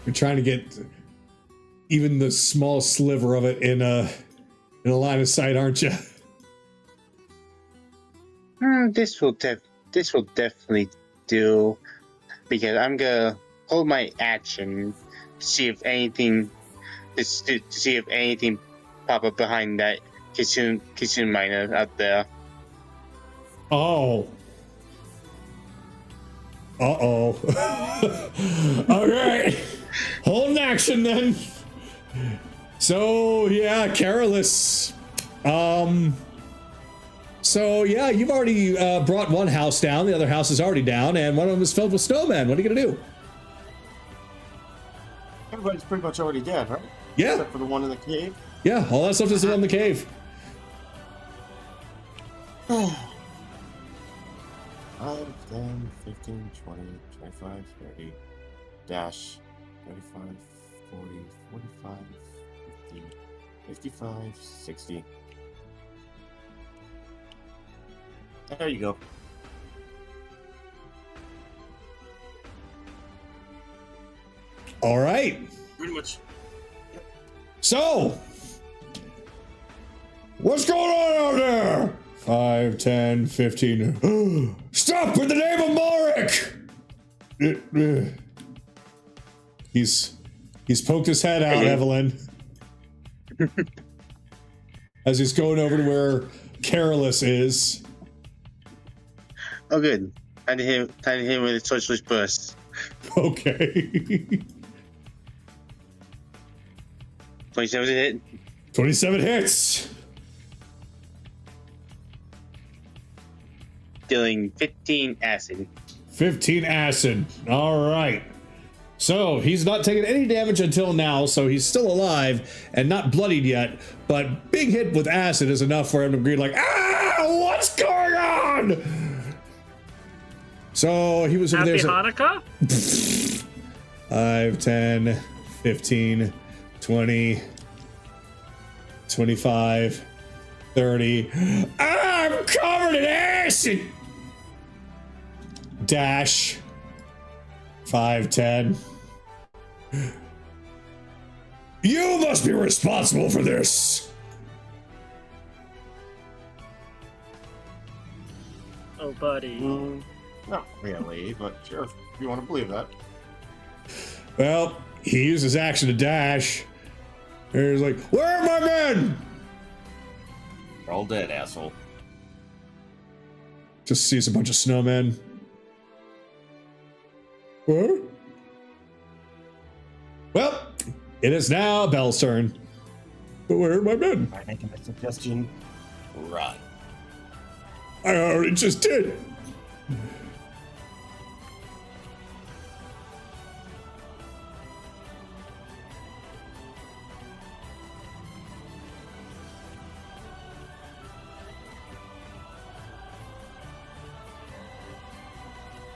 You're trying to get even the small sliver of it in a line of sight, aren't you? This will definitely do, because I'm gonna hold my action to see if anything pop up behind that Kitsune miner out there. Oh. Uh-oh. All right. Hold an action then. So, yeah, Carolus. So, yeah, you've already brought one house down. The other house is already down, and one of them is filled with snowmen. What are you going to do? Everybody's pretty much already dead, right? Yeah. Except for the one in the cave. Yeah, all that stuff is in the cave. 5, 10, 15, 20, 25, 30, dash, 35, 40, 45, 50, 55, 60. There you go. All right. Pretty much. So, what's going on out there? 5, 10, 15. Stop in the name of Morik! He's poked his head out, Evelyn. As he's going over to where Carolus is. Oh, good. Time to hit him with a socialist burst. Okay. 27 to hit. 27 hits. Dealing 15 acid. 15 acid. All right. So he's not taken any damage until now, so he's still alive and not bloodied yet. But being hit with acid is enough for him to be like, ah, what's going on? So he was over Happy there. Hanukkah? 5, 10, 15, 20, 25, 30. I'm covered in acid! Dash. 5, 10. You must be responsible for this! Oh, buddy. Not really, but sure, if you want to believe that. Well, he used his action to dash. And he's like, where are my men? They're all dead, asshole. Just sees a bunch of snowmen. What? Well, it is now Bell's turn. But where are my men? I'm making a suggestion. Run. I already just did.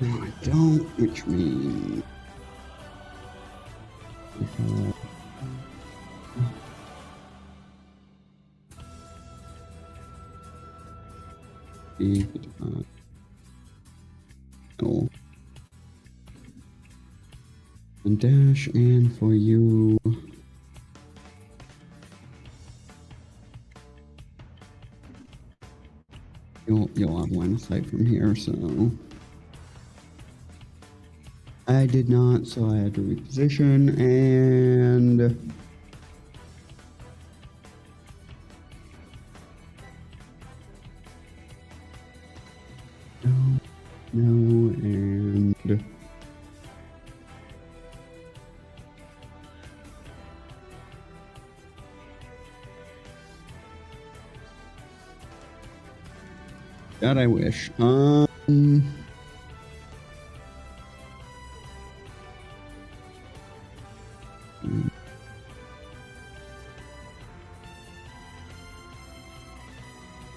No, I don't, which means... And dash, and for you... You'll have line of sight from here, so... I did not, so I had to reposition, and... No, and... That I wish.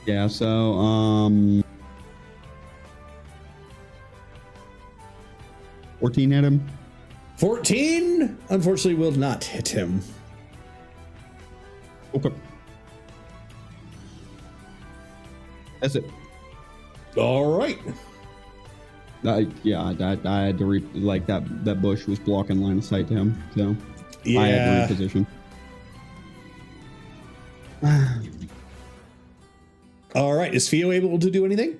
Yeah, so, 14 hit him. 14, unfortunately, will not hit him. Okay. That's it. All right. I had to that bush was blocking line of sight to him, so I had to reposition. All right. Is Fio able to do anything?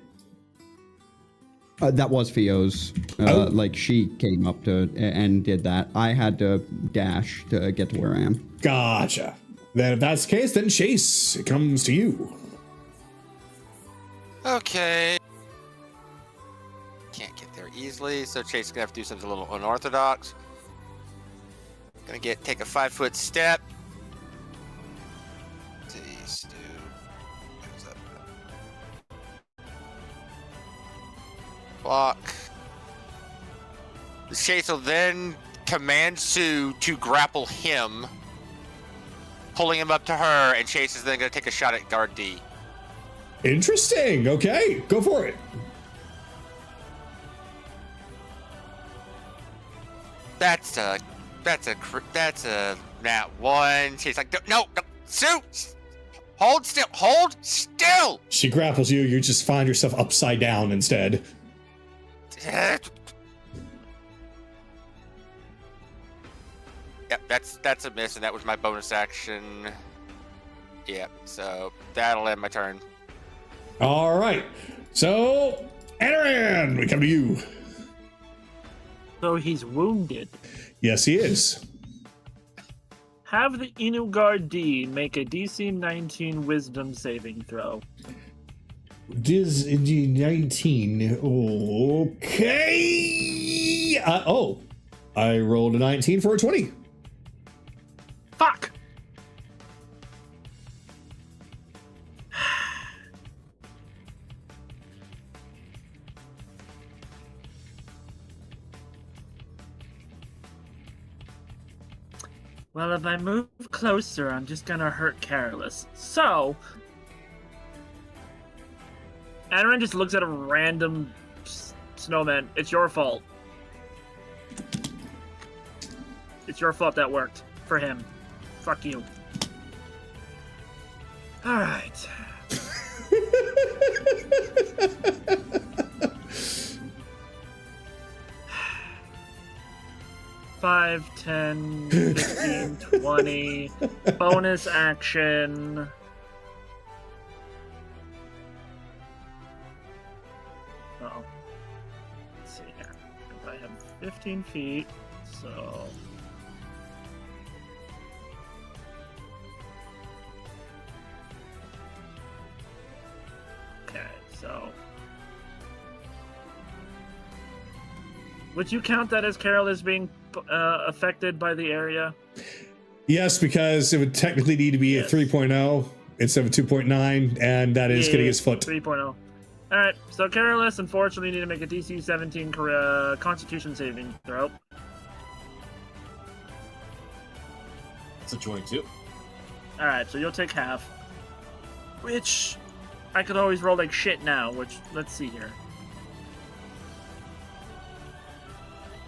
That was Fio's. Like she came up to and did that. I had to dash to get to where I am. Gotcha. Then if that's the case, then Chase, it comes to you. Okay. Can't get there easily, so Chase is gonna have to do something a little unorthodox. Gonna take a 5-foot step. Let's see, Stu. Goes up. Block. Chase will then command Sue to grapple him, pulling him up to her, and Chase is then gonna take a shot at guard D. Interesting. Okay, go for it. That's a nat 1. She's like, no, Sue, hold still. She grapples you. You just find yourself upside down instead. Yep, that's a miss, and that was my bonus action. Yep, so that'll end my turn. All right. So, Anaran, we come to you. So he's wounded. Yes, he is. Have the Inugar D make a DC 19 Wisdom saving throw. DC 19. Okay. I rolled a 19 for a 20. Fuck! Well, if I move closer, I'm just gonna hurt Careless. So, Anaran just looks at a random snowman. It's your fault. It's your fault that worked for him. Fuck you. All right. Five, 10, 15, 20. Bonus action. Oh. Let's see here. If I have 15 feet, so. Would you count that as Carol is being affected by the area? Yes, because it would technically need to be a 3.0 instead of a 2.9, and that is getting his foot. 3.0. Alright, so Carolus, unfortunately, need to make a DC 17 Constitution saving throw. It's a 22. Alright, so you'll take half. Which, I could always roll like shit now, which, let's see here.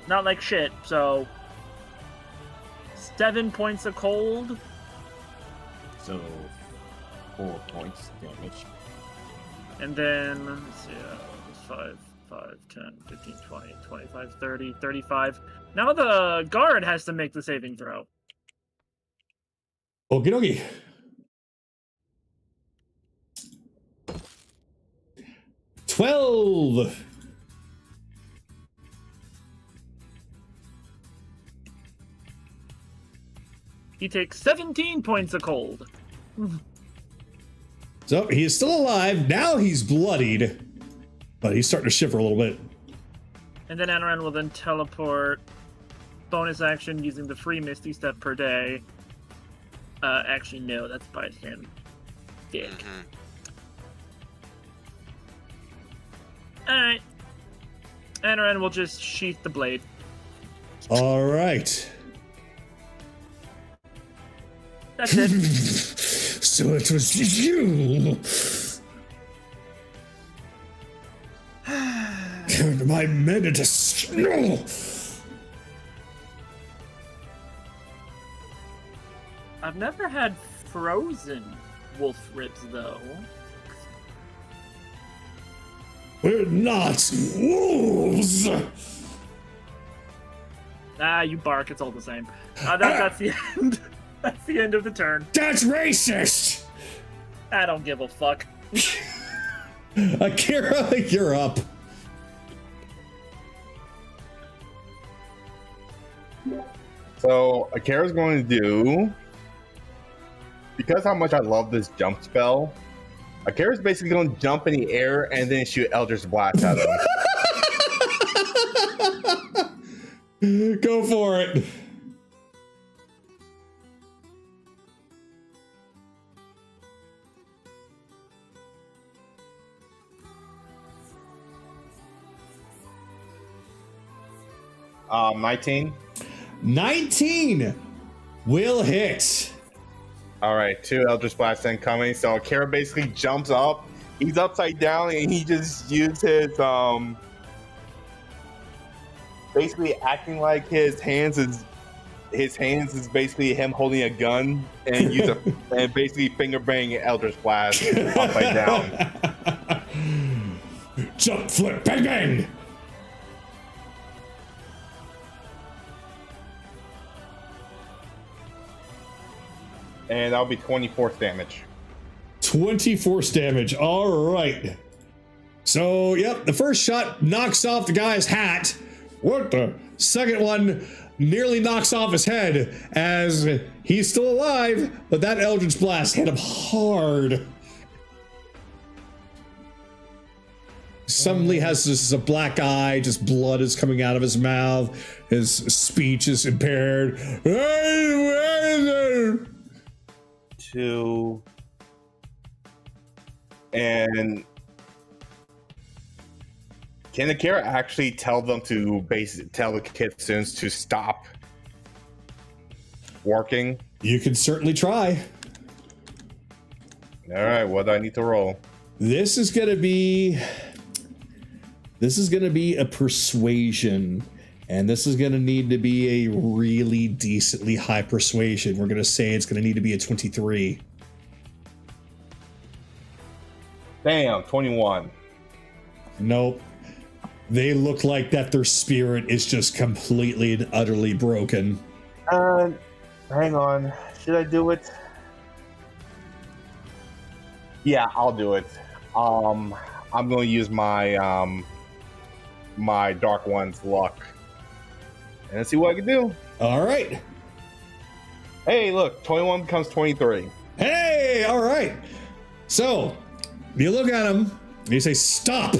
Not like shit, so 7 points of cold. So 4 points damage. And then, let's see, 5, 10, 15, 20, 25, 30, 35. Now the guard has to make the saving throw. Okie dokie. $12. He takes 17 points of cold. So he is still alive. Now he's bloodied, but he's starting to shiver a little bit. And then Anaran will then teleport. Bonus action using the free Misty Step per day. Actually, no, that's by him. Dick. Alright. Anaran will just sheath the blade. All right. That's it. So it was you. Turned my men into snow. I've never had frozen wolf ribs, though. We're not wolves. Ah, you bark, it's all the same. That's the end. That's the end of the turn. That's racist. I don't give a fuck. Akira, you're up. So Akira's going to do, because how much I love this jump spell, Akira's basically going to jump in the air and then shoot Eldritch Blast at him. Go for it. Um, 19. 19 will hit. All right, 2 Eldritch Blasts incoming. So Akira basically jumps up. He's upside down and he just uses his basically acting like his hands is basically him holding a gun and and basically finger banging Eldritch Blast upside down. Jump, flip, bang, bang. And that'll be 24 damage. 24 damage. All right. So, yep, the first shot knocks off the guy's hat. What the? Second one nearly knocks off his head as he's still alive, but that Eldritch Blast hit him hard. Suddenly has this a black eye, just blood is coming out of his mouth. His speech is impaired. 2 and can Akira actually tell them to tell the kitsunes to stop working? You can certainly try. All right, what do I need to roll? This is gonna be a persuasion, and this is gonna need to be a really decently high persuasion. We're gonna say it's gonna need to be a 23. Damn, 21. Nope. They look like that their spirit is just completely and utterly broken. Hang on. Should I do it? Yeah, I'll do it. I'm going to use my my Dark One's luck. And let's see what I can do. All right. Hey, look, 21 becomes 23. Hey, all right. So, you look at him, and you say, stop.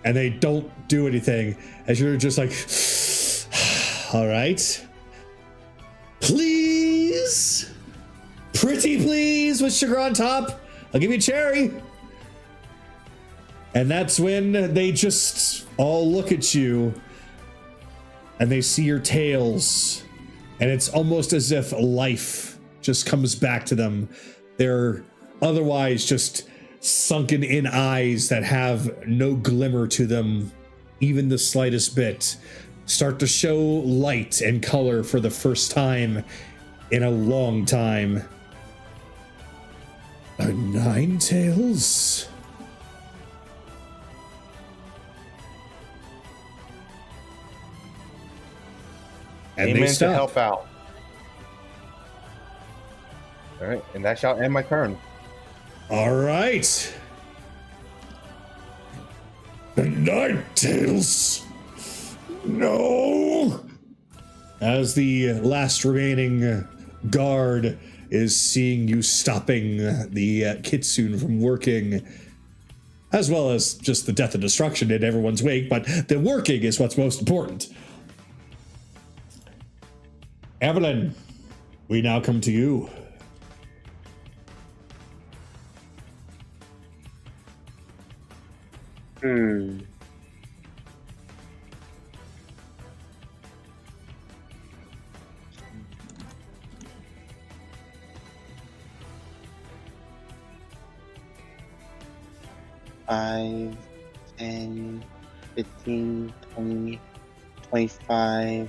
and they don't do anything as you're just like, all right, please, pretty please, with sugar on top, I'll give you a cherry. And that's when they just all look at you and they see your tails, and it's almost as if life just comes back to them. They're otherwise just sunken in eyes that have no glimmer to them, even the slightest bit, start to show light and color for the first time in a long time. Nine tails? And Came they in to stop. help out. All right, and that shall end my turn. All right. The Nine Tails. No. As the last remaining guard is seeing you stopping the kitsune from working, as well as just the death and destruction in everyone's wake, but the working is what's most important. Evelyn, we now come to you. Five, 10, 15, 20, 25.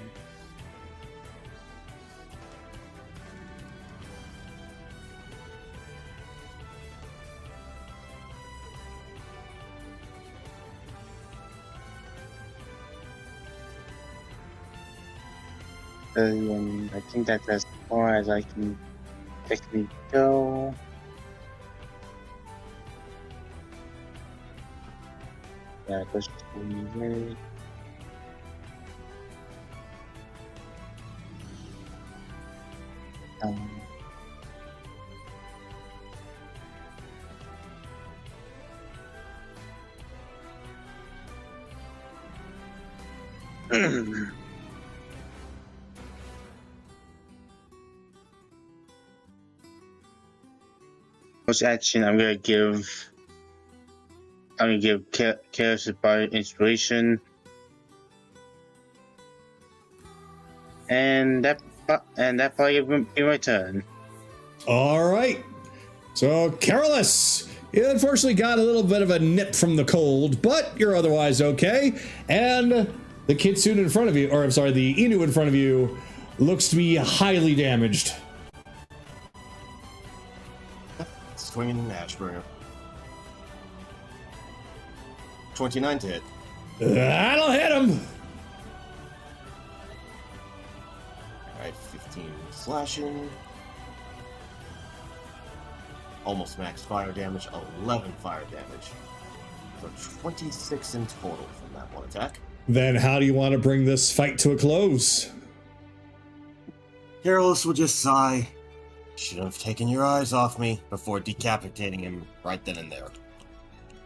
I think that's as far as I can technically go. Yeah, it goes to here. Most action I'm gonna give Chaos by inspiration, and that probably will be my turn. All right. So, Carolus, you unfortunately got a little bit of a nip from the cold, but you're otherwise okay. And the kitsune in front of you, or I'm sorry, the Inu in front of you, looks to be highly damaged. Swinging an Ashburner. 29 to hit. That'll hit him. Alright, 15 slashing. Almost max fire damage, 11 fire damage. So 26 in total from that one attack. Then how do you want to bring this fight to a close? Carolus will just sigh. Should have taken your eyes off me before decapitating him right then and there.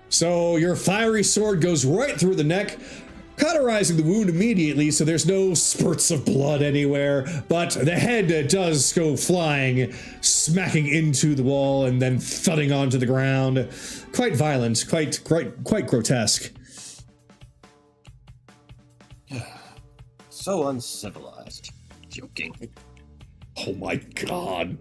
So your fiery sword goes right through the neck, cauterizing the wound immediately, so there's no spurts of blood anywhere, but the head does go flying, smacking into the wall and then thudding onto the ground. Quite violent, quite grotesque. So uncivilized. Joking. Oh my god.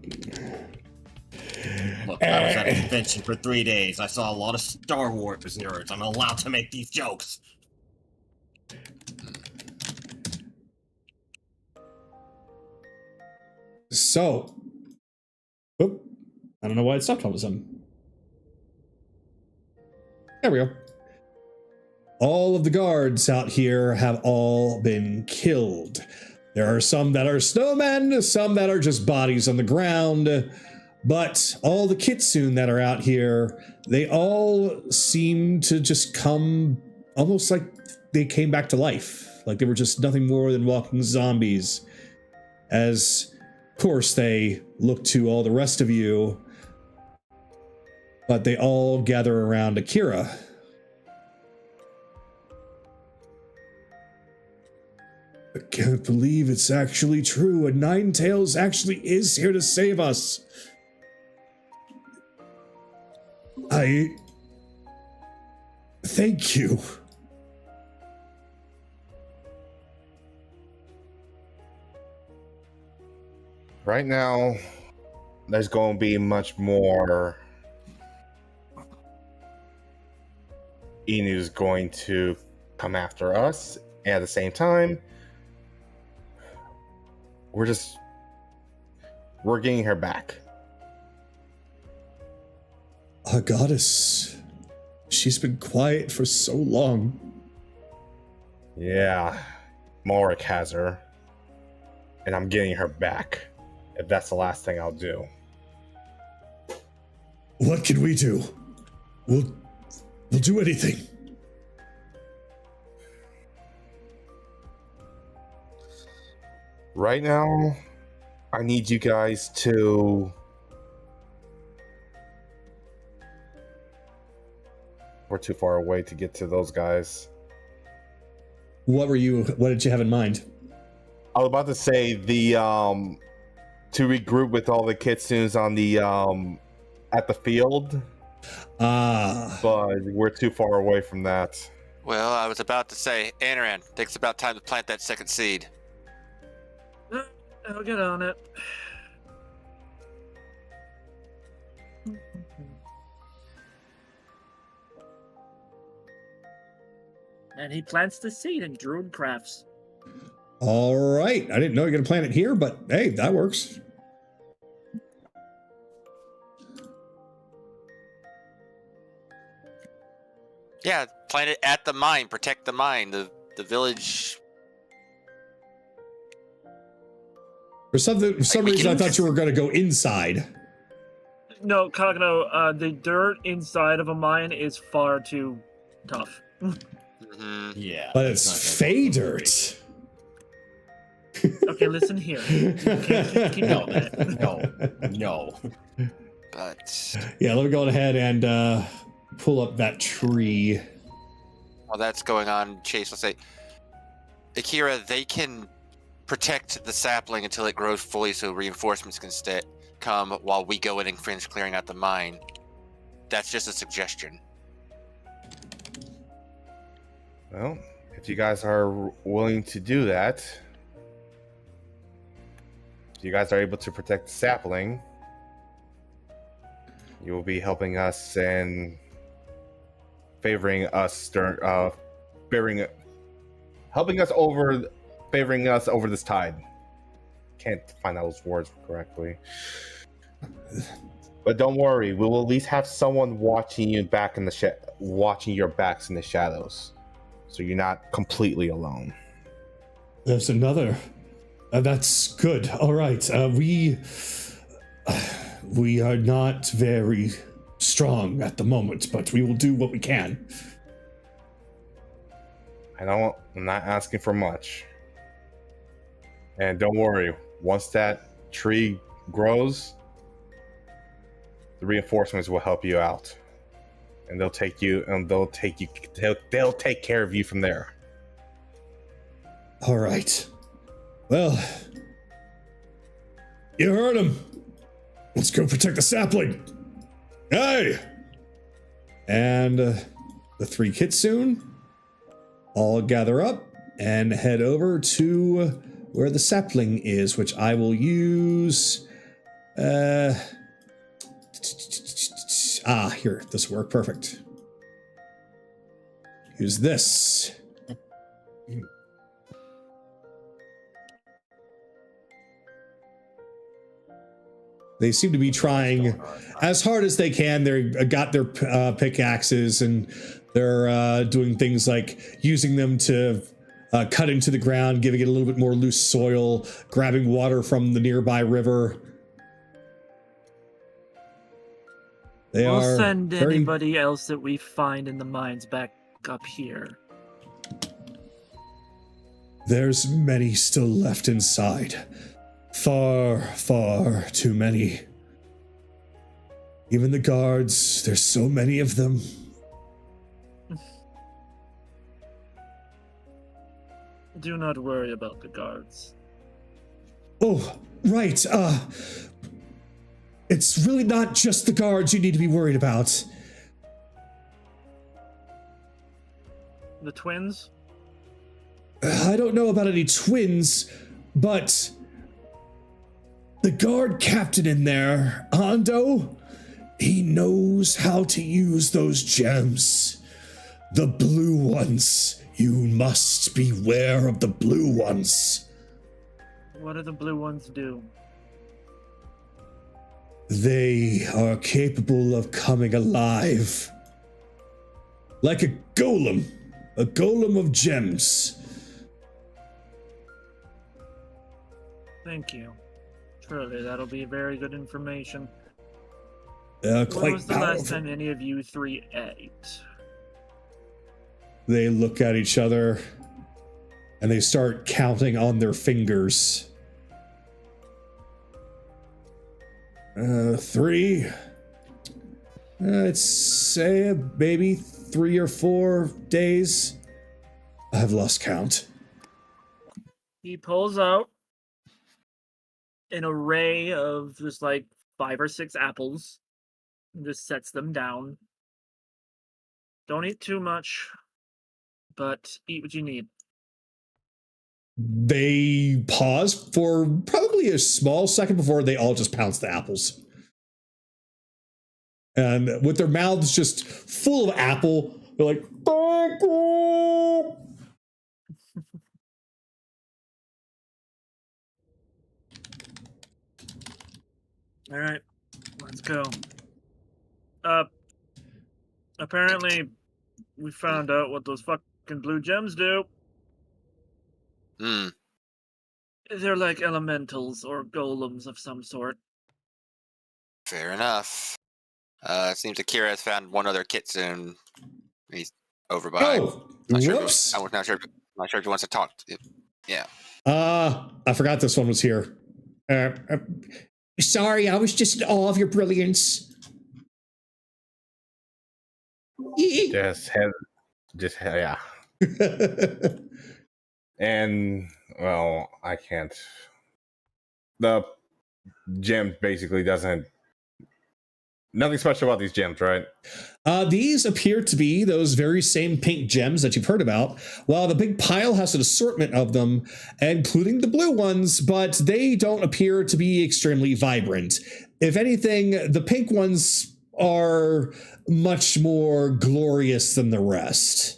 Look, I was at a convention for 3 days. I saw a lot of Star Wars nerds. I'm allowed to make these jokes. So, oop, I don't know why it stopped all of a sudden. There we go. All of the guards out here have all been killed. There are some that are snowmen, some that are just bodies on the ground, but all the kitsune that are out here, they all seem to just come almost like they came back to life, like they were just nothing more than walking zombies. As, of course, they look to all the rest of you, but they all gather around Akira. I can't believe it's actually true, and Ninetails actually is here to save us. I thank you. Right now, there's going to be much more. Inu's going to come after us, and at the same time, we're getting her back. Our goddess. She's been quiet for so long. Yeah, Morik has her, and I'm getting her back. If that's the last thing I'll do. What can we do? We'll do anything. Right now, I need you guys to... We're too far away to get to those guys. What did you have in mind? I was about to say to regroup with all the kitsunes on the at the field. But we're too far away from that. Well, I was about to say, Anaran, thinks it's about time to plant that second seed. I'll get on it. And he plants the seed in Druid Crafts. All right. I didn't know you were going to plant it here, but hey, that works. Yeah, plant it at the mine. Protect the mine. The village. For some reason, I thought you were going to go inside. No, Kagato, the dirt inside of a mine is far too tough. Mm-hmm. Yeah. But it's Fey dirt. Okay, listen here. You can't keep No, doing that. no. But Yeah, let me go ahead and pull up that tree. while that's going on, Chase will say, Akira, they can protect the sapling until it grows fully so reinforcements can come while we go in and finish clearing out the mine. That's just a suggestion. Well, if you guys are willing to do that, if you guys are able to protect the sapling, you will be helping us and favoring us over this tide. Can't find those words correctly. But don't worry, we will at least have someone watching you back in the watching your backs in the shadows, so you're not completely alone. There's another. That's good. All right. We are not very strong at the moment, but we will do what we can. I'm not asking for much. And don't worry, once that tree grows, the reinforcements will help you out. And they'll take care of you from there. All right. Well, you heard him. Let's go protect the sapling. Hey! And the three kitsune all gather up and head over to where the sapling is, which I will use. Here, this will work perfect. Use this. They seem to be trying as hard as they can. They've got their pickaxes and they're doing things like using them to cut into the ground, giving it a little bit more loose soil, grabbing water from the nearby river. We'll send anybody else that we find in the mines back up here. There's many still left inside. Far, far too many. Even the guards, there's so many of them. Do not worry about the guards. Oh, right. It's really not just the guards you need to be worried about. The twins? I don't know about any twins, but the guard captain in there, Hondo, he knows how to use those gems. The blue ones. You must beware of the blue ones. What do the blue ones do? They are capable of coming alive. Like a golem of gems. Thank you. Truly, that'll be very good information. Quite When was the last powerful. time any of you three ate? They look at each other and they start counting on their fingers. 3. I'd say maybe 3 or 4 days. I've lost count. He pulls out an array of just like 5 or 6 apples and just sets them down. Don't eat too much, but eat what you need. They pause for probably a small second before they all just pounce the apples. And with their mouths just full of apple, they're like, "Thank you." All right, let's go. Apparently, we found out what those fucking blue gems do. They're like elementals or golems of some sort. Fair enough. Seems Akira has found one other kitsune. He's over by. Oh, Not sure whoops. I'm not sure if he wants to talk. Yeah. I forgot this one was here. Sorry, I was just in awe of your brilliance. Yeah. And well, I can't. The gem basically doesn't. Nothing special about these gems, right? These appear to be those very same pink gems that you've heard about, while the big pile has an assortment of them, including the blue ones, but they don't appear to be extremely vibrant. If anything, the pink ones are much more glorious than the rest.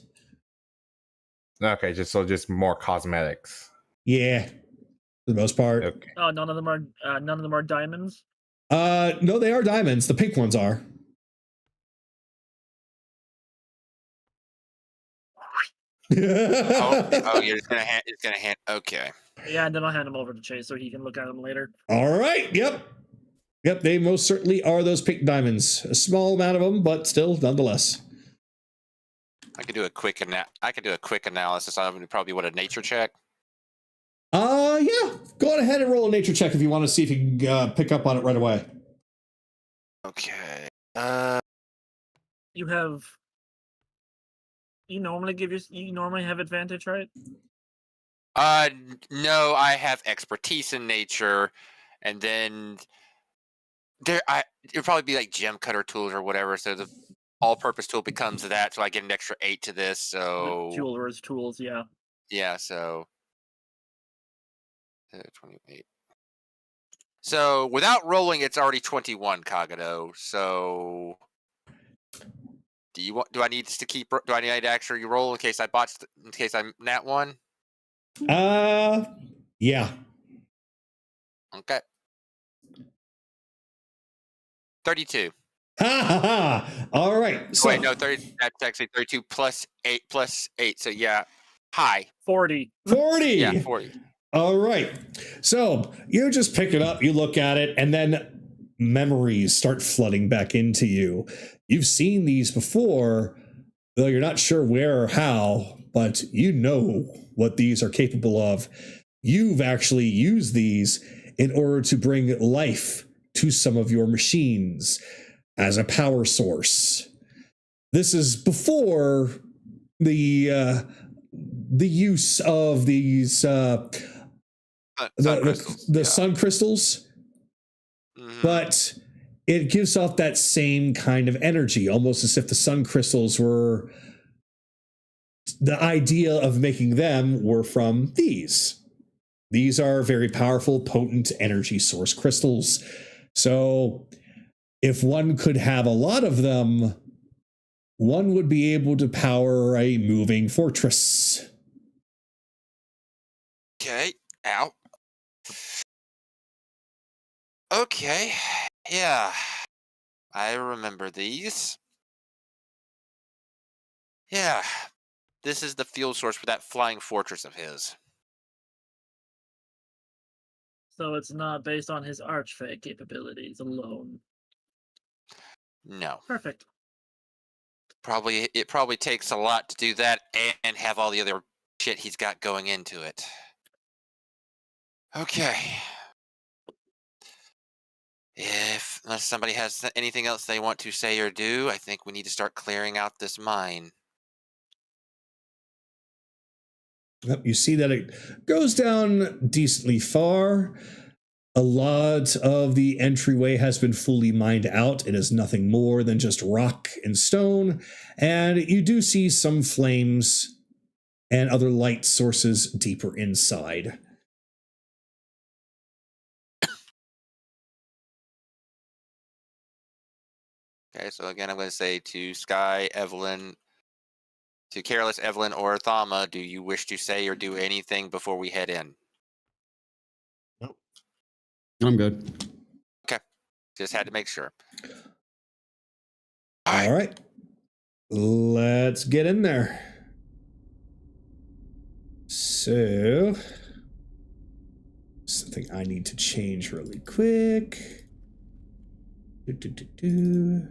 Okay, just more cosmetics. Yeah, for the most part. Okay. Oh, none of them are diamonds. No, they are diamonds. The pink ones are. You're just gonna hand. Okay. Yeah, and then I'll hand them over to Chase so he can look at them later. All right. Yep. They most certainly are those pink diamonds. A small amount of them, but still, nonetheless. I could do a quick analysis on probably what a nature check. Yeah. Go ahead and roll a nature check if you want to see if you can pick up on it right away. Okay. You normally have advantage, right? No, I have expertise in nature, and then it'd probably be like gem cutter tools or whatever. So the all-purpose tool becomes that, so I get an extra 8 to this. So The jeweler's tools, yeah. Yeah, so 28. So without rolling, it's already 21, Kagato. So do I need to actually roll in case I botched, in case I'm nat one? Yeah. Okay. 32. Ha ha ha. All right. So, Wait, no, 30. That's actually 32 plus 8. So yeah, high 40. 40. Yeah, 40. All right. So you just pick it up, you look at it, and then memories start flooding back into you. You've seen these before, though you're not sure where or how, but you know what these are capable of. You've actually used these in order to bring life to some of your machines as a power source. This is before the the use of these Sun crystals, the yeah. sun crystals, Mhm. but it gives off that same kind of energy, almost as if the sun crystals were the idea of making them were from these. These are very powerful, potent energy source crystals. So if one could have a lot of them, one would be able to power a moving fortress. Okay. Ow. Okay. Yeah. I remember these. Yeah. This is the fuel source for that flying fortress of his. So it's not based on his archfey capabilities alone. No. Perfect. It probably takes a lot to do that and have all the other shit he's got going into it. Okay. Unless somebody has anything else they want to say or do, I think we need to start clearing out this mine. Yep, you see that it goes down decently far. A lot of the entryway has been fully mined out. It is nothing more than just rock and stone. And you do see some flames and other light sources deeper inside. Okay, so again, I'm going to say to Sky, Evelyn, to Careless, Evelyn, or Thama, do you wish to say or do anything before we head in? I'm good. Okay, just had to make sure. All right. Let's get in there. So, something I need to change really quick. Do.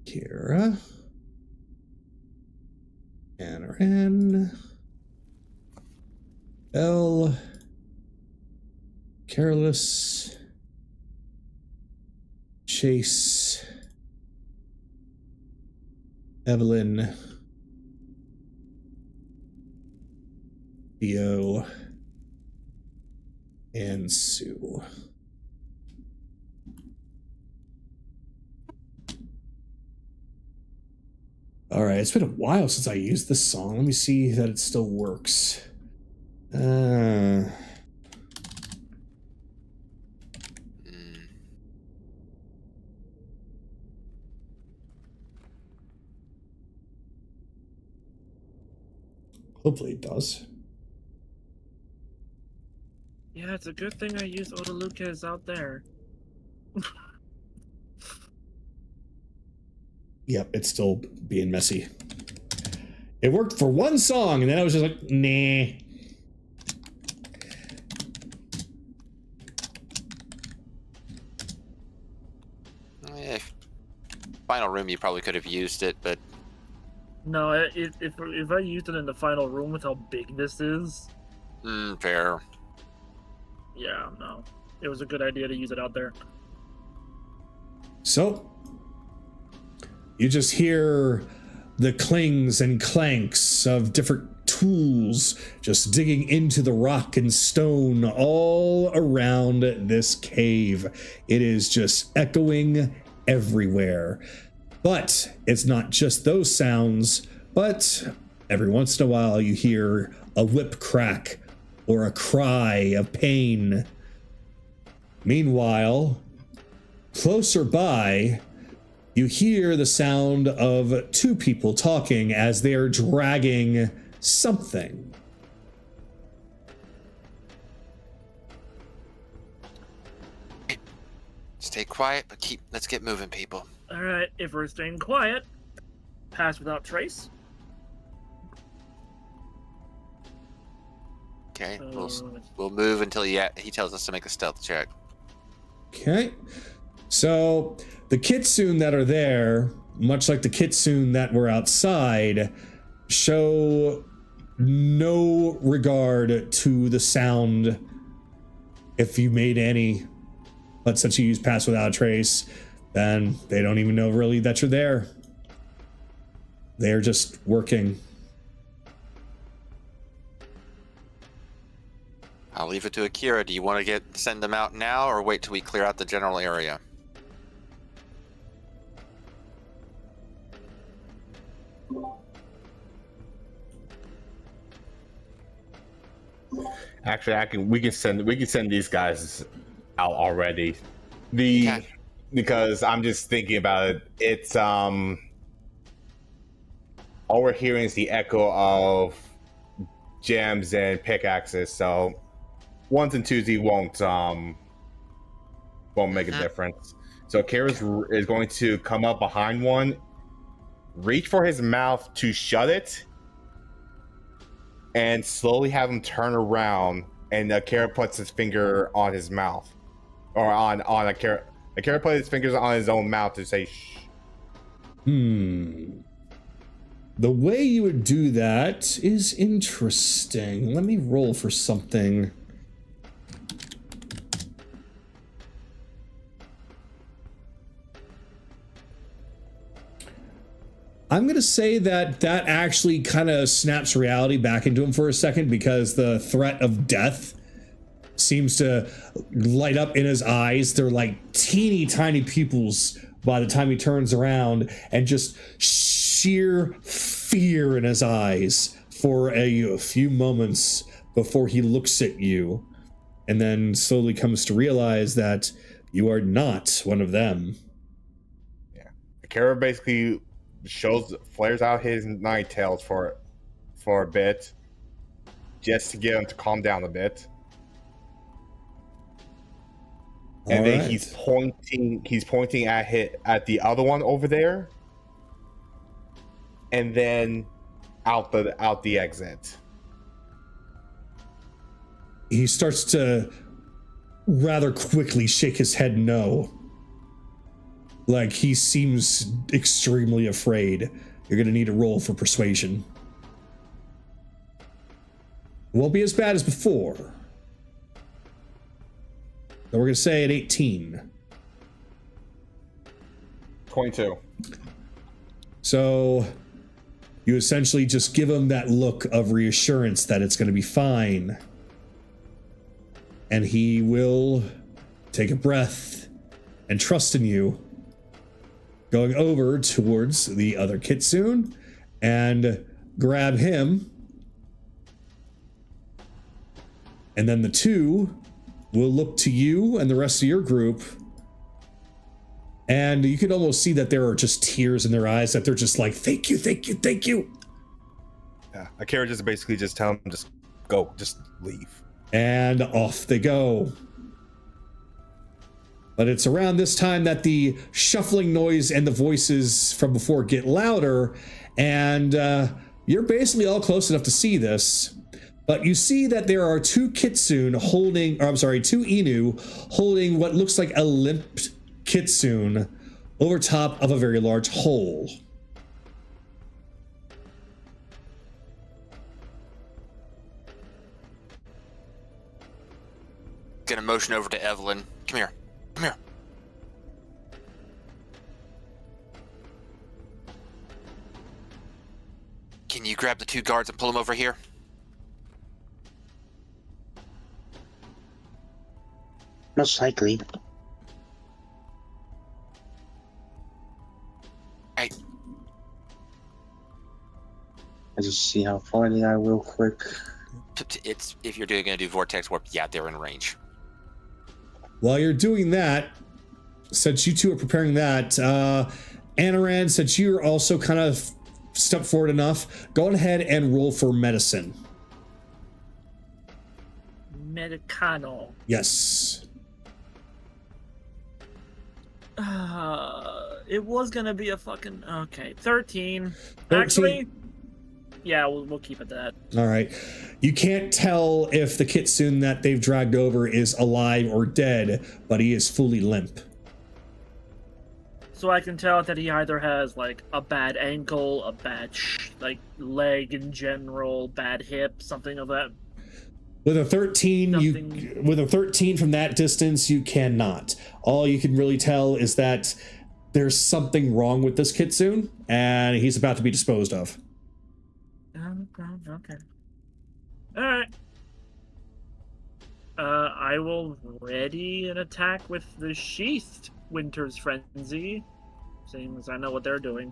Kira. Anaran. L. Careless. Chase. Evelyn. Theo. And Sue. All right, it's been a while since I used this song. Let me see that it still works. Hopefully it does. Yeah, it's a good thing I used Odalucas out there. Yep, it's still being messy. It worked for one song, and then I was just like, nah. Final room, you probably could have used it, but No, if I used it in the final room with how big this is, fair. yeah, no. It was a good idea to use it out there. So, you just hear the clings and clanks of different tools just digging into the rock and stone all around this cave. It is just echoing everywhere. But it's not just those sounds, but every once in a while you hear a whip crack or a cry of pain. Meanwhile, closer by, you hear the sound of two people talking as they are dragging something. Stay quiet, but let's get moving, people. Alright, if we're staying quiet, pass without trace. Okay, we'll move until he tells us to make a stealth check. Okay. So the kitsune that are there, much like the kitsune that were outside, show no regard to the sound if you made any. But since you use Pass Without a Trace, then they don't even know really that you're there. They're just working. I'll leave it to Akira. Do you want to send them out now or wait till we clear out the general area? Actually, we can send these guys out already. Because I'm just thinking about it. It's all we're hearing is the echo of gems and pickaxes. So ones and twos won't make a difference. So Kira's is going to come up behind one, reach for his mouth to shut it, and slowly have him turn around. And Akira puts his finger on his mouth, or on Akira. Akira put his fingers on his own mouth to say shh. The way you would do that is interesting. Let me roll for something. I'm going to say that actually kind of snaps reality back into him for a second, because the threat of death seems to light up in his eyes. They're like teeny tiny pupils by the time he turns around, and just sheer fear in his eyes for a few moments before he looks at you, and then slowly comes to realize that you are not one of them. Yeah, Akira basically flares out his night tails for a bit, just to get him to calm down a bit. And then he's pointing at the other one over there, and then out the exit. He starts to rather quickly shake his head no. Like, he seems extremely afraid. You're gonna need a roll for persuasion. It won't be as bad as before. So we're gonna say an 18. 22. So you essentially just give him that look of reassurance that it's gonna be fine. And he will take a breath and trust in you, going over towards the other kitsune and grab him. And then the two will look to you and the rest of your group, and you can almost see that there are just tears in their eyes, that they're just like, thank you, thank you, thank you. Yeah, Akira just basically just tell him, just go, just leave. And off they go. But it's around this time that the shuffling noise and the voices from before get louder, and you're basically all close enough to see this. But you see that there are two kitsune holding, or I'm sorry, two Inu holding what looks like a limp kitsune over top of a very large hole. Gonna motion over to Evelyn. Come here. Come here. Can you grab the two guards and pull them over here? Most likely. Hey. I just see how far they are real quick. It's if you're gonna do vortex warp, yeah, they're in range. While you're doing that, since you two are preparing that, Anaran, since you're also kind of stepped forward enough, go ahead and roll for medicine. Medicano. Yes. It was gonna be a fucking 13. 13. Actually, Yeah, we'll keep it that. All right. You can't tell if the kitsune that they've dragged over is alive or dead, but he is fully limp. So I can tell that he either has like a bad ankle, a bad leg in general, bad hip, something of that. With a 13, with a 13 from that distance, you cannot. All you can really tell is that there's something wrong with this kitsune, and he's about to be disposed of. Okay. All right. I will ready an attack with the sheathed Winter's Frenzy, seeing as I know what they're doing.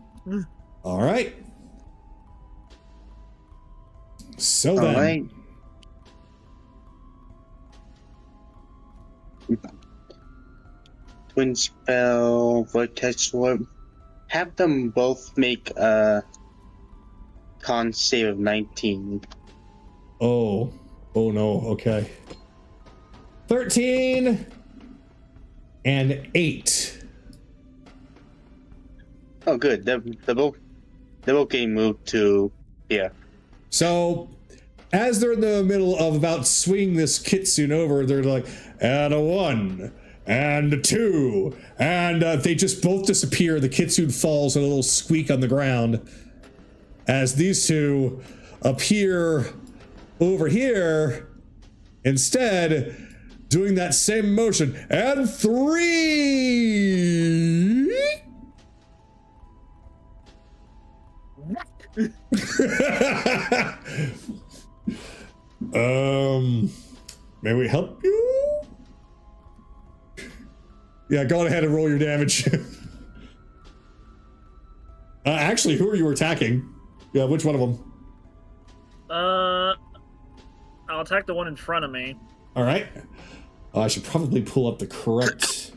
All right. So All then. right. Twin spell, vortex warp. Have them both make a con save of 19. Oh no. Okay. 13 and 8. Oh, good. They're both getting moved to here. So, as they're in the middle of about swinging this kitsune over, they're like, and a 1, and a 2, and they just both disappear. The kitsune falls with a little squeak on the ground as these two appear over here, instead doing that same motion. And 3. May we help you? Yeah, go ahead and roll your damage. Actually, who are you attacking? Yeah, which one of them? I'll attack the one in front of me. All right. I should probably pull up the correct.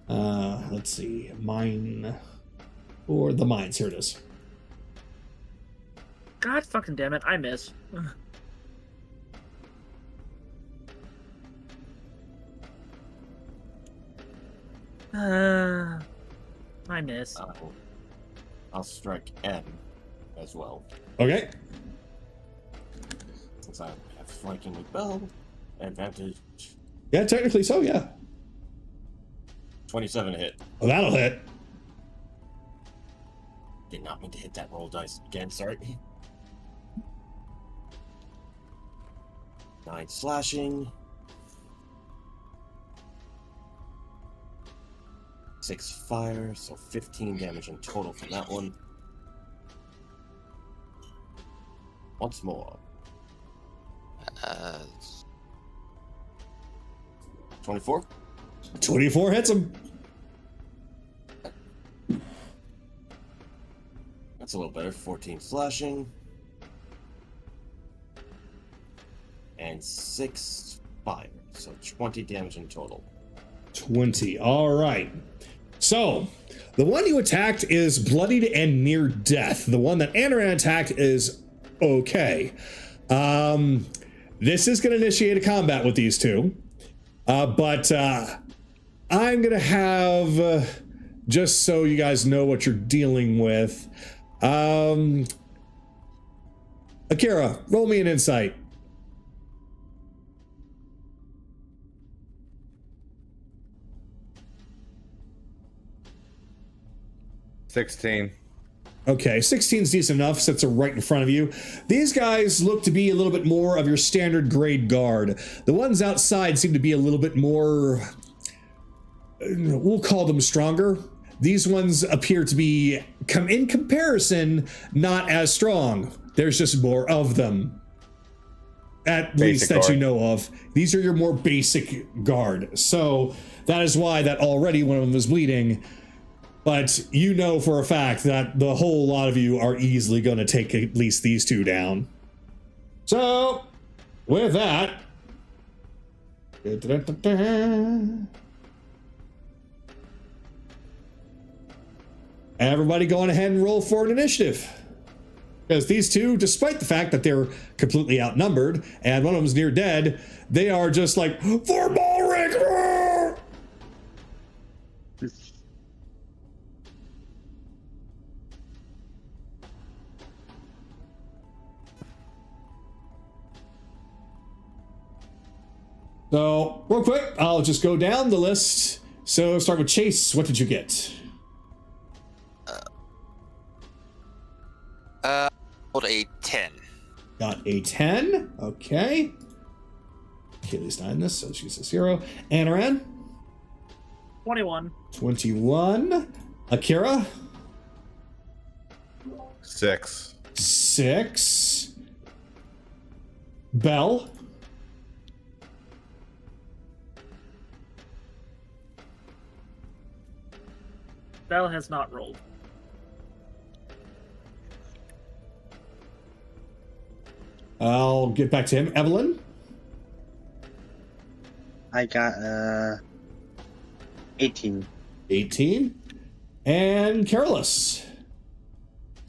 Let's see, mine or the mines. Here it is. God fucking damn it! I miss. I miss. I'll strike M as well. Okay. Since I have flanking with bow, advantage. Yeah, technically so. Yeah. 27 hit. Well, that'll hit. Did not mean to hit that roll dice again. Sorry. 9 slashing. 6 fire, so 15 damage in total from that one. Once more. 24? 24 hits him. That's a little better. 14 slashing. And 6 fire, so 20 damage in total. 20. All right. So, the one you attacked is bloodied and near death. The one that Anaran attacked is okay. This is going to initiate a combat with these two. But I'm going to have, just so you guys know what you're dealing with, Akira, roll me an insight. Okay, 16's decent enough since they're right in front of you. These guys look to be a little bit more of your standard grade guard. The ones outside seem to be a little bit more, we'll call them stronger. These ones appear to be, in comparison, not as strong. There's just more of them. At least that you know of. These are your more basic guard. So that is why that already one of them was bleeding. But you know for a fact that the whole lot of you are easily going to take at least these two down. So, with that... Everybody going ahead and roll for an initiative. Because these two, despite the fact that they're completely outnumbered, and one of them's near dead, they are just like, for Balric! So, real quick, I'll just go down the list. So, start with Chase. What did you get? Hold a 10. Got a 10. Okay. Kaylee's not in this, so she's a 0. Anaran? 21. 21. Akira? 6. 6. Bell? Bell has not rolled. I'll get back to him. Evelyn? I got 18. 18. And Carolus?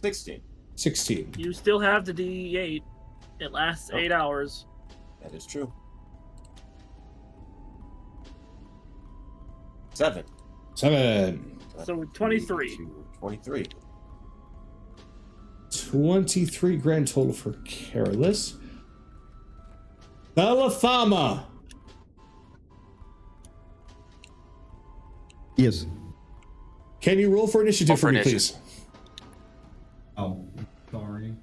16. 16. You still have the D8. It lasts 8 hours. That is true. 7. 7. So 23. 23. 23 grand total for Carolus. Belathama. Yes. Can you roll for initiative Roll for for me, initiative. please? Oh, sorry.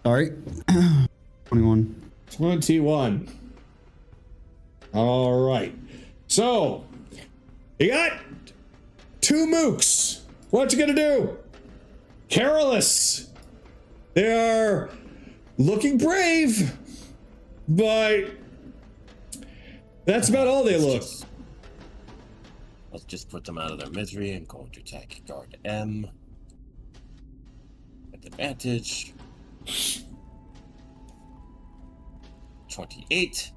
Sorry. 21. 21. All right. So, you got 2 mooks. What you gonna do? Carolus. They are looking brave, but that's about all they look. Let's just put them out of their misery. I'm going to attack guard M. With advantage. 28.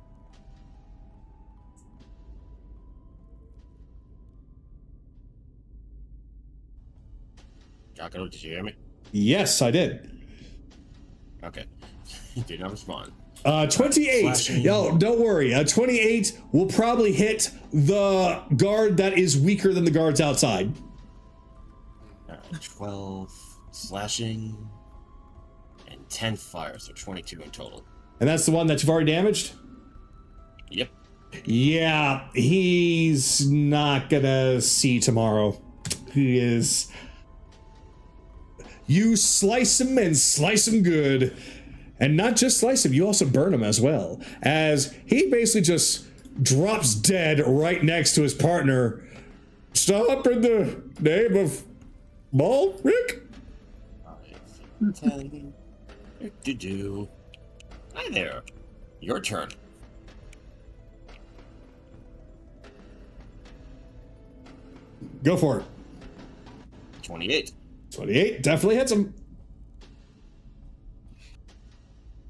Kagato, did you hear me? Yes, I did. Okay. You did not respond. 28. Slashing. Yo, don't worry. 28 will probably hit the guard that is weaker than the guards outside. Alright, 12 slashing and 10 fire, so 22 in total. And that's the one that you've already damaged? Yep. Yeah, he's not gonna see tomorrow. He is. You slice him and slice him good. And not just slice him, you also burn him as well. As he basically just drops dead right next to his partner. Stop in the name of Ball, Rick? 5, 10. Do-do. Hi there. Your turn. Go for it. 28. 28 definitely hits him.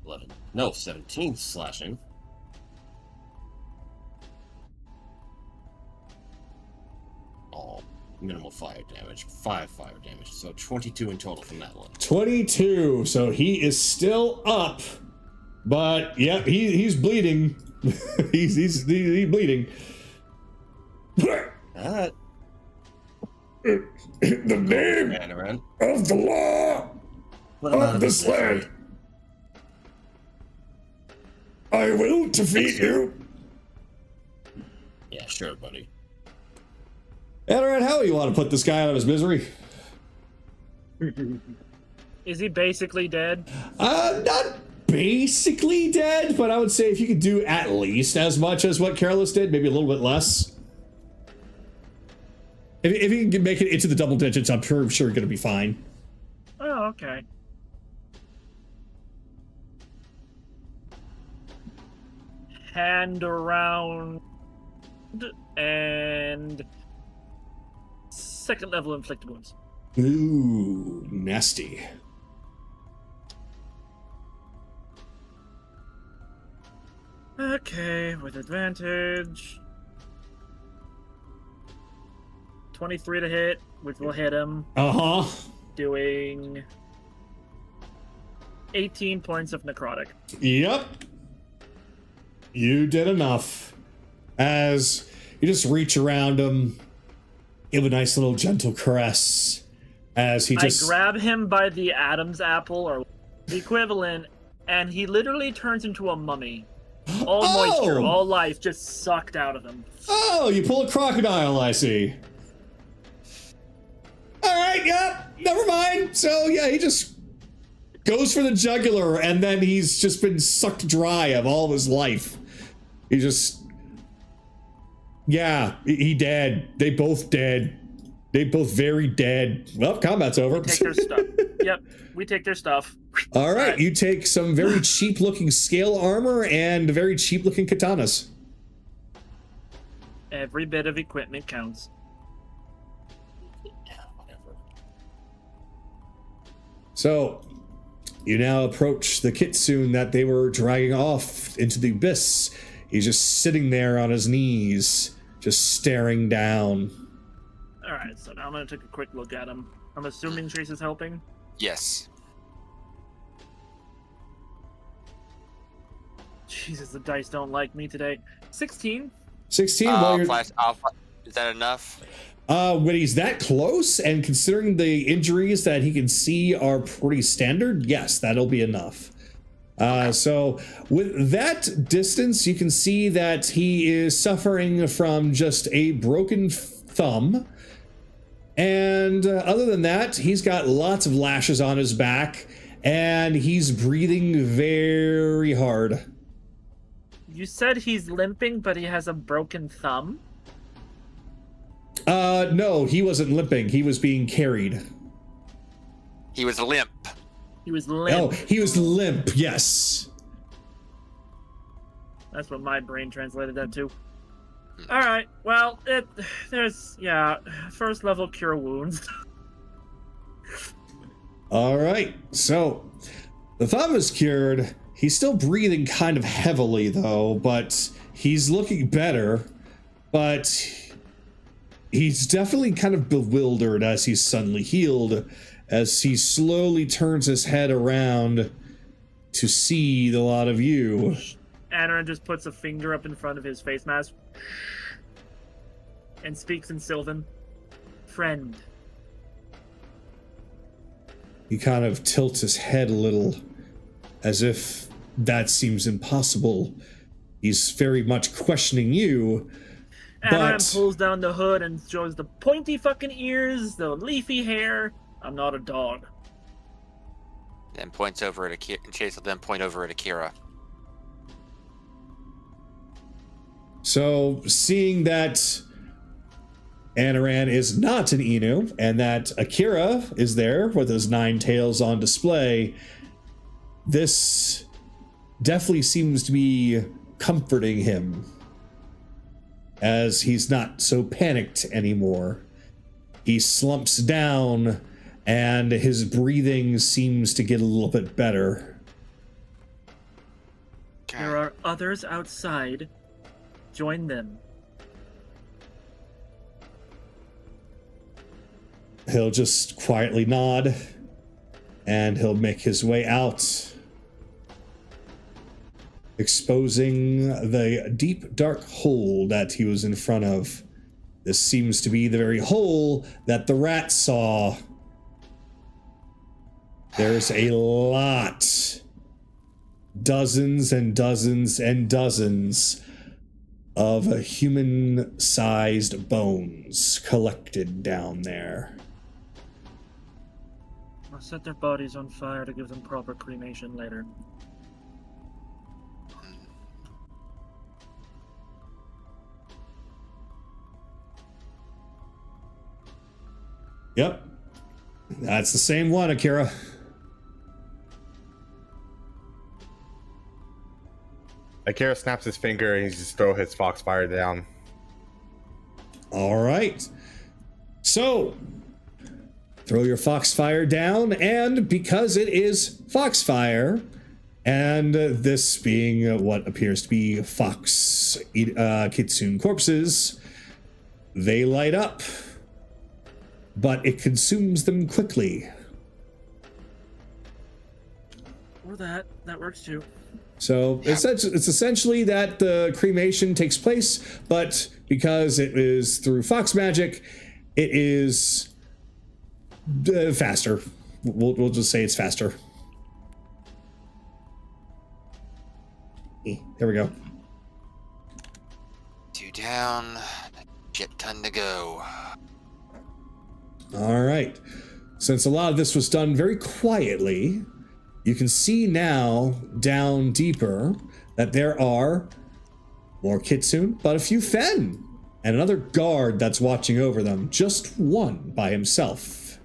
11. No, 17 slashing. Oh, minimal fire damage. 5 fire damage. So 22 in total from that one. 22. So he is still up. But yep, he's bleeding. he's bleeding. Alright. In the name Anaran. of the law Put him out of of this his misery. land, I will defeat you. Yeah, sure, buddy. Anaran, how do you want to put this guy out of his misery? Is he basically dead? Not basically dead, but I would say if you could do at least as much as what Careless did, maybe a little bit less. If you can make it into the double digits, I'm sure you're going to be fine. Oh, okay. Hand around and second level inflict wounds. Ooh, nasty. Okay, with advantage. 23 to hit, which will hit him, Uh-huh. doing 18 points of necrotic. Yep. You did enough. As you just reach around him, give a nice little gentle caress. As he just... I grab him by the Adam's apple, or the equivalent, and he literally turns into a mummy. All moisture, all life just sucked out of him. Oh, you pull a crocodile, I see. All right, yeah, never mind. So, yeah, he just goes for the jugular, and then he's just been sucked dry of all of his life. He just... Yeah, he dead. They both dead. They both very dead. Well, combat's over. We take their stuff. Yep, we take their stuff. All right, you take some very cheap-looking scale armor and very cheap-looking katanas. Every bit of equipment counts. Yeah, whatever. So, you now approach the kitsune that they were dragging off into the abyss. He's just sitting there on his knees, just staring down. Alright, so now I'm gonna take a quick look at him. I'm assuming Trace is helping? Yes. Jesus, the dice don't like me today. 16? 16, while you're... Is that enough? When he's that close, and considering the injuries that he can see are pretty standard, yes, that'll be enough. So with that distance, you can see that he is suffering from just a broken thumb. And other than that, he's got lots of lashes on his back, and he's breathing very hard. You said he's limping, but he has a broken thumb? No, he wasn't limping. He was being carried. He was limp. He was limp. Oh, he was limp, yes. That's what my brain translated that to. Alright, well, there's, yeah, first level cure wounds. Alright, so the thumb is cured. He's still breathing kind of heavily, though, but he's looking better. But he's definitely kind of bewildered as he's suddenly healed, as he slowly turns his head around to see the lot of you. Anaran just puts a finger up in front of his face mask and speaks in Sylvan. Friend. He kind of tilts his head a little, as if that seems impossible. He's very much questioning you. Anaran pulls down the hood and shows the pointy fucking ears, the leafy hair. I'm not a dog. Then points over at Akira. Chase will then point over at Akira. So, seeing that Anaran is not an Inu, and that Akira is there with his 9 tails on display, this definitely seems to be comforting him, as he's not so panicked anymore. He slumps down, and his breathing seems to get a little bit better. There are others outside. Join them. He'll just quietly nod, and he'll make his way out, exposing the deep, dark hole that he was in front of. This seems to be the very hole that the rat saw. There's a lot, dozens and dozens and dozens of human-sized bones collected down there. I'll set their bodies on fire to give them proper cremation later. Yep. That's the same one, Akira. Akira snaps his finger and he just throws his foxfire down. All right. So, throw your foxfire down, and because it is foxfire, and this being what appears to be fox kitsune corpses, they light up, but it consumes them quickly. Or that works too. So it's essentially that the cremation takes place, but because it is through fox magic, it is faster. We'll just say it's faster. There we go. 2 down. Shit ton to go. All right. Since a lot of this was done very quietly, you can see now down deeper that there are more Kitsune, but a few Fen, and another guard that's watching over them. Just one by himself.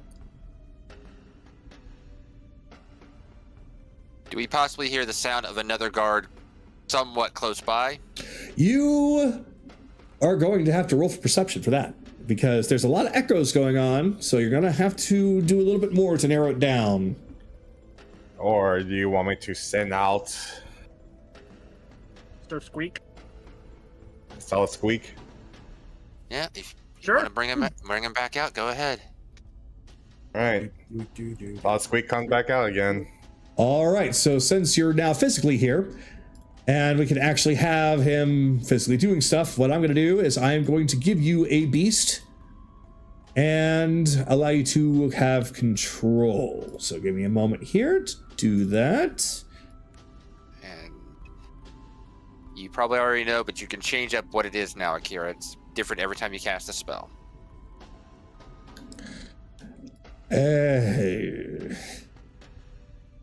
Do we possibly hear the sound of another guard somewhat close by? You are going to have to roll for perception for that, because there's a lot of echoes going on, so you're going to have to do a little bit more to narrow it down. Or do you want me to send out Start squeak. Solid Squeak? Yeah, if you Sure. want to bring him back out, go ahead. Alright. Solid Squeak comes back out again. All right, so since you're now physically here, and we can actually have him physically doing stuff, what I'm going to do is I'm going to give you a beast and allow you to have control. So give me a moment here to do that. And you probably already know, but you can change up what it is now, Akira. It's different every time you cast a spell.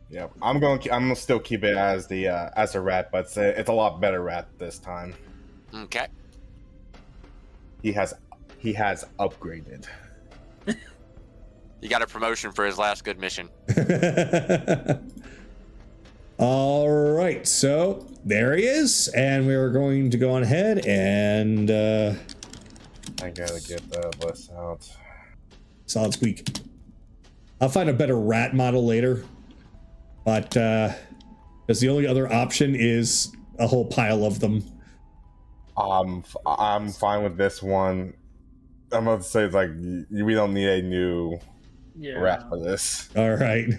Yeah, I'm gonna still keep it as a rat, but it's a lot better rat this time. Okay. He has upgraded. He got a promotion for his last good mission. All right, so there he is, and we're going to go on ahead and I gotta get the list out. Solid Squeak. I'll find a better rat model later, but because the only other option is a whole pile of them. I'm fine with this one. I'm about to say, it's like, we don't need a new rat for this. All right.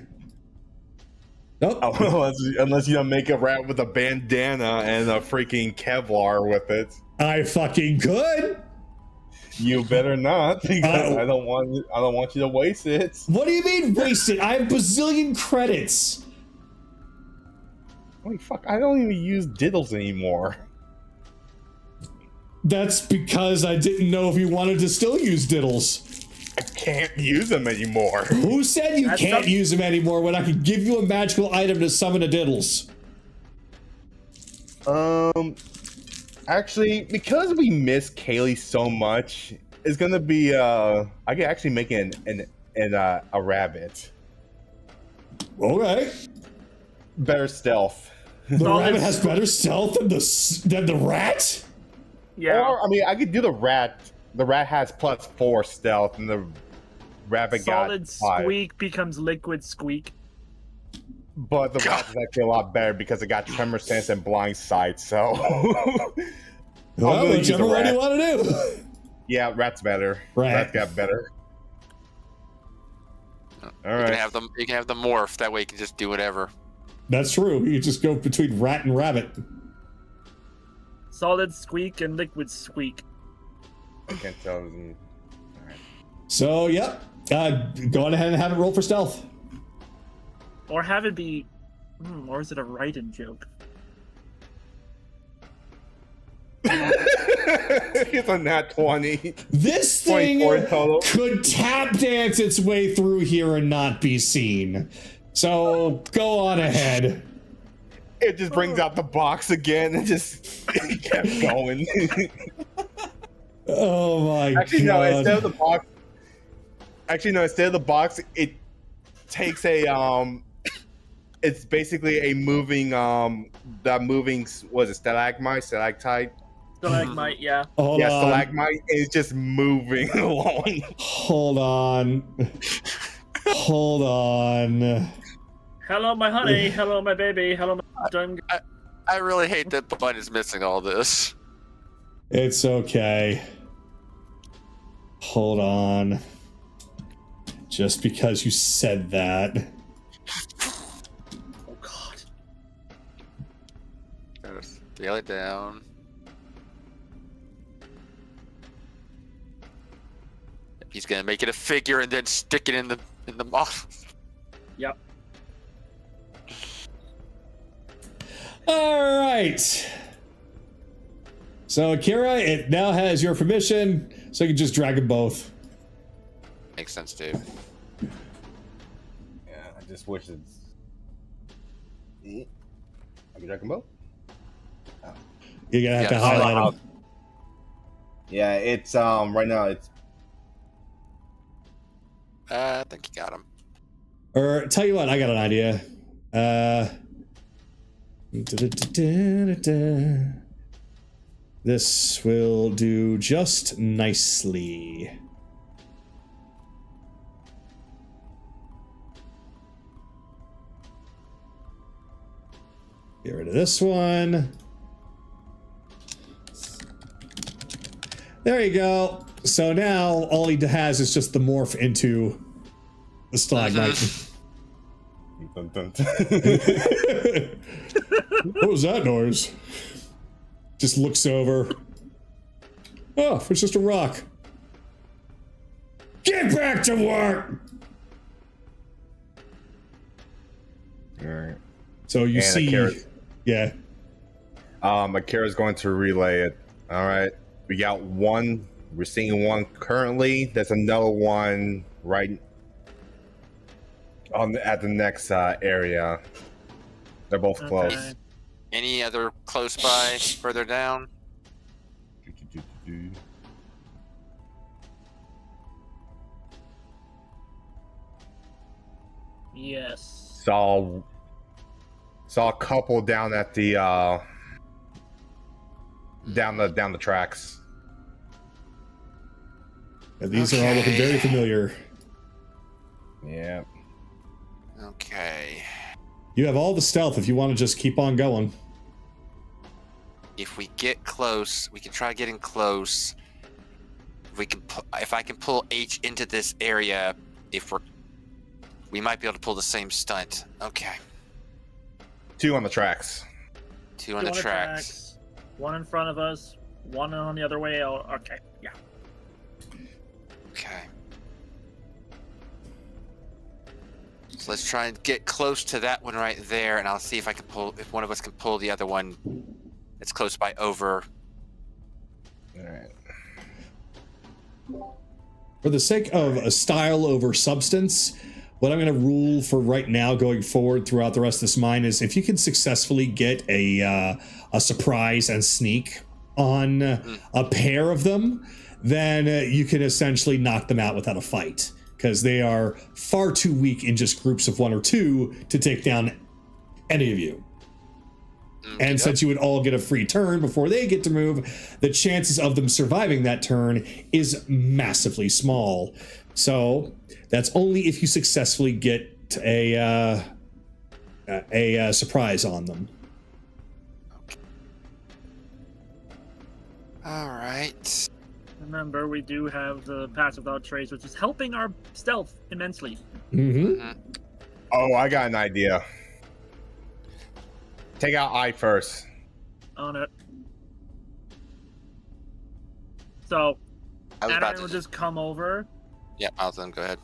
Nope. Unless you don't make a rat with a bandana and a freaking Kevlar with it. I fucking could. You better not, because I don't want you to waste it. What do you mean waste it? I have bazillion credits. Holy fuck! I don't even use diddles anymore. That's because I didn't know if you wanted to still use diddles. I can't use them anymore. Who said you can't use them anymore when I could give you a magical item to summon a diddles? Actually, because we miss Kaylee so much, it's gonna be I can actually make a rabbit. Okay. Better stealth. The rabbit has better stealth than the rat? Yeah. Or I mean, I could do the rat. The rat has +4 stealth, and the rabbit Solid got 5. Squeak becomes Liquid Squeak. But the rat is actually a lot better because it got tremor sense and blind sight. So, well, whichever one you want to do. Yeah, rat's better. Rat got better. All right. You can have the morph. That way you can just do whatever. That's true. You just go between rat and rabbit. Solid Squeak and Liquid Squeak. I can't tell. All right. So, yep. Go on ahead and have it roll for stealth. Or have it be... or is it a write-in joke? It's a nat 20. This thing could tap dance its way through here and not be seen. So, go on ahead. It just brings out the box again and just kept going. Oh my god. No, instead of the box. Actually, no, instead of the box, it takes a it's basically a moving was it stalagmite, stalactite? Stalagmite, yeah. Hold on. Stalagmite is just moving along. Hold on. Hold on. Hello, my honey. Hello, my baby. Hello, my son. I really hate that Bun is missing all this. It's okay. Hold on. Just because you said that. Oh, God. Gotta scale it down. He's gonna make it a figure and then stick it in the model. Yep. All right. So, Akira, it now has your permission, so you can just drag them both. Makes sense, Dave. Yeah, I just wish it's. I can drag them both. Oh. You're gonna have to Yeah, highlight them. Yeah, it's right now it's. I think you got him. Or tell you what, I got an idea. This will do just nicely. Get rid of this one. There you go. So now all he has is just the morph into the stalagmite. Dun, dun, dun. What was that noise? Just looks over. Oh, it's just a rock. Get back to work! All right. So you And see, Akira's- yeah. Akira's going to relay it. All right. We got one. We're seeing one currently. There's another one right at the next area. They're both close. Okay. Any other close by further down? Yes. Saw a couple down at the down the tracks. And these are all looking very familiar. Yeah. Okay. You have all the stealth if you want to just keep on going. If we get close, we can try getting close. If I can pull H into this area, we might be able to pull the same stunt. Okay. 2 on the tracks. 2 on the tracks. One in front of us, one on the other way out. Okay, yeah. Okay. So let's try and get close to that one right there, and I'll see if if one of us can pull the other one that's close by over. All right. For the sake of a style over substance, what I'm going to rule for right now going forward throughout the rest of this mine is if you can successfully get a surprise and sneak on a pair of them, then you can essentially knock them out without a fight, because they are far too weak in just groups of 1 or 2 to take down any of you. And since you would all get a free turn before they get to move, the chances of them surviving that turn is massively small. So that's only if you successfully get a surprise on them. All right. Remember, we do have the Pass Without Trace, which is helping our stealth immensely. Mm-hmm. Oh, I got an idea. Take out I first. On it. So, I was about Anarin will to. just come over, Yeah, I'll let him go ahead.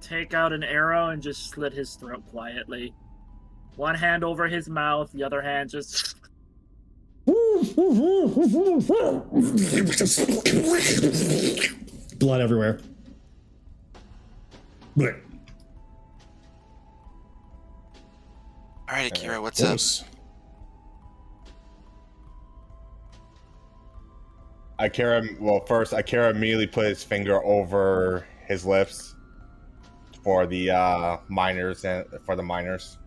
take out an arrow, and just slit his throat quietly. One hand over his mouth, the other hand just... Blood everywhere. Blech. All right, Akira, what's up? Gross. Akira immediately put his finger over his lips for the miners and for the miners.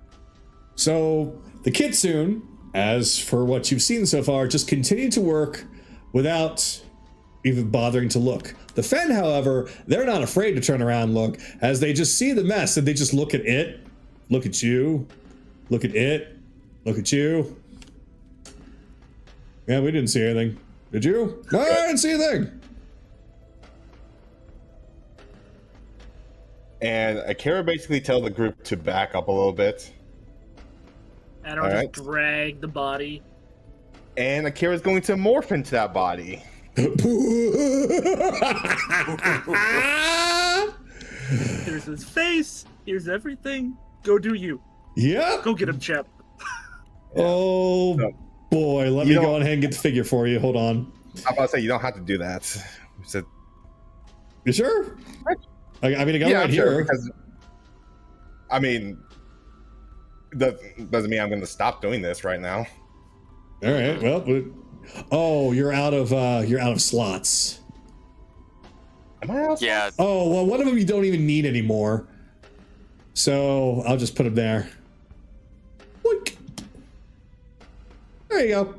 So the Kitsune, as for what you've seen so far, just continue to work without even bothering to look. The Fen, however, they're not afraid to turn around and look, as they just see the mess and they just look at it, look at you, look at it, look at you. Yeah, we didn't see anything. Did you? No, I didn't see anything. And Akira basically tells the group to back up a little bit. And I'll Alright. just drag the body. And Akira's going to morph into that body. Here's his face. Here's everything. Go do you. Yeah. Go get him, Chip. Oh No. boy, let You me go don't- on ahead and get the figure for you. Hold on. I'm about to say you don't have to do that. So, You sure? I mean, I got it right I'm sure, here. because I mean, doesn't mean I'm going to stop doing this right now. All right. Well, oh, you're out of slots. Am I out? Yeah, Oh well, one of them you don't even need anymore. So I'll just put them there. Boink. There you go.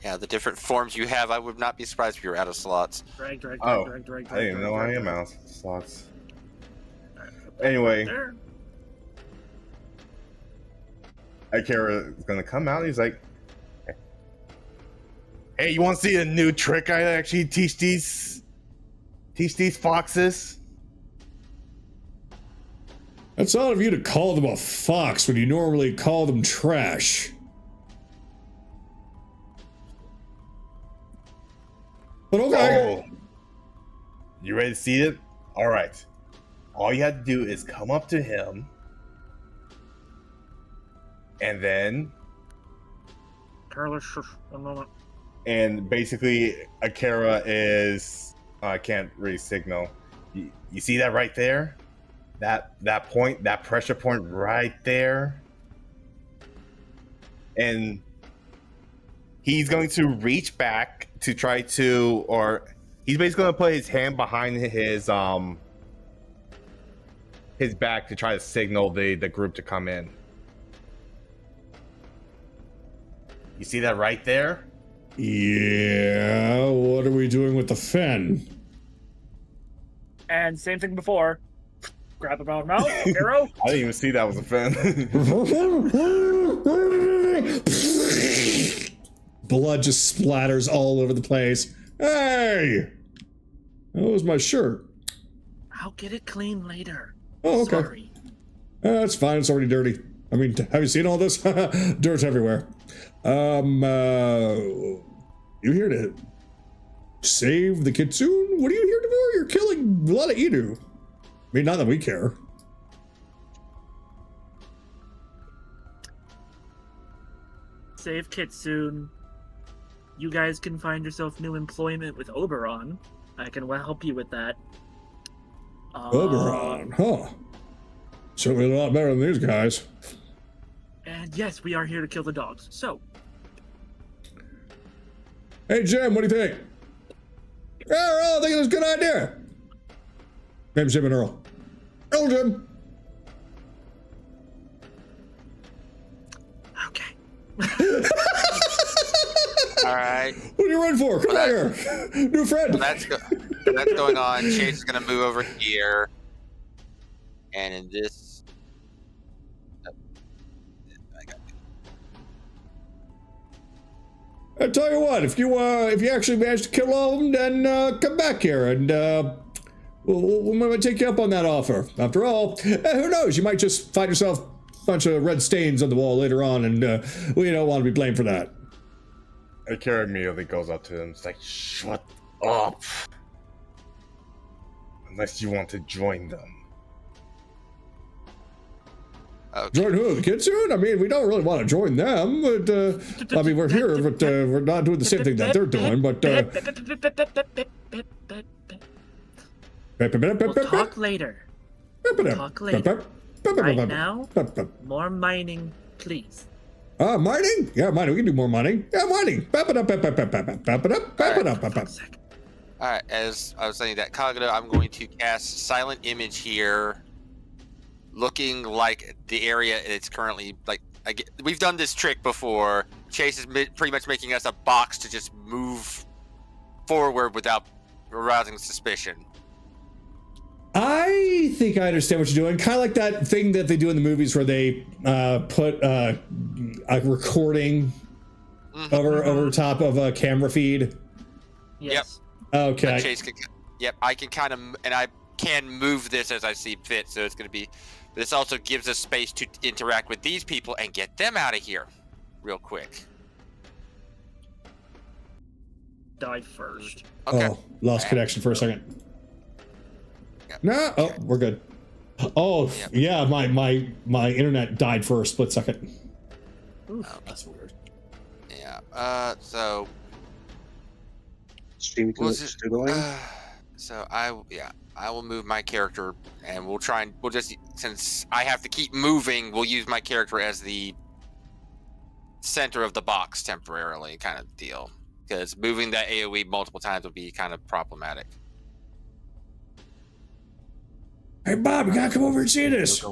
yeah. The different forms you have, I would not be surprised if you're out of slots. Drag. Oh, I didn't even know I am out of slots. Anyway, There. Akira is going to come out. He's like, "Hey, you want to see a new trick I actually teach these foxes?" That's odd of you to call them a fox when you normally call them trash. But okay. Oh, you ready to see it? All right. All you have to do is come up to him, and then, Carla, shush, a moment. and basically, Akira is. I can't really signal. You see that right there? That point, that pressure point right there, and he's going to reach back to try to, or he's basically going to put his hand behind his back to try to signal the group to come in. You see that right there? Yeah, what are we doing with the fen? And same thing before. Grab him out of mouth, arrow. I didn't even see that was a fin. Blood just splatters all over the place. Hey! That was my shirt. I'll get it clean later. Oh, okay. Sorry. That's fine, it's already dirty. I mean, have you seen all this? Dirt everywhere. You here to save the kitsune? What are you here for? You're killing a lot of Inu. I mean, not that we care. Save Kitsune. You guys can find yourself new employment with Oberon. I can help you with that. Oberon, huh? Certainly a lot better than these guys. And yes, we are here to kill the dogs. So, Hey, Jim, what do you think? Yeah, Earl, I think it's a good idea. Name's Jim and Earl. Earl, Jim. okay. All right. What are you running for? Come Well, out here. New friend. So that's going on. Chase is going to move over here, and in this, I tell you what, if you actually manage to kill all of them, then come back here and we'll take you up on that offer. After all, who knows? You might just find yourself a bunch of red stains on the wall later on, and we don't want to be blamed for that. Akira immediately goes up to him. It's like, shut up. Unless you want to join them. okay. Join who? The Kitsune? I mean, we don't really want to join them, but I mean, we're here, but we're not doing the same thing that they're doing. But We'll talk later. Talk later. Right now, more mining, please. Mining? Yeah, mining. We can do more mining. Yeah, mining. All right. As I was saying that, Kagato, I'm going to cast Silent Image here, looking like the area it's currently like. We've done this trick before. Chase is pretty much making us a box to just move forward without arousing suspicion. I think I understand what you're doing. Kind of like that thing that they do in the movies where they put a recording over top of a camera feed. Yes. Okay. Chase can, yep, I can kind of, and I can move this as I see fit. So it's going to be. This also gives us space to interact with these people and get them out of here, real quick. Die first. Okay. Oh, lost connection for a second. No, oh, we're good. Oh, yeah, my internet died for a split second. Ooh, That's weird. Yeah. So Stream we'll to going. so I will move my character, and we'll just, since I have to keep moving, we'll use my character as the center of the box temporarily, kind of deal. Because moving that AoE multiple times would be kind of problematic. Hey, Bob, you gotta come over and see this.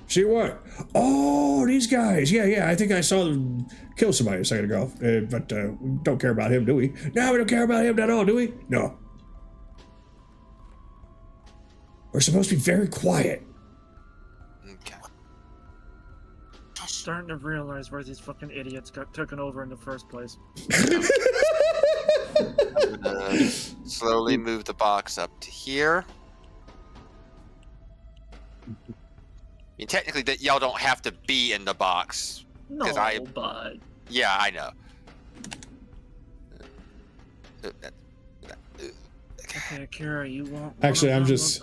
See what? Oh, these guys. Yeah. I think I saw them kill somebody a second ago. But we don't care about him, do we? No, we don't care about him at all, do we? No. We're supposed to be very quiet. Okay. I'm starting to realize where these fucking idiots got taken over in the first place. I'm gonna slowly move the box up to here. I mean, technically, that y'all don't have to be in the box. No, but... Yeah, I know. Okay, Akira, you want... Actually, I'm just...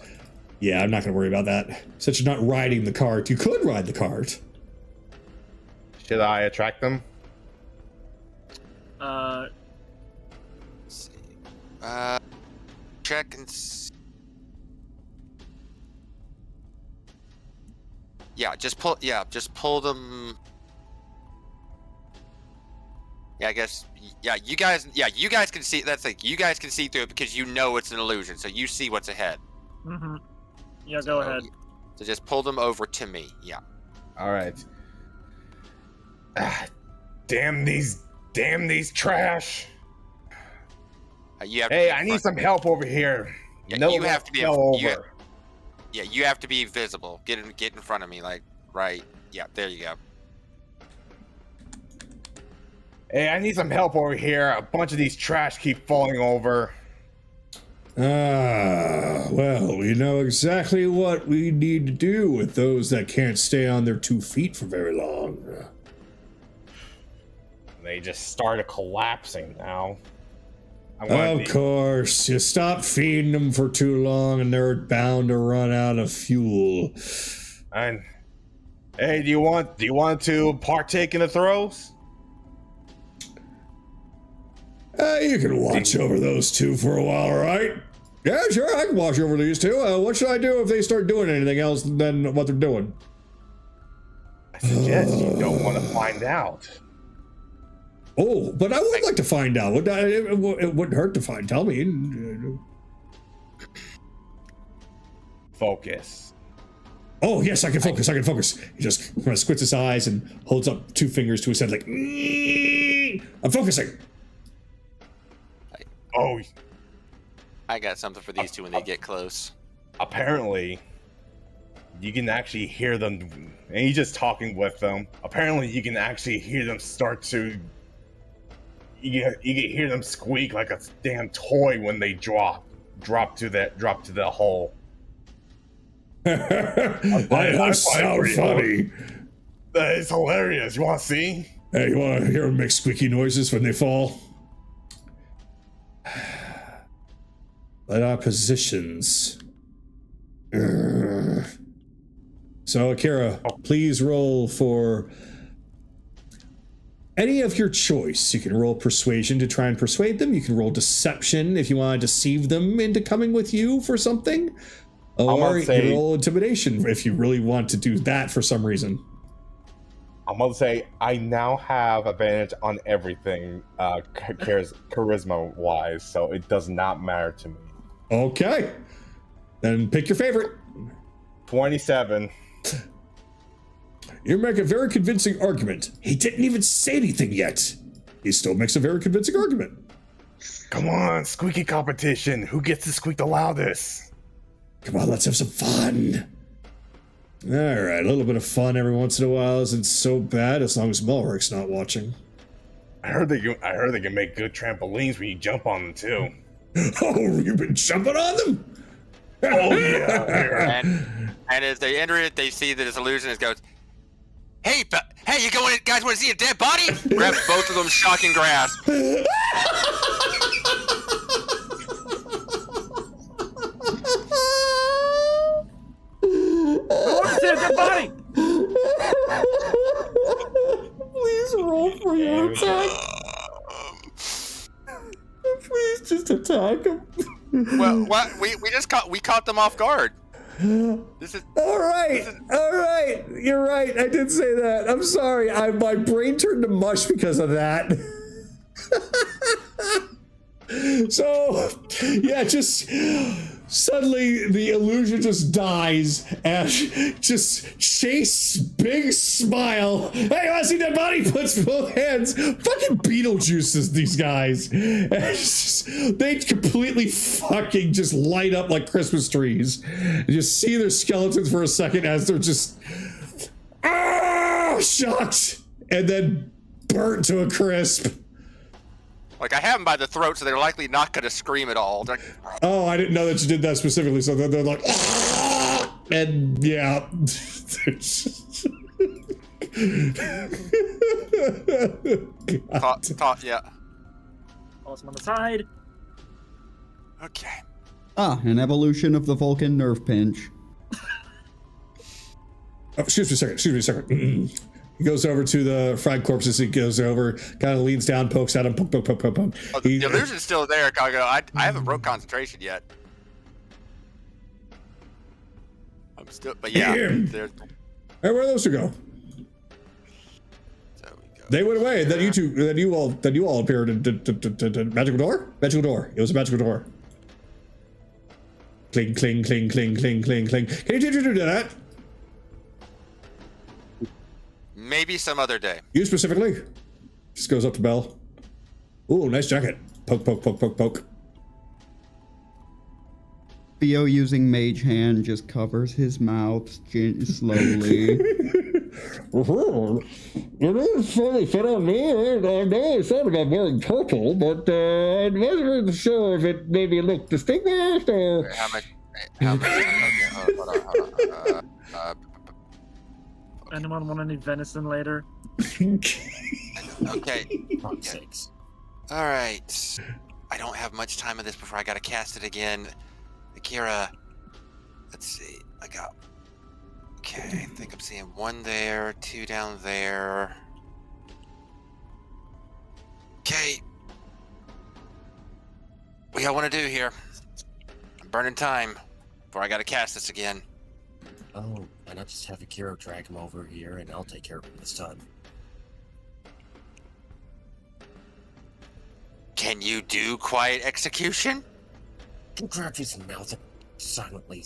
Yeah, I'm not going to worry about that. Since you're not riding the cart, you could ride the cart. Should I attract them? Let's see. Check and see. Just pull them. Yeah, I guess. Yeah, you guys can see. That's like, you guys can see through it because you know it's an illusion, so you see what's ahead. Mm-hmm. Yeah, go ahead. So just pull them over to me. Yeah. All right. Damn these trash. Hey, I need some help over here. Yeah, no, you have to be over. You have to be visible. Get in front of me, like right. Yeah, there you go. Hey, I need some help over here. A bunch of these trash keep falling over. Well, we know exactly what we need to do with those that can't stay on their 2 feet for very long. They just started collapsing now. Of course, you stop feeding them for too long and they're bound to run out of fuel. And hey, do you want to partake in the throws? You can watch over those two for a while, right? Yeah, sure, I can watch over these two. What should I do if they start doing anything else than what they're doing? I suggest you don't want to find out. Oh, but I would like to find out. It wouldn't hurt to find. Tell me. Focus. Oh, yes, I can focus. He just kind of squints his eyes and holds up 2 fingers to his head like, I'm focusing. Oh, I got something for these two when they get close. Apparently, you can actually hear them, and he's just talking with them. Apparently, you can actually hear them start to. You can hear them squeak like a damn toy when they drop to the hole. That sounds funny. That is hilarious. You want to see? Hey, you want to hear them make squeaky noises when they fall? Let our positions. So, Akira, please roll for any of your choice. You can roll persuasion to try and persuade them. You can roll deception if you want to deceive them into coming with you for something. Or you can roll intimidation if you really want to do that for some reason. I'm going to say I now have advantage on everything charisma-wise, so it does not matter to me. Okay. Then pick your favorite. 27. You make a very convincing argument. He didn't even say anything yet. He still makes a very convincing argument. Come on, squeaky competition. Who gets to squeak the loudest? Come on, let's have some fun. All right, a little bit of fun every once in a while isn't so bad as long as Melric's not watching. I heard they can make good trampolines when you jump on them too. Oh, you've been jumping on them? Oh yeah. And as they enter it, they see that it's illusion. It goes, hey, you guys want to see a dead body? Grabs both of them, shocking grasp. I want to see a dead body. Please roll Just attack him. Well, what? We caught them off guard. This is All right. You're right. I did say that. I'm sorry. My brain turned to mush because of that. So, yeah, just suddenly the illusion just dies and just Chase, big smile. Hey, I see that body, puts both hands. Fucking Beetlejuices, these guys. And it's just, they completely fucking just light up like Christmas trees. You just see their skeletons for a second as they're just shocked and then burnt to a crisp. like I have them by the throat, so they're likely not going to scream at all. They're, Oh, I didn't know that you did that specifically. So they're like, and yeah. Yeah. Toss him on the side. Okay. An evolution of the Vulcan nerve pinch. Oh, excuse me a second. He goes over to the fried corpses. He goes over, kind of leans down, pokes at him, poke. Oh, the illusion's still there, Kago. I haven't broke concentration yet. I'm still, but yeah. Hey, where'd those two go? So we go. They went away. Then you all appeared. Magical door. It was a magical door. Cling. Can you do that? Maybe some other day. You specifically. Just goes up to Bell. Ooh, nice jacket. Poke. Theo, using Mage Hand, just covers his mouth slowly. It is fully fit on me. I know I thought about wearing purple, but I wasn't sure if it maybe looked distinguished or. How much? Okay, hold on. Anyone want any venison later? Okay. For sakes. All right. I don't have much time of this before I gotta cast it again. Akira, let's see. Okay, I think I'm seeing one there, two down there. Okay. What y'all want to do here? I'm burning time before I gotta cast this again. Oh, why not just have Akira drag him over here and I'll take care of him this time. Can you do quiet execution? Can grab his mouth and silently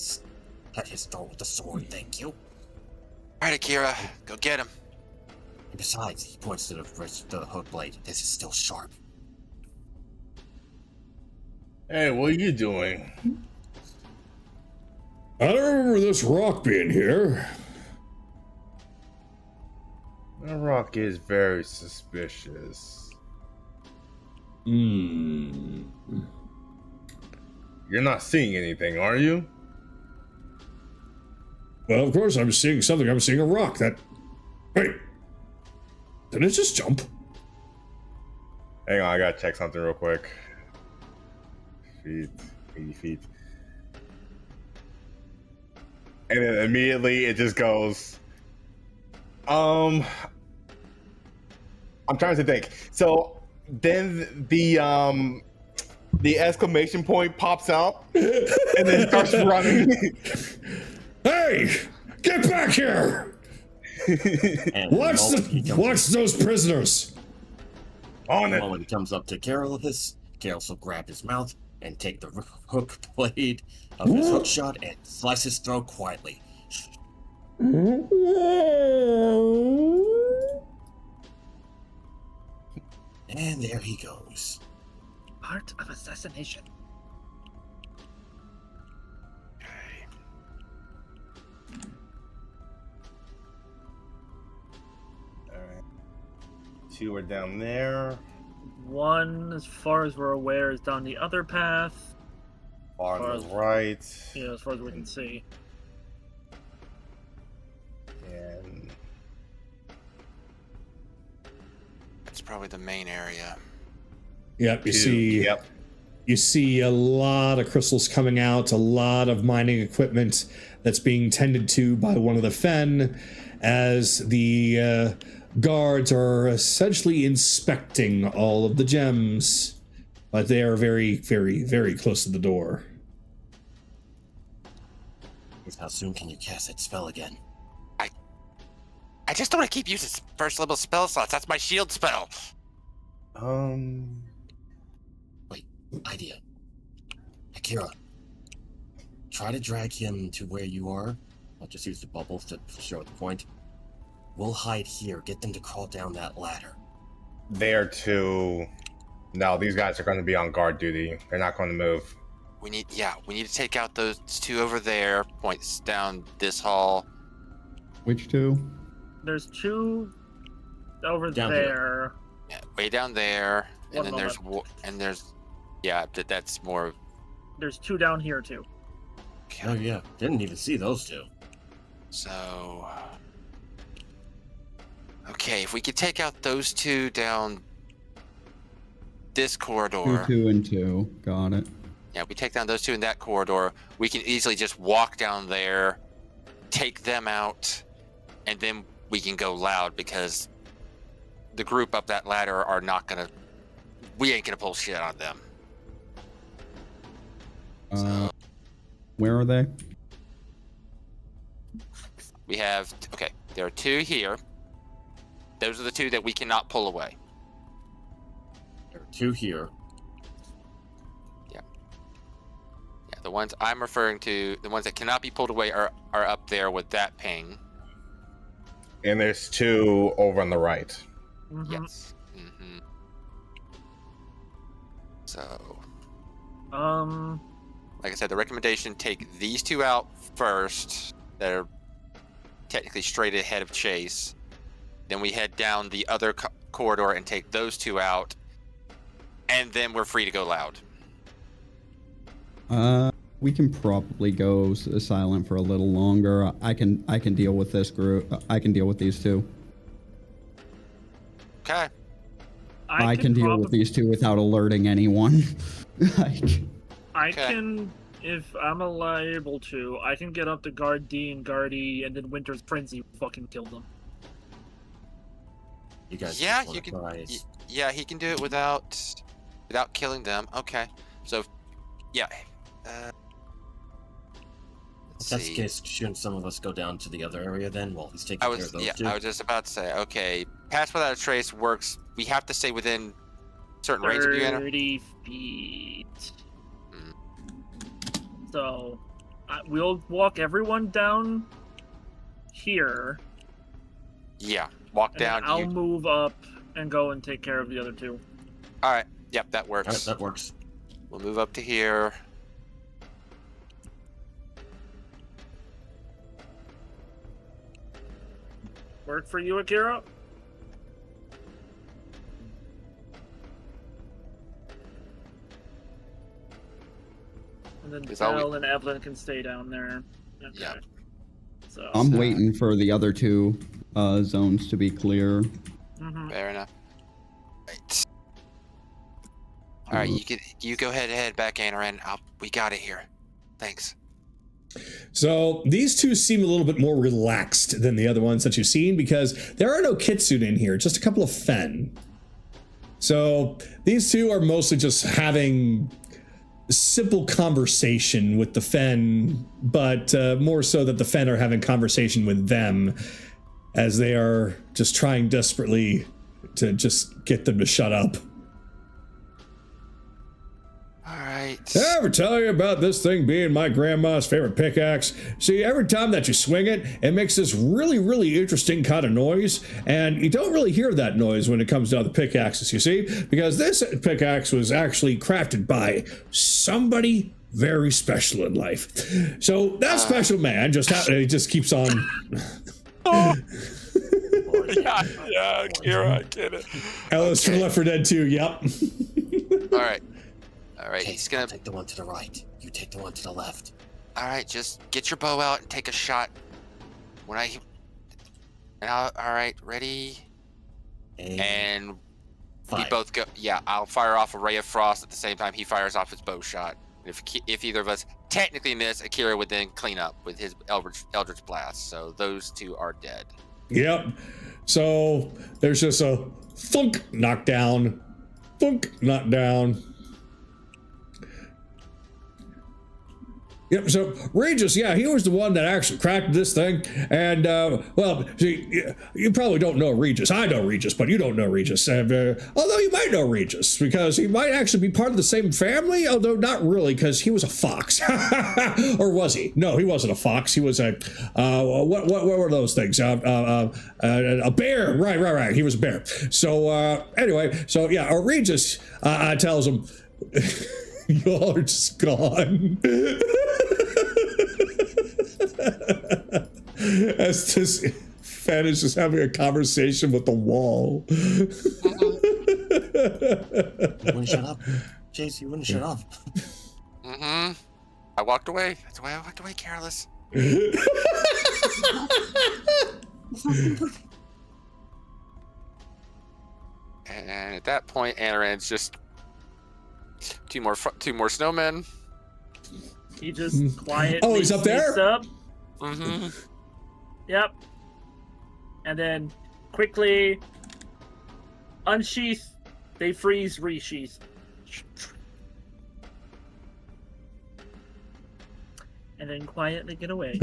cut his throat with the sword, thank you. Alright, Akira, go get him. And besides, he points to the hook blade. This is still sharp. Hey, what are you doing? I don't remember this rock being here. That rock is very suspicious. Hmm. You're not seeing anything, are you? Well, of course I'm seeing something. I'm seeing a rock that. Wait. Didn't it just jump? Hang on, I gotta check something real quick. Feet, 80 feet. And then immediately it just goes. I'm trying to think. So then the exclamation point pops out and then starts running. Hey! Get back here! And Watch those prisoners! On it. When he comes up to Carolus, Carolus will grab his mouth and take the hook blade of his hook shot and slice his throat quietly. And there he goes. Art of assassination. Alright. Two are down there. One, as far as we're aware, is down the other path. Far on the right. Yeah, as far as we can see. And It's probably the main area. Yep, you two. see. Yep. You see a lot of crystals coming out, a lot of mining equipment that's being tended to by one of the Fen as the guards are essentially inspecting all of the gems but they are very, very, very close to the door. How soon can you cast that spell again? I just don't want to keep using first level spell slots. That's my shield spell. Wait, idea. Akira, try to drag him to where you are. I'll just use the bubbles to show the point. We'll hide here. Get them to crawl down that ladder. There too. No, these guys are going to be on guard duty. They're not going to move. We need to take out those two over there. Points down this hall. Which two? There's two over Down there. Yeah, way down there, and One then moment. there's yeah, that's more. There's two down here too. Oh yeah, didn't even see those two. So, okay, if we could take out those two down this corridor. 2, 2, and 2. Got it. Yeah, we take down those two in that corridor. We can easily just walk down there, take them out, and then we can go loud because the group up that ladder are not gonna. We ain't gonna pull shit on them. Where are they? We have there are two here. Those are the two that we cannot pull away. There are two here. Yeah, the ones I'm referring to, the ones that cannot be pulled away, are up there with that ping. And there's two over on the right. Mhm. Yes. So, like I said, the recommendation: take these two out first. That are technically straight ahead of Chase. Then we head down the other corridor and take those two out, and then we're free to go loud. We can probably go silent for a little longer. I can deal with this group. I can deal with these two. Okay. I can deal with these two without alerting anyone. I can, if I'm able to, I can get up to guard D and Guardy, and then Winter's Frenzy fucking kill them. You guys. Yeah, just you can. wanna try- Yeah, he can do it without killing them. Okay. So, yeah. If that's the case, shouldn't some of us go down to the other area then while he's taking care of those two? I was just about to say, okay, pass without a trace works. We have to stay within certain range of you, Anna. 30 feet. So, we'll walk everyone down here. Yeah, walk And down. I'll move up and go and take care of the other two. All right. Yep, that works. All right, that works. We'll move up to here. Work for you, Akira? And then Belle and Evelyn can stay down there. Okay. Yeah. So. I'm waiting for the other two zones to be clear. Fair enough. Right. All right, you go head back, Anaran. We got it here. Thanks. So these two seem a little bit more relaxed than the other ones that you've seen because there are no kitsune in here, just a couple of fen. So these two are mostly just having simple conversation with the fen, but more so that the fen are having conversation with them as they are just trying desperately to just get them to shut up. Alright. Did I ever tell you about this thing being my grandma's favorite pickaxe? See, every time that you swing it, it makes this really, really interesting kind of noise, and you don't really hear that noise when it comes to other pickaxes, you see? Because this pickaxe was actually crafted by somebody very special in life. So that special man just keeps on... yeah, Kira, I get it. Ellis from Left 4 Dead 2, yep. All right, Okay, he's gonna take the one to the right. You take the one to the left. All right, just get your bow out and take a shot. All right, ready? And we both go. Yeah, I'll fire off a ray of frost at the same time he fires off his bow shot. If either of us technically miss, Akira would then clean up with his Eldritch Blast. So those two are dead. Yep. So there's just a thunk knockdown, thunk knockdown. Yep, so Regis, yeah, he was the one that actually cracked this thing. And, well, see, you probably don't know Regis. I know Regis, but you don't know Regis. And, although you might know Regis, because he might actually be part of the same family, although not really, because he was a fox. Or was he? No, he wasn't a fox. He was a, what were those things? A bear. Right. He was a bear. So, anyway, so, yeah, Regis tells him, y'all are just gone. As this fan is just having a conversation with the wall. You wouldn't shut up. Chase, you wouldn't shut up. Mm-hmm. I walked away. That's why I walked away careless. And at that point, Anaran's just two more snowmen. He just quietly. Oh, he's up there? sneaks Up. Mm-hmm. Yep. And then quickly unsheath. They freeze, resheath. And then quietly get away.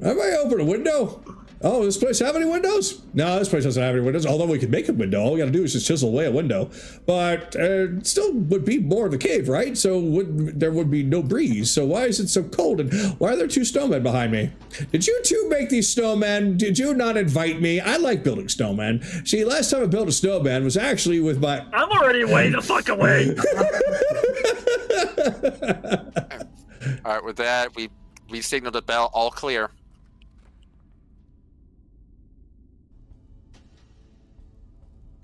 Have I opened a window? Oh, does this place have any windows? No, this place doesn't have any windows, although we could make a window. All we gotta do is just chisel away a window. But it still would be more of the cave, right? So there would be no breeze. So why is it so cold? And why are there two snowmen behind me? Did you two make these snowmen? Did you not invite me? I like building snowmen. See, last time I built a snowman was actually with my... I'm already way the fuck away. All right, with that, we signaled a bell, all clear.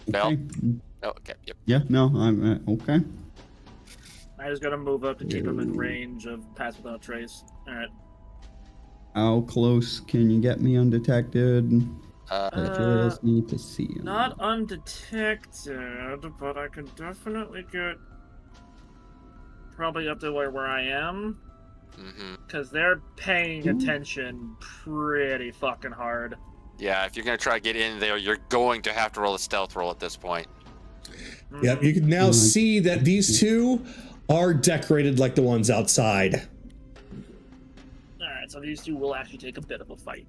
Bell? Okay. Oh, okay, yep. Yeah, no, I'm okay. I was gonna move up to keep him in range of pass without trace. Alright. How close can you get me undetected? I just need to see him. Not undetected, but I can definitely get probably up to where I am. Mm-hmm. Because they're paying attention pretty fucking hard. Yeah, if you're gonna try to get in there, you're going to have to roll a stealth roll at this point. Yep, you can now see that these two are decorated like the ones outside. Alright, so these two will actually take a bit of a fight.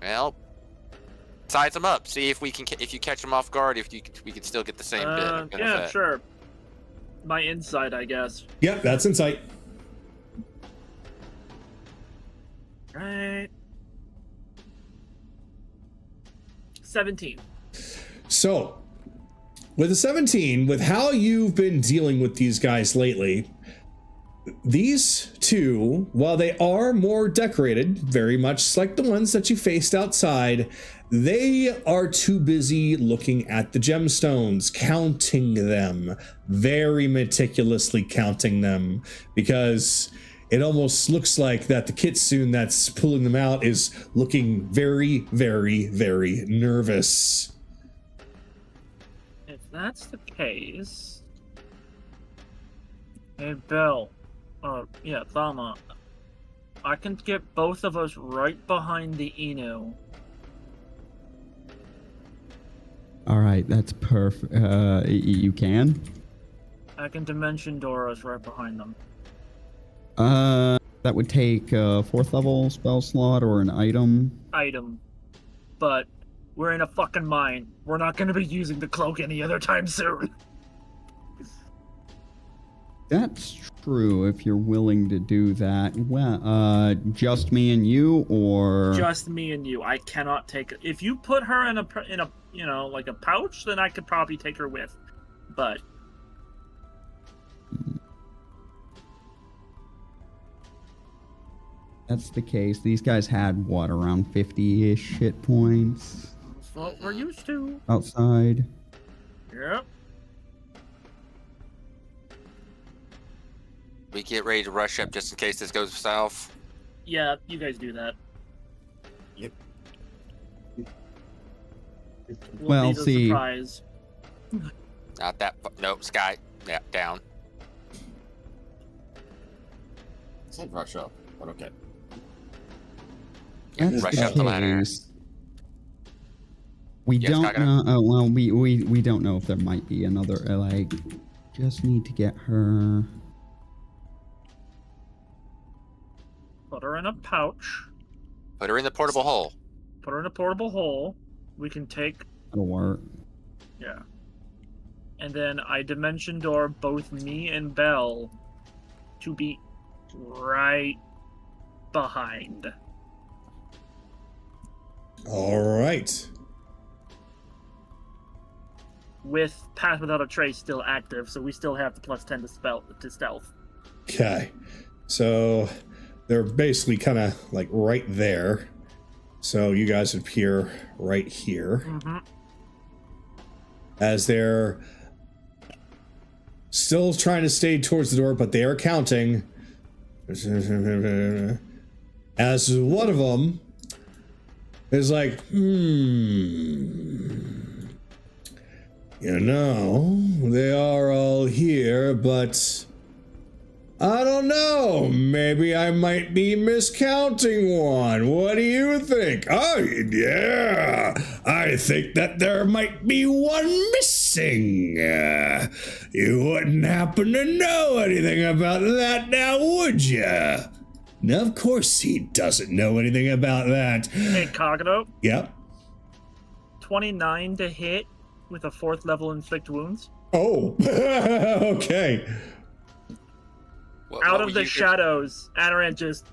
Well, size them up. See if we can. If you catch them off guard, we can still get the same bit of benefit. Yeah, sure. My insight, I guess. Yep, that's insight. Right. 17. So, with a 17, with how you've been dealing with these guys lately, these two, while they are more decorated, very much like the ones that you faced outside, they are too busy looking at the gemstones, counting them, very meticulously counting them, because it almost looks like that the kitsune that's pulling them out is looking very, very, very nervous. If that's the case... Hey, Bill. Yeah, Thama. I can get both of us right behind the Inu. Alright, that's perfect. You can? I can Dimension Door us right behind them. That would take a 4th level spell slot or an item. Item. But we're in a fucking mine. We're not going to be using the cloak any other time soon. That's true, if you're willing to do that. Well, just me and you, or... Just me and you. I cannot take it. If you put her in a, you know, like a pouch, then I could probably take her with. But... That's the case. These guys had, what, around 50-ish hit points? That's what we're used to. Outside. Yep. We get ready to rush up just in case this goes south. Yeah, you guys do that. Yep. Well, Leave a see. surprise. Not that. Nope. Sky. Yeah. Down. I said rush up, but okay. Yeah, That's rush the up the ladder. case. We Yes, don't Kagato? know. Well, we don't know if there might be another. Like, just need to get her. Put her in a pouch. Put her in the portable hole. Put her in a portable hole. We can take. That'll work. Yeah. And then I dimension door both me and Belle to be right behind. All right. With Path Without a Trace still active, so we still have the +10 to stealth. Okay. So they're basically kind of like right there. So you guys appear right here. Mm-hmm. As they're still trying to stay towards the door, but they are counting. As one of them is like, you know, they are all here, but I don't know. Maybe I might be miscounting one. What do you think? Oh, yeah. I think that there might be one missing. You wouldn't happen to know anything about that now, would you? No, of course he doesn't know anything about that. Hey, Kagato. Yep. 29 to hit with a 4th level inflict wounds. Oh, okay. Out of the shadows, Adaran just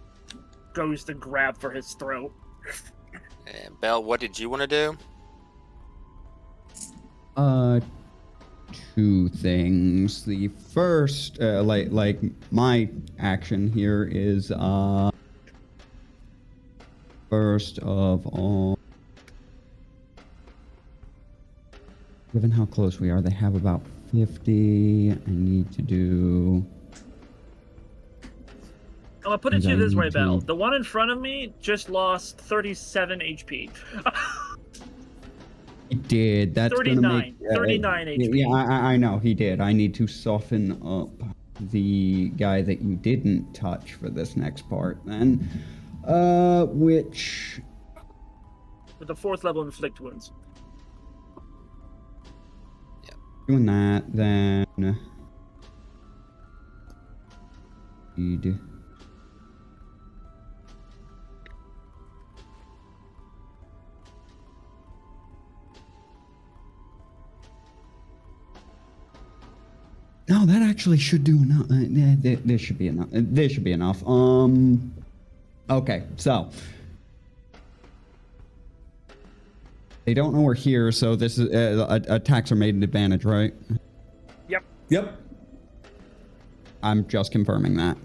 goes to grab for his throat. And Belle, what did you want to do? Two things. The first, like my action here is, first of all, given how close we are, they have about 50. I need to do. I'm gonna put it to you this way, Belle. The one in front of me just lost 37 HP. He did. That's 39. gonna make 39 HP. Yeah, I know he did. I need to soften up the guy that you didn't touch for this next part, then. Which. With the 4th level inflict wounds. Doing that, then. Need. No, that actually should do enough. This should be enough. This should be enough. Okay, so they don't know we're here, so this is attacks are made an advantage, right? Yep. I'm just confirming that.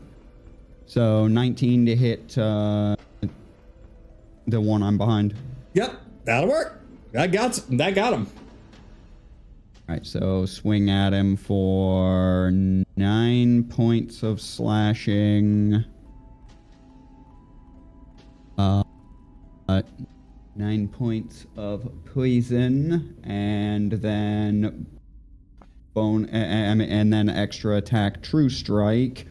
So 19 to hit the one I'm behind. Yep. That'll work. That got him. All right, so swing at him for 9 points of slashing. 9 points of poison, and then and then extra attack, True Strike.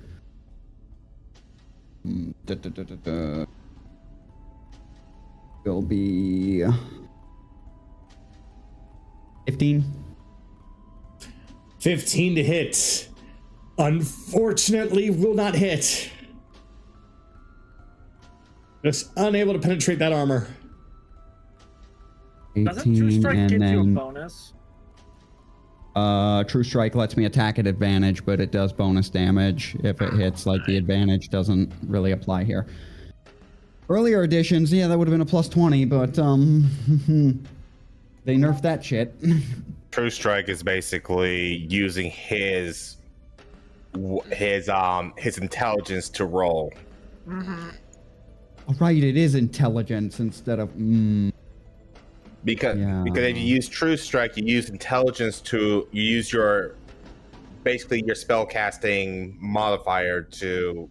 Will be 15. 15 to hit. Unfortunately, will not hit. Just unable to penetrate that armor. 18, Doesn't True Strike and give you a then bonus? True Strike lets me attack at advantage, but it does bonus damage if it hits. Like, the advantage doesn't really apply here. Earlier editions, yeah, that would have been a plus 20, but they nerfed that shit. True Strike is basically using his intelligence to roll. Mm-hmm. All right, it is intelligence instead of. Because if you use True Strike, you use intelligence you use your spell casting modifier to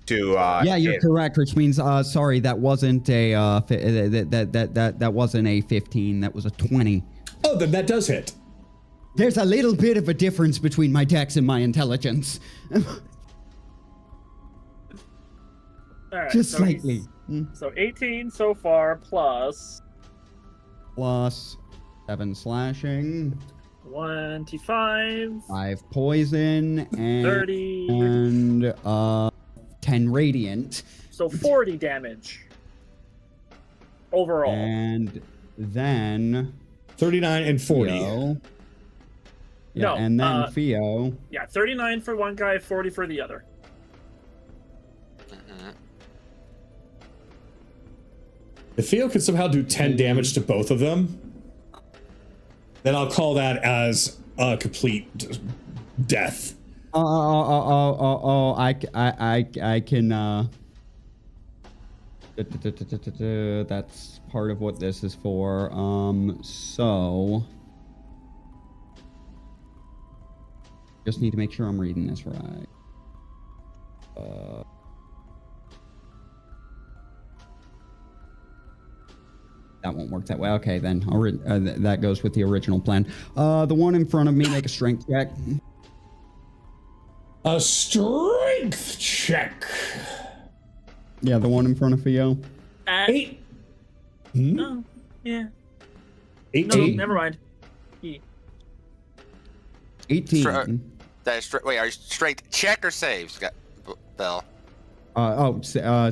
yeah, you're correct, which means sorry, that wasn't a that wasn't a 15, that was a 20. Oh, then that does hit. There's a little bit of a difference between my dex and my intelligence. All right, Just so slightly. So 18 so far plus plus 7 slashing, 25, 5 poison, and 30, and 10 radiant. so 40 damage overall. And then 39 and 40. Theo. Yeah, No, and then Theo. Yeah, 39 for one guy, 40 for the other. If Theo could somehow do 10 damage to both of them, then I'll call that as a complete death. I can. That's part of what this is for. So just need to make sure I'm reading this right. That won't work that way. Okay, then that goes with the original plan. The one in front of me, make a strength check. A strength check. Yeah, the one in front of Theo. 8. No, yeah. 18. No, never mind. 18. Wait, are you strength check or save, Bell?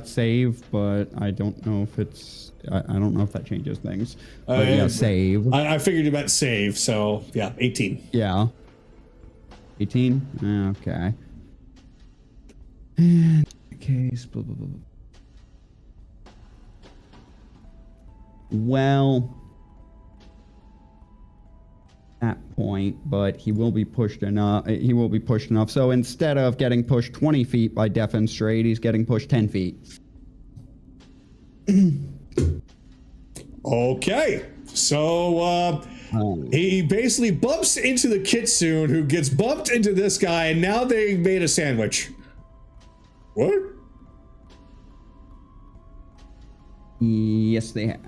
Save, but I don't know if it's. I don't know if that changes things. But yeah, save. I figured you meant save, so yeah, 18. Yeah. 18? Okay. In case, blah, blah, blah. Well, at point, but he will be pushed enough. So instead of getting pushed 20 feet by Defenstrate, he's getting pushed 10 feet. Okay, so he basically bumps into the kitsune, who gets bumped into this guy, and now they made a sandwich. What? Yes, they have.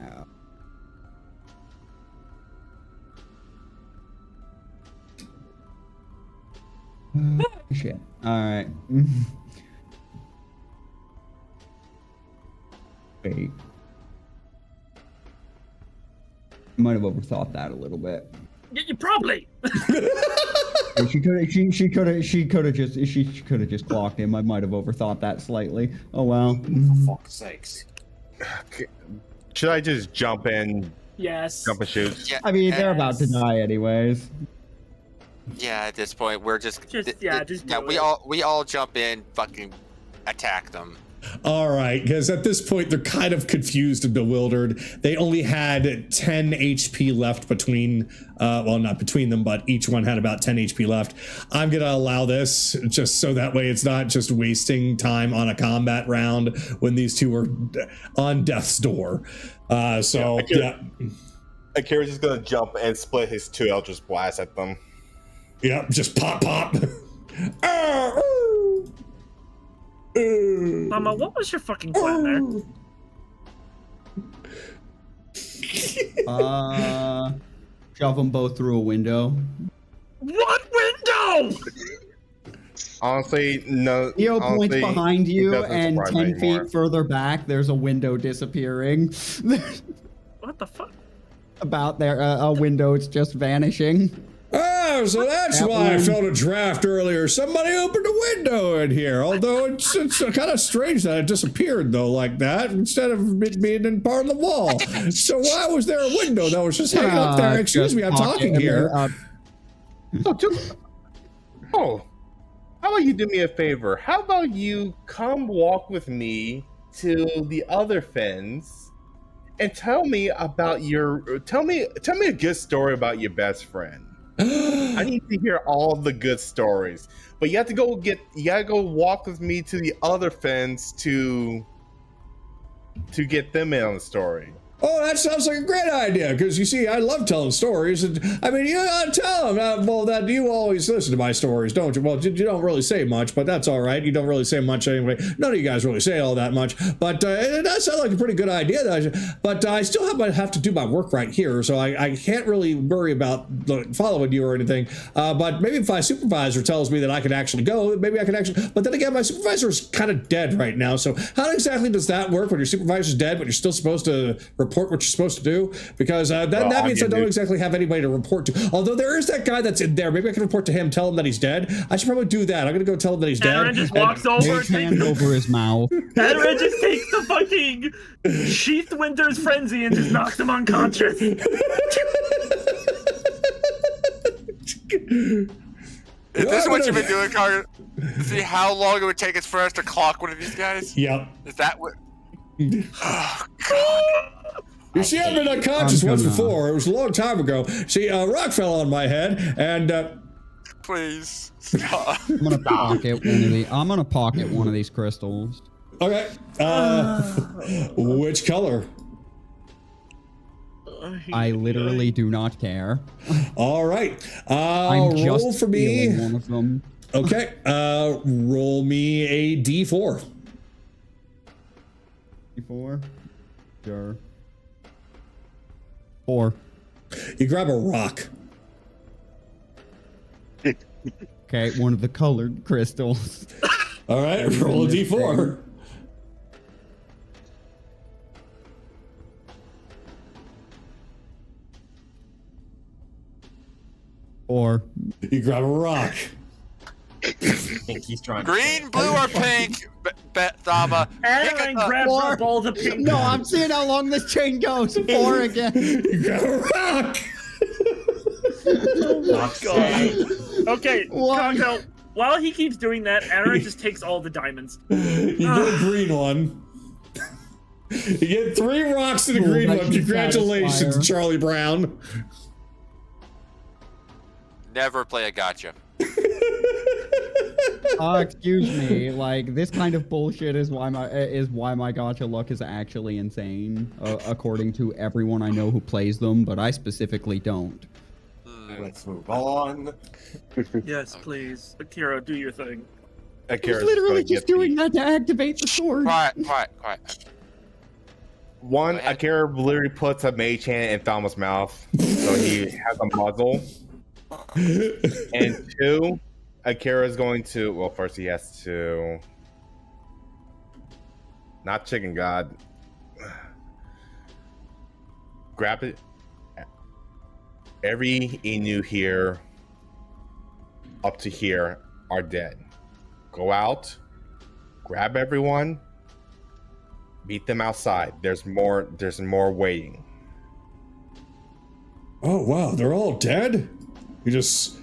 Shit. All right. Wait. Might have overthought that a little bit. Yeah, you probably. She could have just clocked him. I might have overthought that slightly. Oh well. For fuck's sakes. Should I just jump in, Yes. jump and shoot? Yeah, I mean, they're about to die anyways. Yeah, at this point, we're just Just do we it. we all jump in, fucking attack them. All right, because at this point they're kind of confused and bewildered. They only had 10 HP left between, well, not between them, but each one had about 10 HP left. I'm gonna allow this just so that way it's not just wasting time on a combat round when these two are on death's door. Akira's just gonna jump and split his 2 Eldritch Blasts at them. Yep, just pop. Mama, what was your fucking plan there? Shove them both through a window. What window? Honestly, no. Theo points behind it you, doesn't and surprise 10 me anymore. feet further back, there's a window disappearing. What the fuck? About there, a window, it's just vanishing. Oh, so that's why I felt a draft earlier. Somebody opened a window in here. Although it's kind of strange that it disappeared, though, like that, instead of it being in part of the wall. So why was there a window that was just hanging up there? Excuse me, I'm talking here. How about you do me a favor? How about you come walk with me to the other fens and tell me about tell me a good story about your best friend. I need to hear all the good stories, but you have to go walk with me to the other fens to get them in on the story. Oh, that sounds like a great idea, because you see, I love telling stories, and I mean, you gotta tell them, well, that you always listen to my stories, don't you? Well, you don't really say much, but that's all right. You don't really say much anyway. None of you guys really say all that much, but it does sound like a pretty good idea. But I still have to do my work right here, so I can't really worry about following you or anything. But maybe if my supervisor tells me that I can actually go, maybe I can actually. But then again, my supervisor is kind of dead right now, so how exactly does that work when your supervisor's dead, but you're still supposed to replace report what you're supposed to do? Because that means I don't exactly have anybody to report to. Although there is that guy that's in there. Maybe I can report to him, tell him that he's dead. I should probably do that. I'm gonna go tell him that he's dead. Aaron just walks over and hand over his mouth. Aaron just takes the fucking Sheath Winter's Frenzy and just knocks him unconscious. Is this what you've been doing, Carter? See how long it would take us for us to clock one of these guys? Yep. Is that what? Oh, God. You see, I've been unconscious once before. It was a long time ago. See, a rock fell on my head, and please stop. I'm gonna pocket one of these crystals. Okay. Which color? I literally do not care. All right. I'm just roll for me. One of them. Okay. Roll me a D4. D4. Sure. 4. You grab a rock. Okay, one of the colored crystals. All right. Roll a D4. Or you grab a rock. I think he's trying. Green, blue, or pink? Dama. Aaron grabs up all the pink. No, I'm seeing how long this chain goes. 4 again. You grab a rock. Oh, God. Okay, Congo, while he keeps doing that, Aaron just takes all the diamonds. You get a green one. You get 3 rocks and a green one. Congratulations, Charlie Brown. Never play a gotcha. Excuse me. Like, this kind of bullshit is why my gotcha luck is actually insane, according to everyone I know who plays them, but I specifically don't. Let's move on. Yes, please. Akira, do your thing. Akira's literally just doing that to activate the sword. Quiet. One, Akira literally puts a mage hand in Thalma's mouth, so he has a muzzle. And 2, Akira is going to. Well, first he has to. Not Chicken God. Grab it. Every Inu here, up to here, are dead. Go out, grab everyone, meet them outside. There's more waiting. Oh wow, they're all dead? He just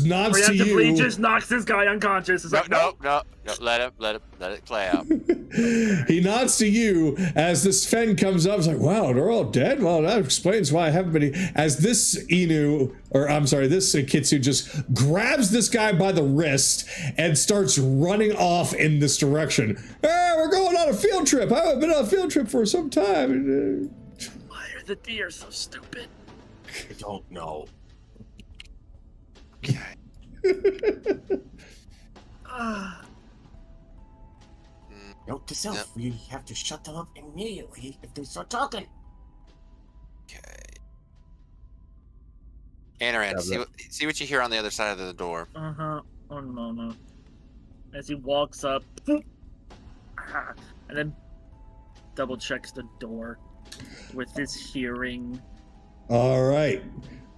nods to you. Preemptively just knocks this guy unconscious. It's No, let it play out. He nods to you as this Fen comes up. He's like, wow, they're all dead? Well, that explains why I haven't been... As this this Kitsu just grabs this guy by the wrist and starts running off in this direction. Hey, we're going on a field trip. I haven't been on a field trip for some time. Why are the deer so stupid? I don't know. Okay. Note to self, we have to shut them up immediately if they start talking. Okay. Anaran, see what you hear on the other side of the door. Uh-huh. One moment. As he walks up, and then double checks the door with his hearing. All right.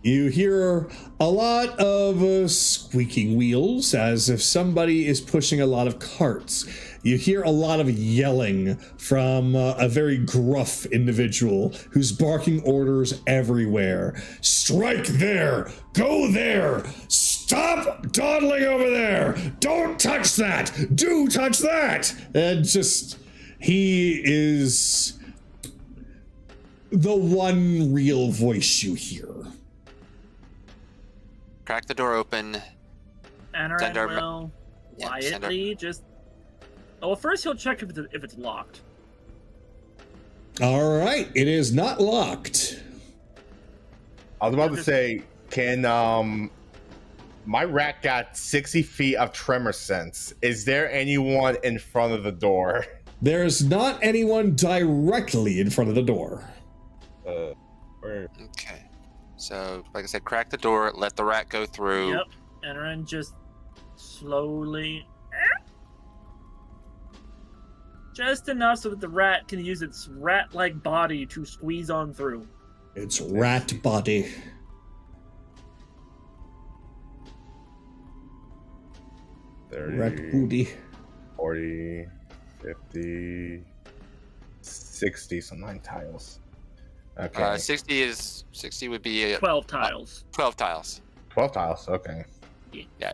You hear a lot of squeaking wheels as if somebody is pushing a lot of carts. You hear a lot of yelling from a very gruff individual who's barking orders everywhere. Strike there! Go there! Stop dawdling over there! Don't touch that! Do touch that! And just, he is the one real voice you hear. Crack the door open. Anaran will quietly just... Oh, well, first he'll check if it's locked. All right, it is not locked. I was about to say, can my rat got 60 feet of tremor sense? Is there anyone in front of the door? There's not anyone directly in front of the door. Okay. So, like I said, crack the door, let the rat go through. Yep. Anaran just slowly... Just enough so that the rat can use its rat-like body to squeeze on through. It's rat body. Rat booty. 40, 50, 60, so 9 tiles. Okay. 60 would be 12 tiles. 12 tiles. 12 tiles, okay. Yeah.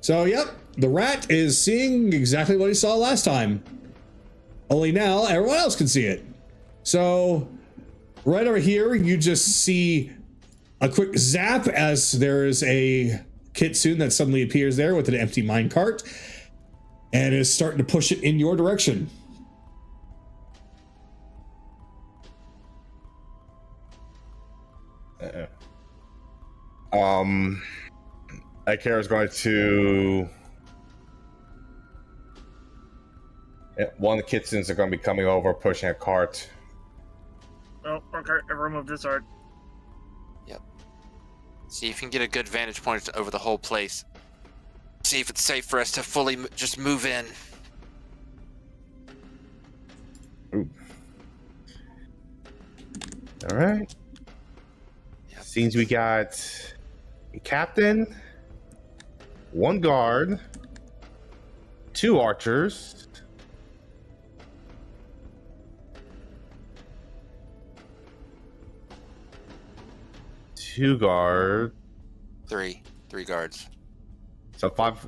So, yep, the rat is seeing exactly what he saw last time. Only now everyone else can see it. So, right over here, you just see a quick zap as there is a kitsune that suddenly appears there with an empty minecart and is starting to push it in your direction. Akira's going to. One of the kitsunes are going to be coming over, pushing a cart. Oh, okay. Everyone move this art. See if you can get a good vantage point over the whole place. See if it's safe for us to fully just move in. Ooh. All right. Yep. Seems we got a captain, 1 guard, 2 archers, 2 guard. 3 guards. So 5.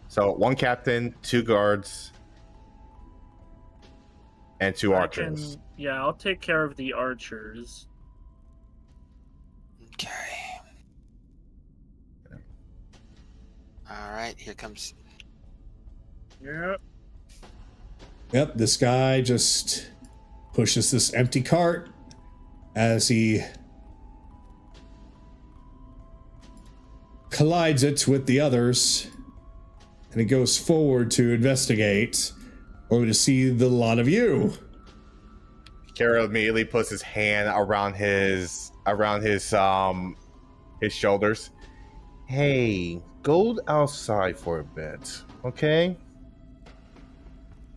So 1 captain, 2 guards, and 2 archers. Yeah, I'll take care of the archers. Okay. All right, here comes. Yep. Yep, this guy just pushes this empty cart as he collides it with the others, and he goes forward to investigate, or to see the lot of you. Kara immediately puts his hand around his shoulders. Hey, go outside for a bit, okay?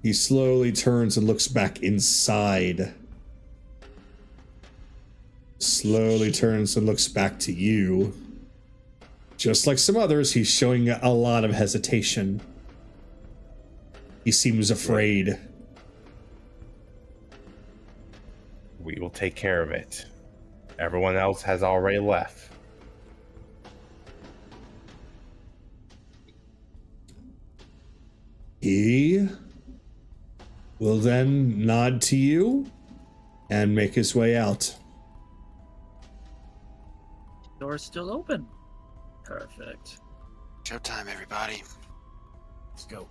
He slowly turns and looks back inside. Slowly turns and looks back to you. Just like some others, he's showing a lot of hesitation. He seems afraid. We will take care of it. Everyone else has already left. He will then nod to you and make his way out. Door's still open. Perfect. Showtime, everybody. Let's go.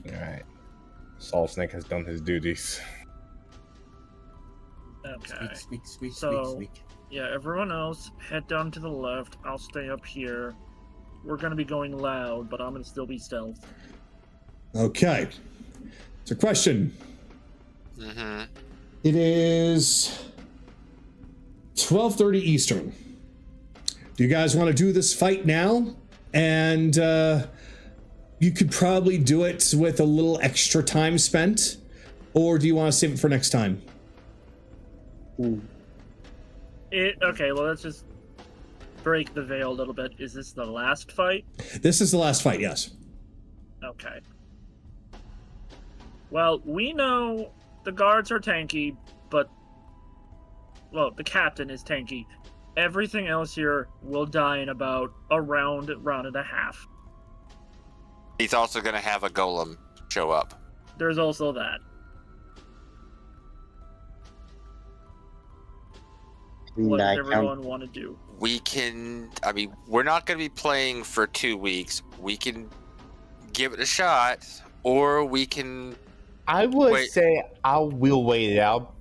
Alright. Salt Snake has done his duties. Okay. Squeak. So, yeah, everyone else, head down to the left. I'll stay up here. We're gonna be going loud, but I'm gonna still be stealth. Okay. It's a question. Mm-hmm. It is 12:30 Eastern. Do you guys want to do this fight now? And you could probably do it with a little extra time spent, or do you want to save it for next time? Okay, well, let's just break the veil a little bit. Is this the last fight? This is the last fight, yes. Okay. Well, we know the guards are tanky, but... Well, the captain is tanky. Everything else here will die in about a round and a half. He's also going to have a golem show up. There's also that. What does everyone want to do? We can, I mean, we're not going to be playing for 2 weeks. We can give it a shot, or we can... I would say I will wait it out.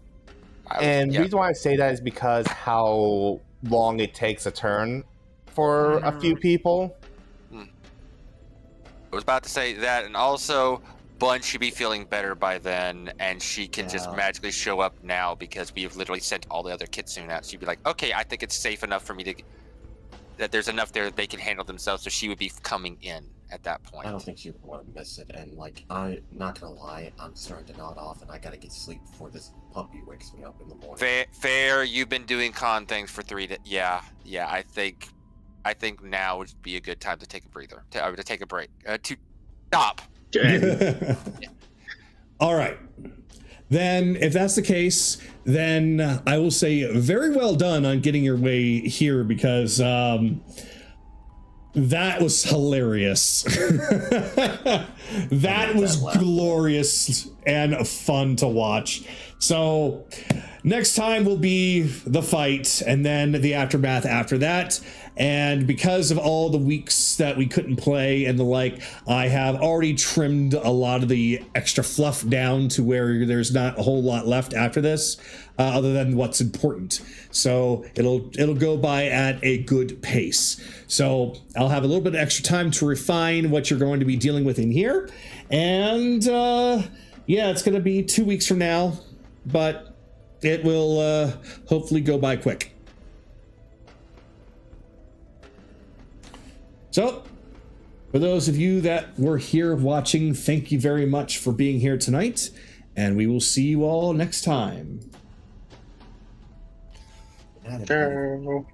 And the reason why I say that is because how long it takes a turn for a few people. I was about to say that, and also Bun should be feeling better by then, and she can just magically show up now because we've literally sent all the other kitsune out. She'd be like, okay, I think it's safe enough for me to that there's enough there that they can handle themselves, so she would be coming in at that point. I don't think you want to miss it, and like I'm not gonna lie, I'm starting to nod off, and I gotta get sleep before this puppy wakes me up in the morning. Fair. You've been doing con things for 3 days. Yeah. I think now would be a good time to take a breather, to take a break, to stop. All right. Then, if that's the case, then I will say very well done on getting your way here, because that was hilarious. That was glorious and fun to watch. So next time will be the fight and then the aftermath after that. And because of all the weeks that we couldn't play and the like, I have already trimmed a lot of the extra fluff down to where there's not a whole lot left after this, other than what's important. So it'll go by at a good pace. So I'll have a little bit of extra time to refine what you're going to be dealing with in here. And yeah, it's going to be 2 weeks from now, but it will hopefully go by quick. So, for those of you that were here watching, thank you very much for being here tonight, and we will see you all next time. Good night, everybody.